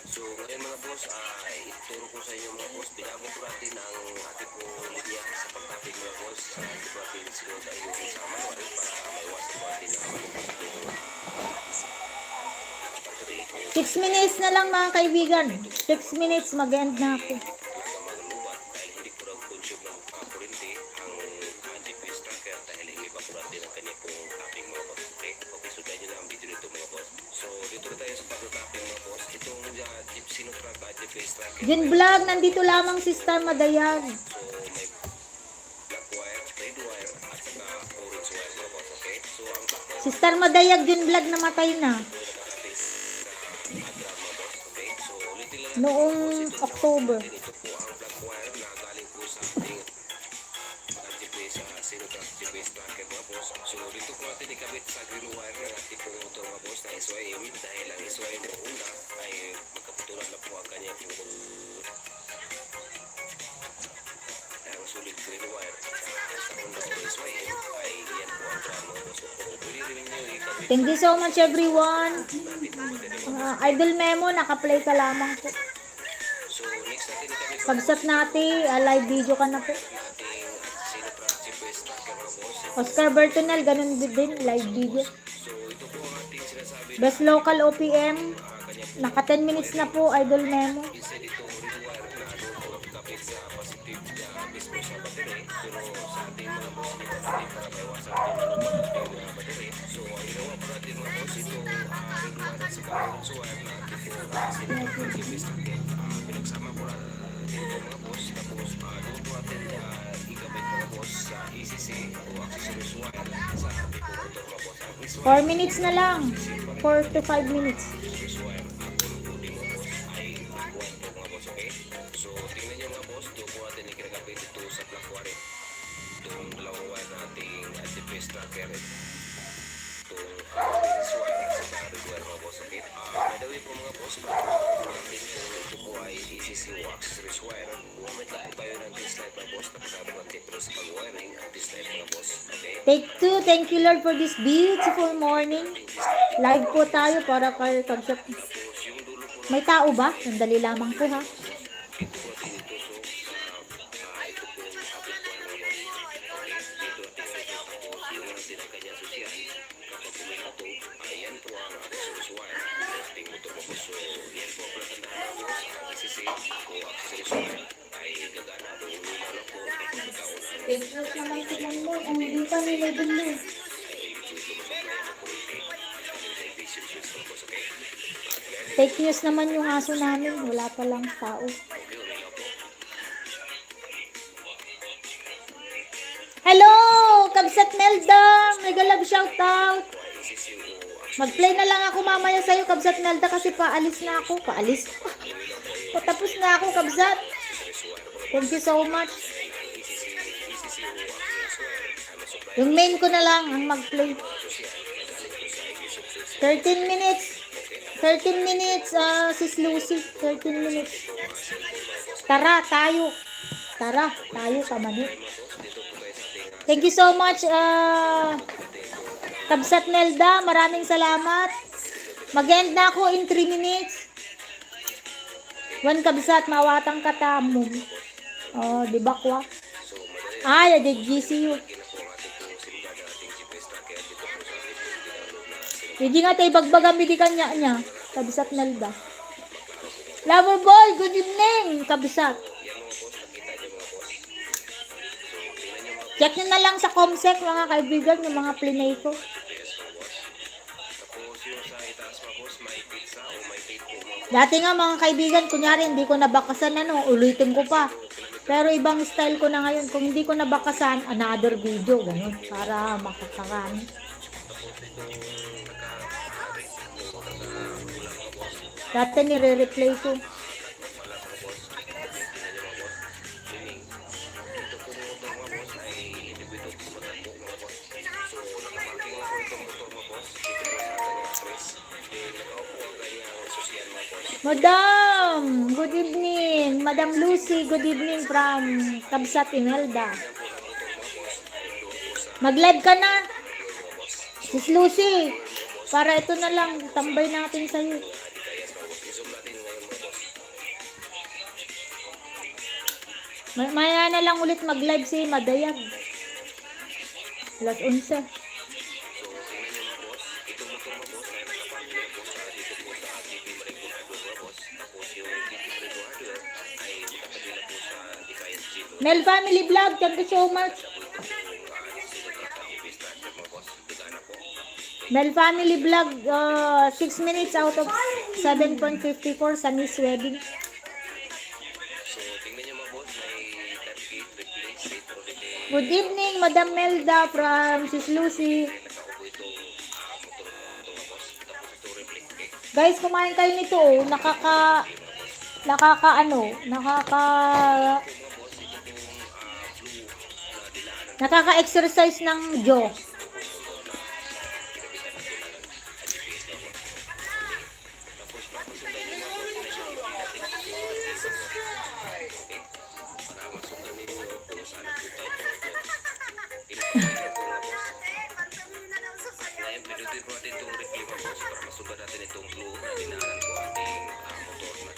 So ngayon mga boss, ituro ko sa inyo mga boss, binago ko natin ang ating po linya sa pagtapig mga boss. Hindi ko natin sinunod tayo sa manual para maiwasan po natin ang battery o 6 minutes na lang mga kaibigan. 6 minutes, mag-end na ako. hindi po ito magalubat dahil hindi po nag-consume ng kuryente ang GPS tracker dahil iniba po natin ang kanya pong tapping mga boss. Okay, sundan nyo na ang video nito mga boss. So dito na tayo sa pag-tapping mga boss. Itong Jeep Sinotrack at GPS tracker. Jin Vlog, nandito lamang si Star Madayag. So may black wire, red wire, at saka orange wire mga boss. Okay, so ang black wire Si Star Madayag, Jin Vlog namatay na. nakalapit sa background mga boss. Okay, so ulitin lang natin Noong October. ito po ang black wire na galing po sa ating GPS Sinotrack GPS tracker mga boss. So dito po natin ikabit sa green wire ng ating pong motor mga boss na SYM dahil ang SYM ng una ay magkaputulan na po ang kanya pong ang solid green wire sa Honda o SYM ay yan po ang ground mga boss. So pwede rin nyo ikabit Thank you so much everyone. Idol Memo, naka-play ka lamang po. so next natin ikabit Pagsat natin, live video ka na po. ating Sinotrack GPS tracker mga boss. Oscar Bertonel, ganun din, live video. So ito po ang ating sinasabi na Best local OPM, kanya po naka 10 minutes na po, Idol Memo. instead ito red wire na doon po kapit sa positive mismo sa battery pero sa ating mga boss hindi pa natin para maiwasan natin ang battery. So ang ginawa po natin mga boss ito red wire at saka orange wire na ating po Sinotrack GPS tracker. Pinagsama po natin ito mga boss tapos doon po natin ikabit mga boss sa ECC o accessories wire sa ating po motor mga boss. Ang 4 minutes na lang. 4 to 5 minutes. accessories wire ang body mga boss tracker. Itong business wire sa red wire mga boss. Okay? By the way po mga boss, natin ito po ay ECC wax wrist wire. Gumamit lang po tayo ng this light mga boss. Napasado ng tip sa pag-wiring ang this light mga boss. Okay? Take two. Thank you Lord for this beautiful morning. Live po tayo para kay Kabsat. May tao ba? Sandali lamang po ha. Pictures naman sila mo. Ang hindi pa nila dun. Fake news naman yung aso namin. Wala pa lang tao. Hello! Kabsat Melda! Mega love shoutout! Mag-play na lang ako mamaya sa'yo, Kabsat Melda, kasi paalis na ako. Paalis? Patapos na ako, Kabsat. Thank you so much. Yung main ko na lang ang mag-play. 13 minutes. 13 minutes, Sis Lucy. 13 minutes. Tara, tayo. Tara, tayo sa mani. Thank you so much, Kabsat Melda. Maraming salamat. Mag-end na ako in 3 minutes. One Kabsat, mawatang katamo. Oh, di ba kwa? Ay, I GCU. Hindi nga tayo bagbagan bidi kanya niya. Kabsat Melda. Lover boy, good evening, Kabsat. Check nyo na lang sa Comsec, mga kaibigan, yung mga plinay ko. Dati nga mga kaibigan, kunyari hindi ko nabakasan, ulitin ko pa. Pero ibang style ko na ngayon. Kung hindi ko nabakasan, another video, ganun, para makakarami. Dati nire-replay ko. Madam, good evening. Madam Lucy, good evening from Kabsat Imelda. Mag-live ka na, Sis Lucy. Para ito na lang, tambay natin sa'yo. Maya na lang ulit mag-live si Madayag. Alas 11. Mel Family Vlog, thank you so much. Mel Family Vlog, 6 minutes out of 7.54 sa Miss Wedding. Good evening, Madam Melda from Sis Lucy. Guys, kumain kayo nito, oh. Nakaka-exercise ng jaw.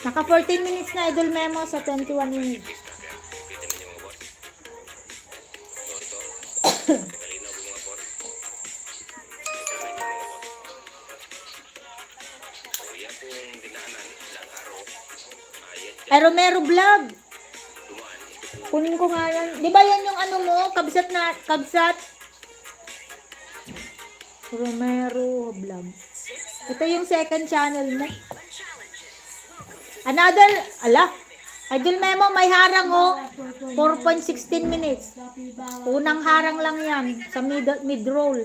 Naka 14 minutes na idol memo sa 21 minutes. Ay, Romero Vlog. Kunin ko nga yan. Di ba yan yung ano mo? Kabsat. Romero Vlog. Ito yung second channel mo. Another, Idol Memo, may harang oh. 4.16 minutes. Unang harang lang yan sa mid-roll.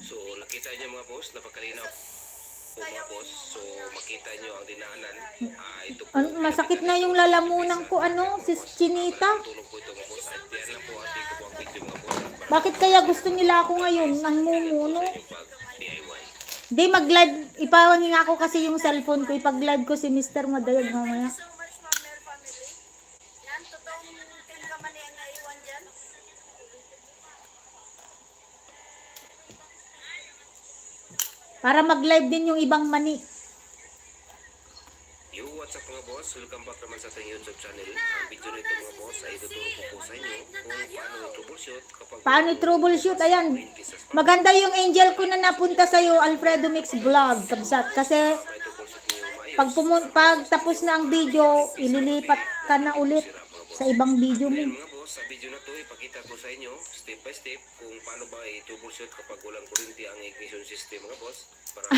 So, nakita niyo mga boss, napakalinaw po mga boss. So, makita niyo ang dinaanan. Ito po, Masakit na yung lalamunan ko, Sis Chinita. tulong po ito mga boss. At yan lang Bakit kaya gusto nila ako ngayon? Ang mumuno. yung pag-DIY. Hindi, mag-live. Ipahinga ko kasi yung cellphone ko. Ipag-live ko si Mr. Madayag mamaya. So much, Ma'am Family. Yan, totoong tin ka man yan naiwan dyan. Para mag-live din yung ibang mani. Yo, what's up mga boss? Welcome back naman sa ating YouTube channel. Ang video nito mga boss ay tuturo ko po sa inyo kung paano i-troubleshoot kapag Paano troubleshoot? Ayan. Maganda yung angel ko na napunta sa'yo, Alfredo Mix Vlog. Kabsat. Kasi may troubleshoot niyo maayos. pag tapos na ang video, ililipat ka na ulit sa ibang video Ngayon mo. mga boss, sa video na to ipakita ko sa inyo step by step kung paano ba i-troubleshoot kapag walang kuryente ang ignition system mga boss. Para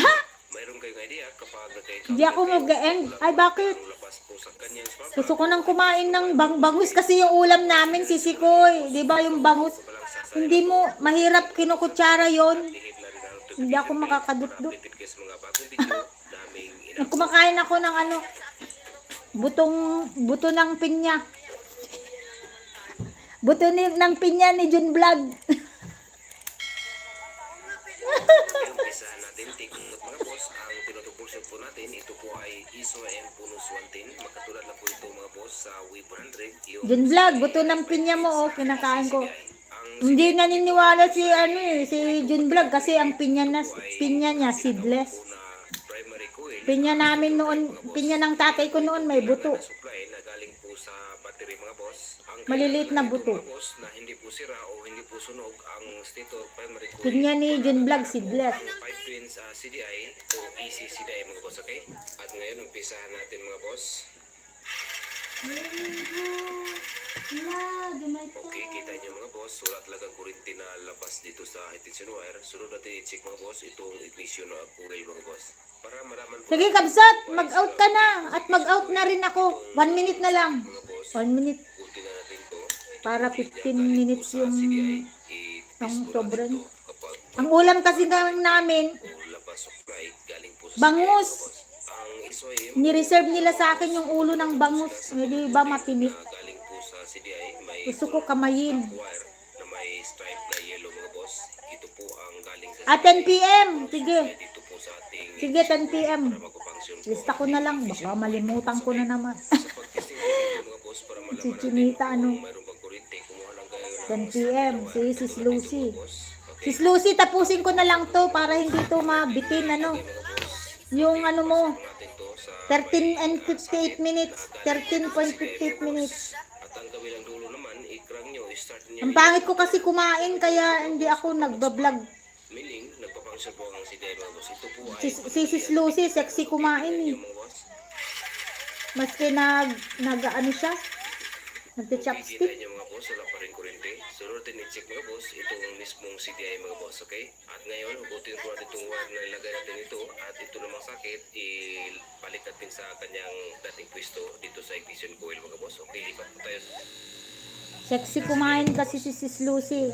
mayroon kayong idea kapag Hindi ako mag-end. Ay, bakit? ang labas po sa kanyang swab. Gusto ko nang kumain ng bangus kasi yung ulam namin, sisikoy. Di ba yung bangus? Hindi mo, mahirap kinukutsara yon. Hindi ako makakadutdut. Updated kayo sa mga bagong video, daming Kumakain ako ng ano, buto ng pinya. Buto ng pinya ni Jun Vlog. Umpisahan natin, take note mga boss, ang tinutubulsyon po natin, ito po ay ISO N-Punus 110, magkatulad na po ito mga boss sa Wave 100, yung Jun Vlog, buto ng pinya mo, oh, kinakain ko. ang Hindi naniniwala si si Jun Vlog kasi ang pinya niya seedless. po na primary coil Pinya namin noon, pinya ng tatay ko noon may buto. na supply na galing po sa battery mga boss. Ang Maliliit na kailangan buto. nito, mga boss, na hindi po sira o hindi po sunog ang stator primary coil. Pinya ni Jun Vlog seedless. Ang 5 pins CDI o EC CDI mga boss, okay? At ngayon, umpisahan natin mga boss. Okay, kita niyo mga boss, wala talagang kuryente na labas dito sa tension wire. Sunod natin i-check mga boss itong ignition na coil mga boss. Para malaman po Sige kabsat, mag-out ka na. At mag-out na rin ako. 1 minute na lang. mga boss, 1 minute. buti na natin to. Para 15 minutes yung Ang sobrang. kapag Ang ulam kasi namin, labas supply galing po sa bangus. ang ISOM Ni-reserve nila sa akin yung ulo ng bangus. Hindi ba matinit? na galing po sa CDI may Gusto ko kamayin. wire na may stripe na yellow mga boss. Ito po ang galing sa At 10 p.m. Sige. dito po sa ating Sige, 10 p.m. magpapangsyon po. Lista ko na lang. Baka malimutan ko na naman. Sa pag-testing po dito mga boss para malaman Si natin Chinita, ano? kung mayroong bang kuryente, kumuha lang kayo ng 10 p.m. Si Sis Lucy. boss. Okay, Sis Lucy, tapusin ko na lang to para hindi to mabitin, ano. Yung ano mo, natin to sa 13 and 58 minutes. 13.58 minutes. at ang kabilang dulo naman, i-crank nyo, i-start nyo Ang pangit ko kasi kumain, kaya hindi ako nagbablog. meaning, nagpapangsyon po ang CDI mga boss. Ito po ay Si Sis Lucy, sexy kumain eh. mga boss. Maski nag-ano siya, Kita nagti-chopstick. nyo mga boss, wala pa rin kuryente. Sunod natin i-check mga boss, itong mismong CDI mga boss, okay? At ngayon, hugutin ko natin itong wire na ilagay natin ito. At ito namang sakit, ibalik natin sa kanyang dating pwesto dito sa ignition coil mga boss. Okay, lipat po tayo. Sexy kumain kasi si Sis Lucy.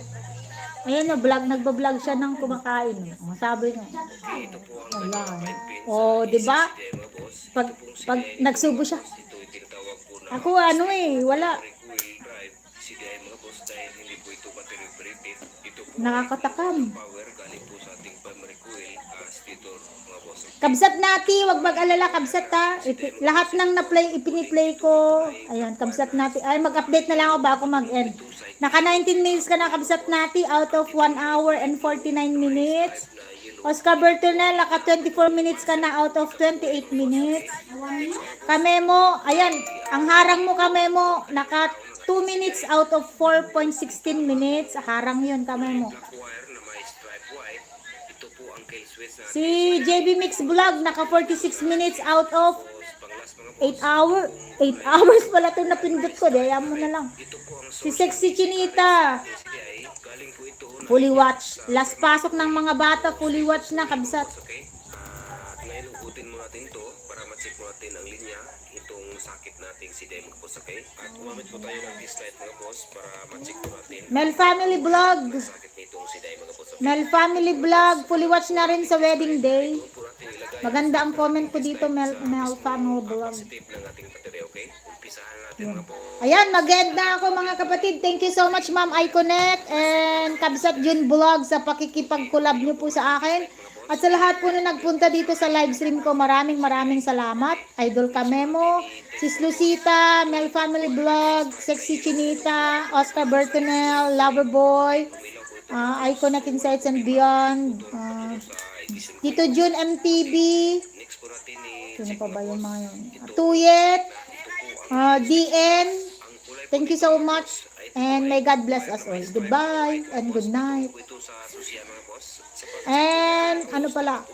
Ayan o, nagbablog siya ng kumakain. O, sabi niya. Okay, ito po ang Wala. kanyang 5 pins O, di ba? CDI mga boss. Pag, pag nagsubo siya. Ito yung tinatawag po na Ako ano eh, wala. coil drive CDI mga boss dahil hindi po ito battery operated. Ito po Nakakatakam. power galing po sa ating primary coil stator mga boss. Kabsat nati, wag mag-alala, kabsat ha. Lahat ng ipiniplay ko. Ayan, kabsat nati. Ay, mag-update na lang ako bago mag-end. Naka 19 minutes ka na, kabsat nati, out of 1 hour and 49 minutes. Oscar Bertonel, naka 24 minutes ka na, out of 28 minutes. Kamemo, ayan, ang harang mo Kamemo, naka 2 minutes out of 4.16 minutes. Harang yun, Kamemo. Black wire na may stripe white. Ito po ang kill switch na Si JB Mix Vlog, naka 46 minutes out of panglas mga 8 hours. 8 hours pala ito napindot ko. Daya mo na lang. ito po ang Si Sexy Chinita. CDI galing po ito na Fully watch. Last pasok ng mga bata, fully watch na, kabsat. okay. At ngayon ugutin mo natin to para ma-check mo natin ang linya itong sakit nating CDI mga boss, okay? At gumamit po tayo ng this light mga boss para ma-check mo natin Mel Family Vlog. sakit nitong CDI mga boss, okay? Mel Family Vlog. Fully watch na rin sa wedding day. Po natin ilagay Maganda ang comment ko dito, Mel Family Vlog. positive ng ating battery, okay? Umpisa umpisahan natin mga boss. Ayan, mag-end na ako mga kapatid. Thank you so much Ma'am Iconet and Kabsat Jun Vlog sa pakikipag-collab nyo po sa akin. At sa lahat po na nagpunta dito sa live stream ko, maraming salamat. Idol Kamemo, Sis Lucita, Mel Family Vlog, Sexy Chinita, Oscar Bertonel, Loverboy, Iconet Insights and Beyond, Tito Jun MTV, Next po natin sino pa ba yung mga yun? Tuyet, DN, thank you so much and may God bless us all. Goodbye and good night. ito sa susiyan mga boss. And ano pala,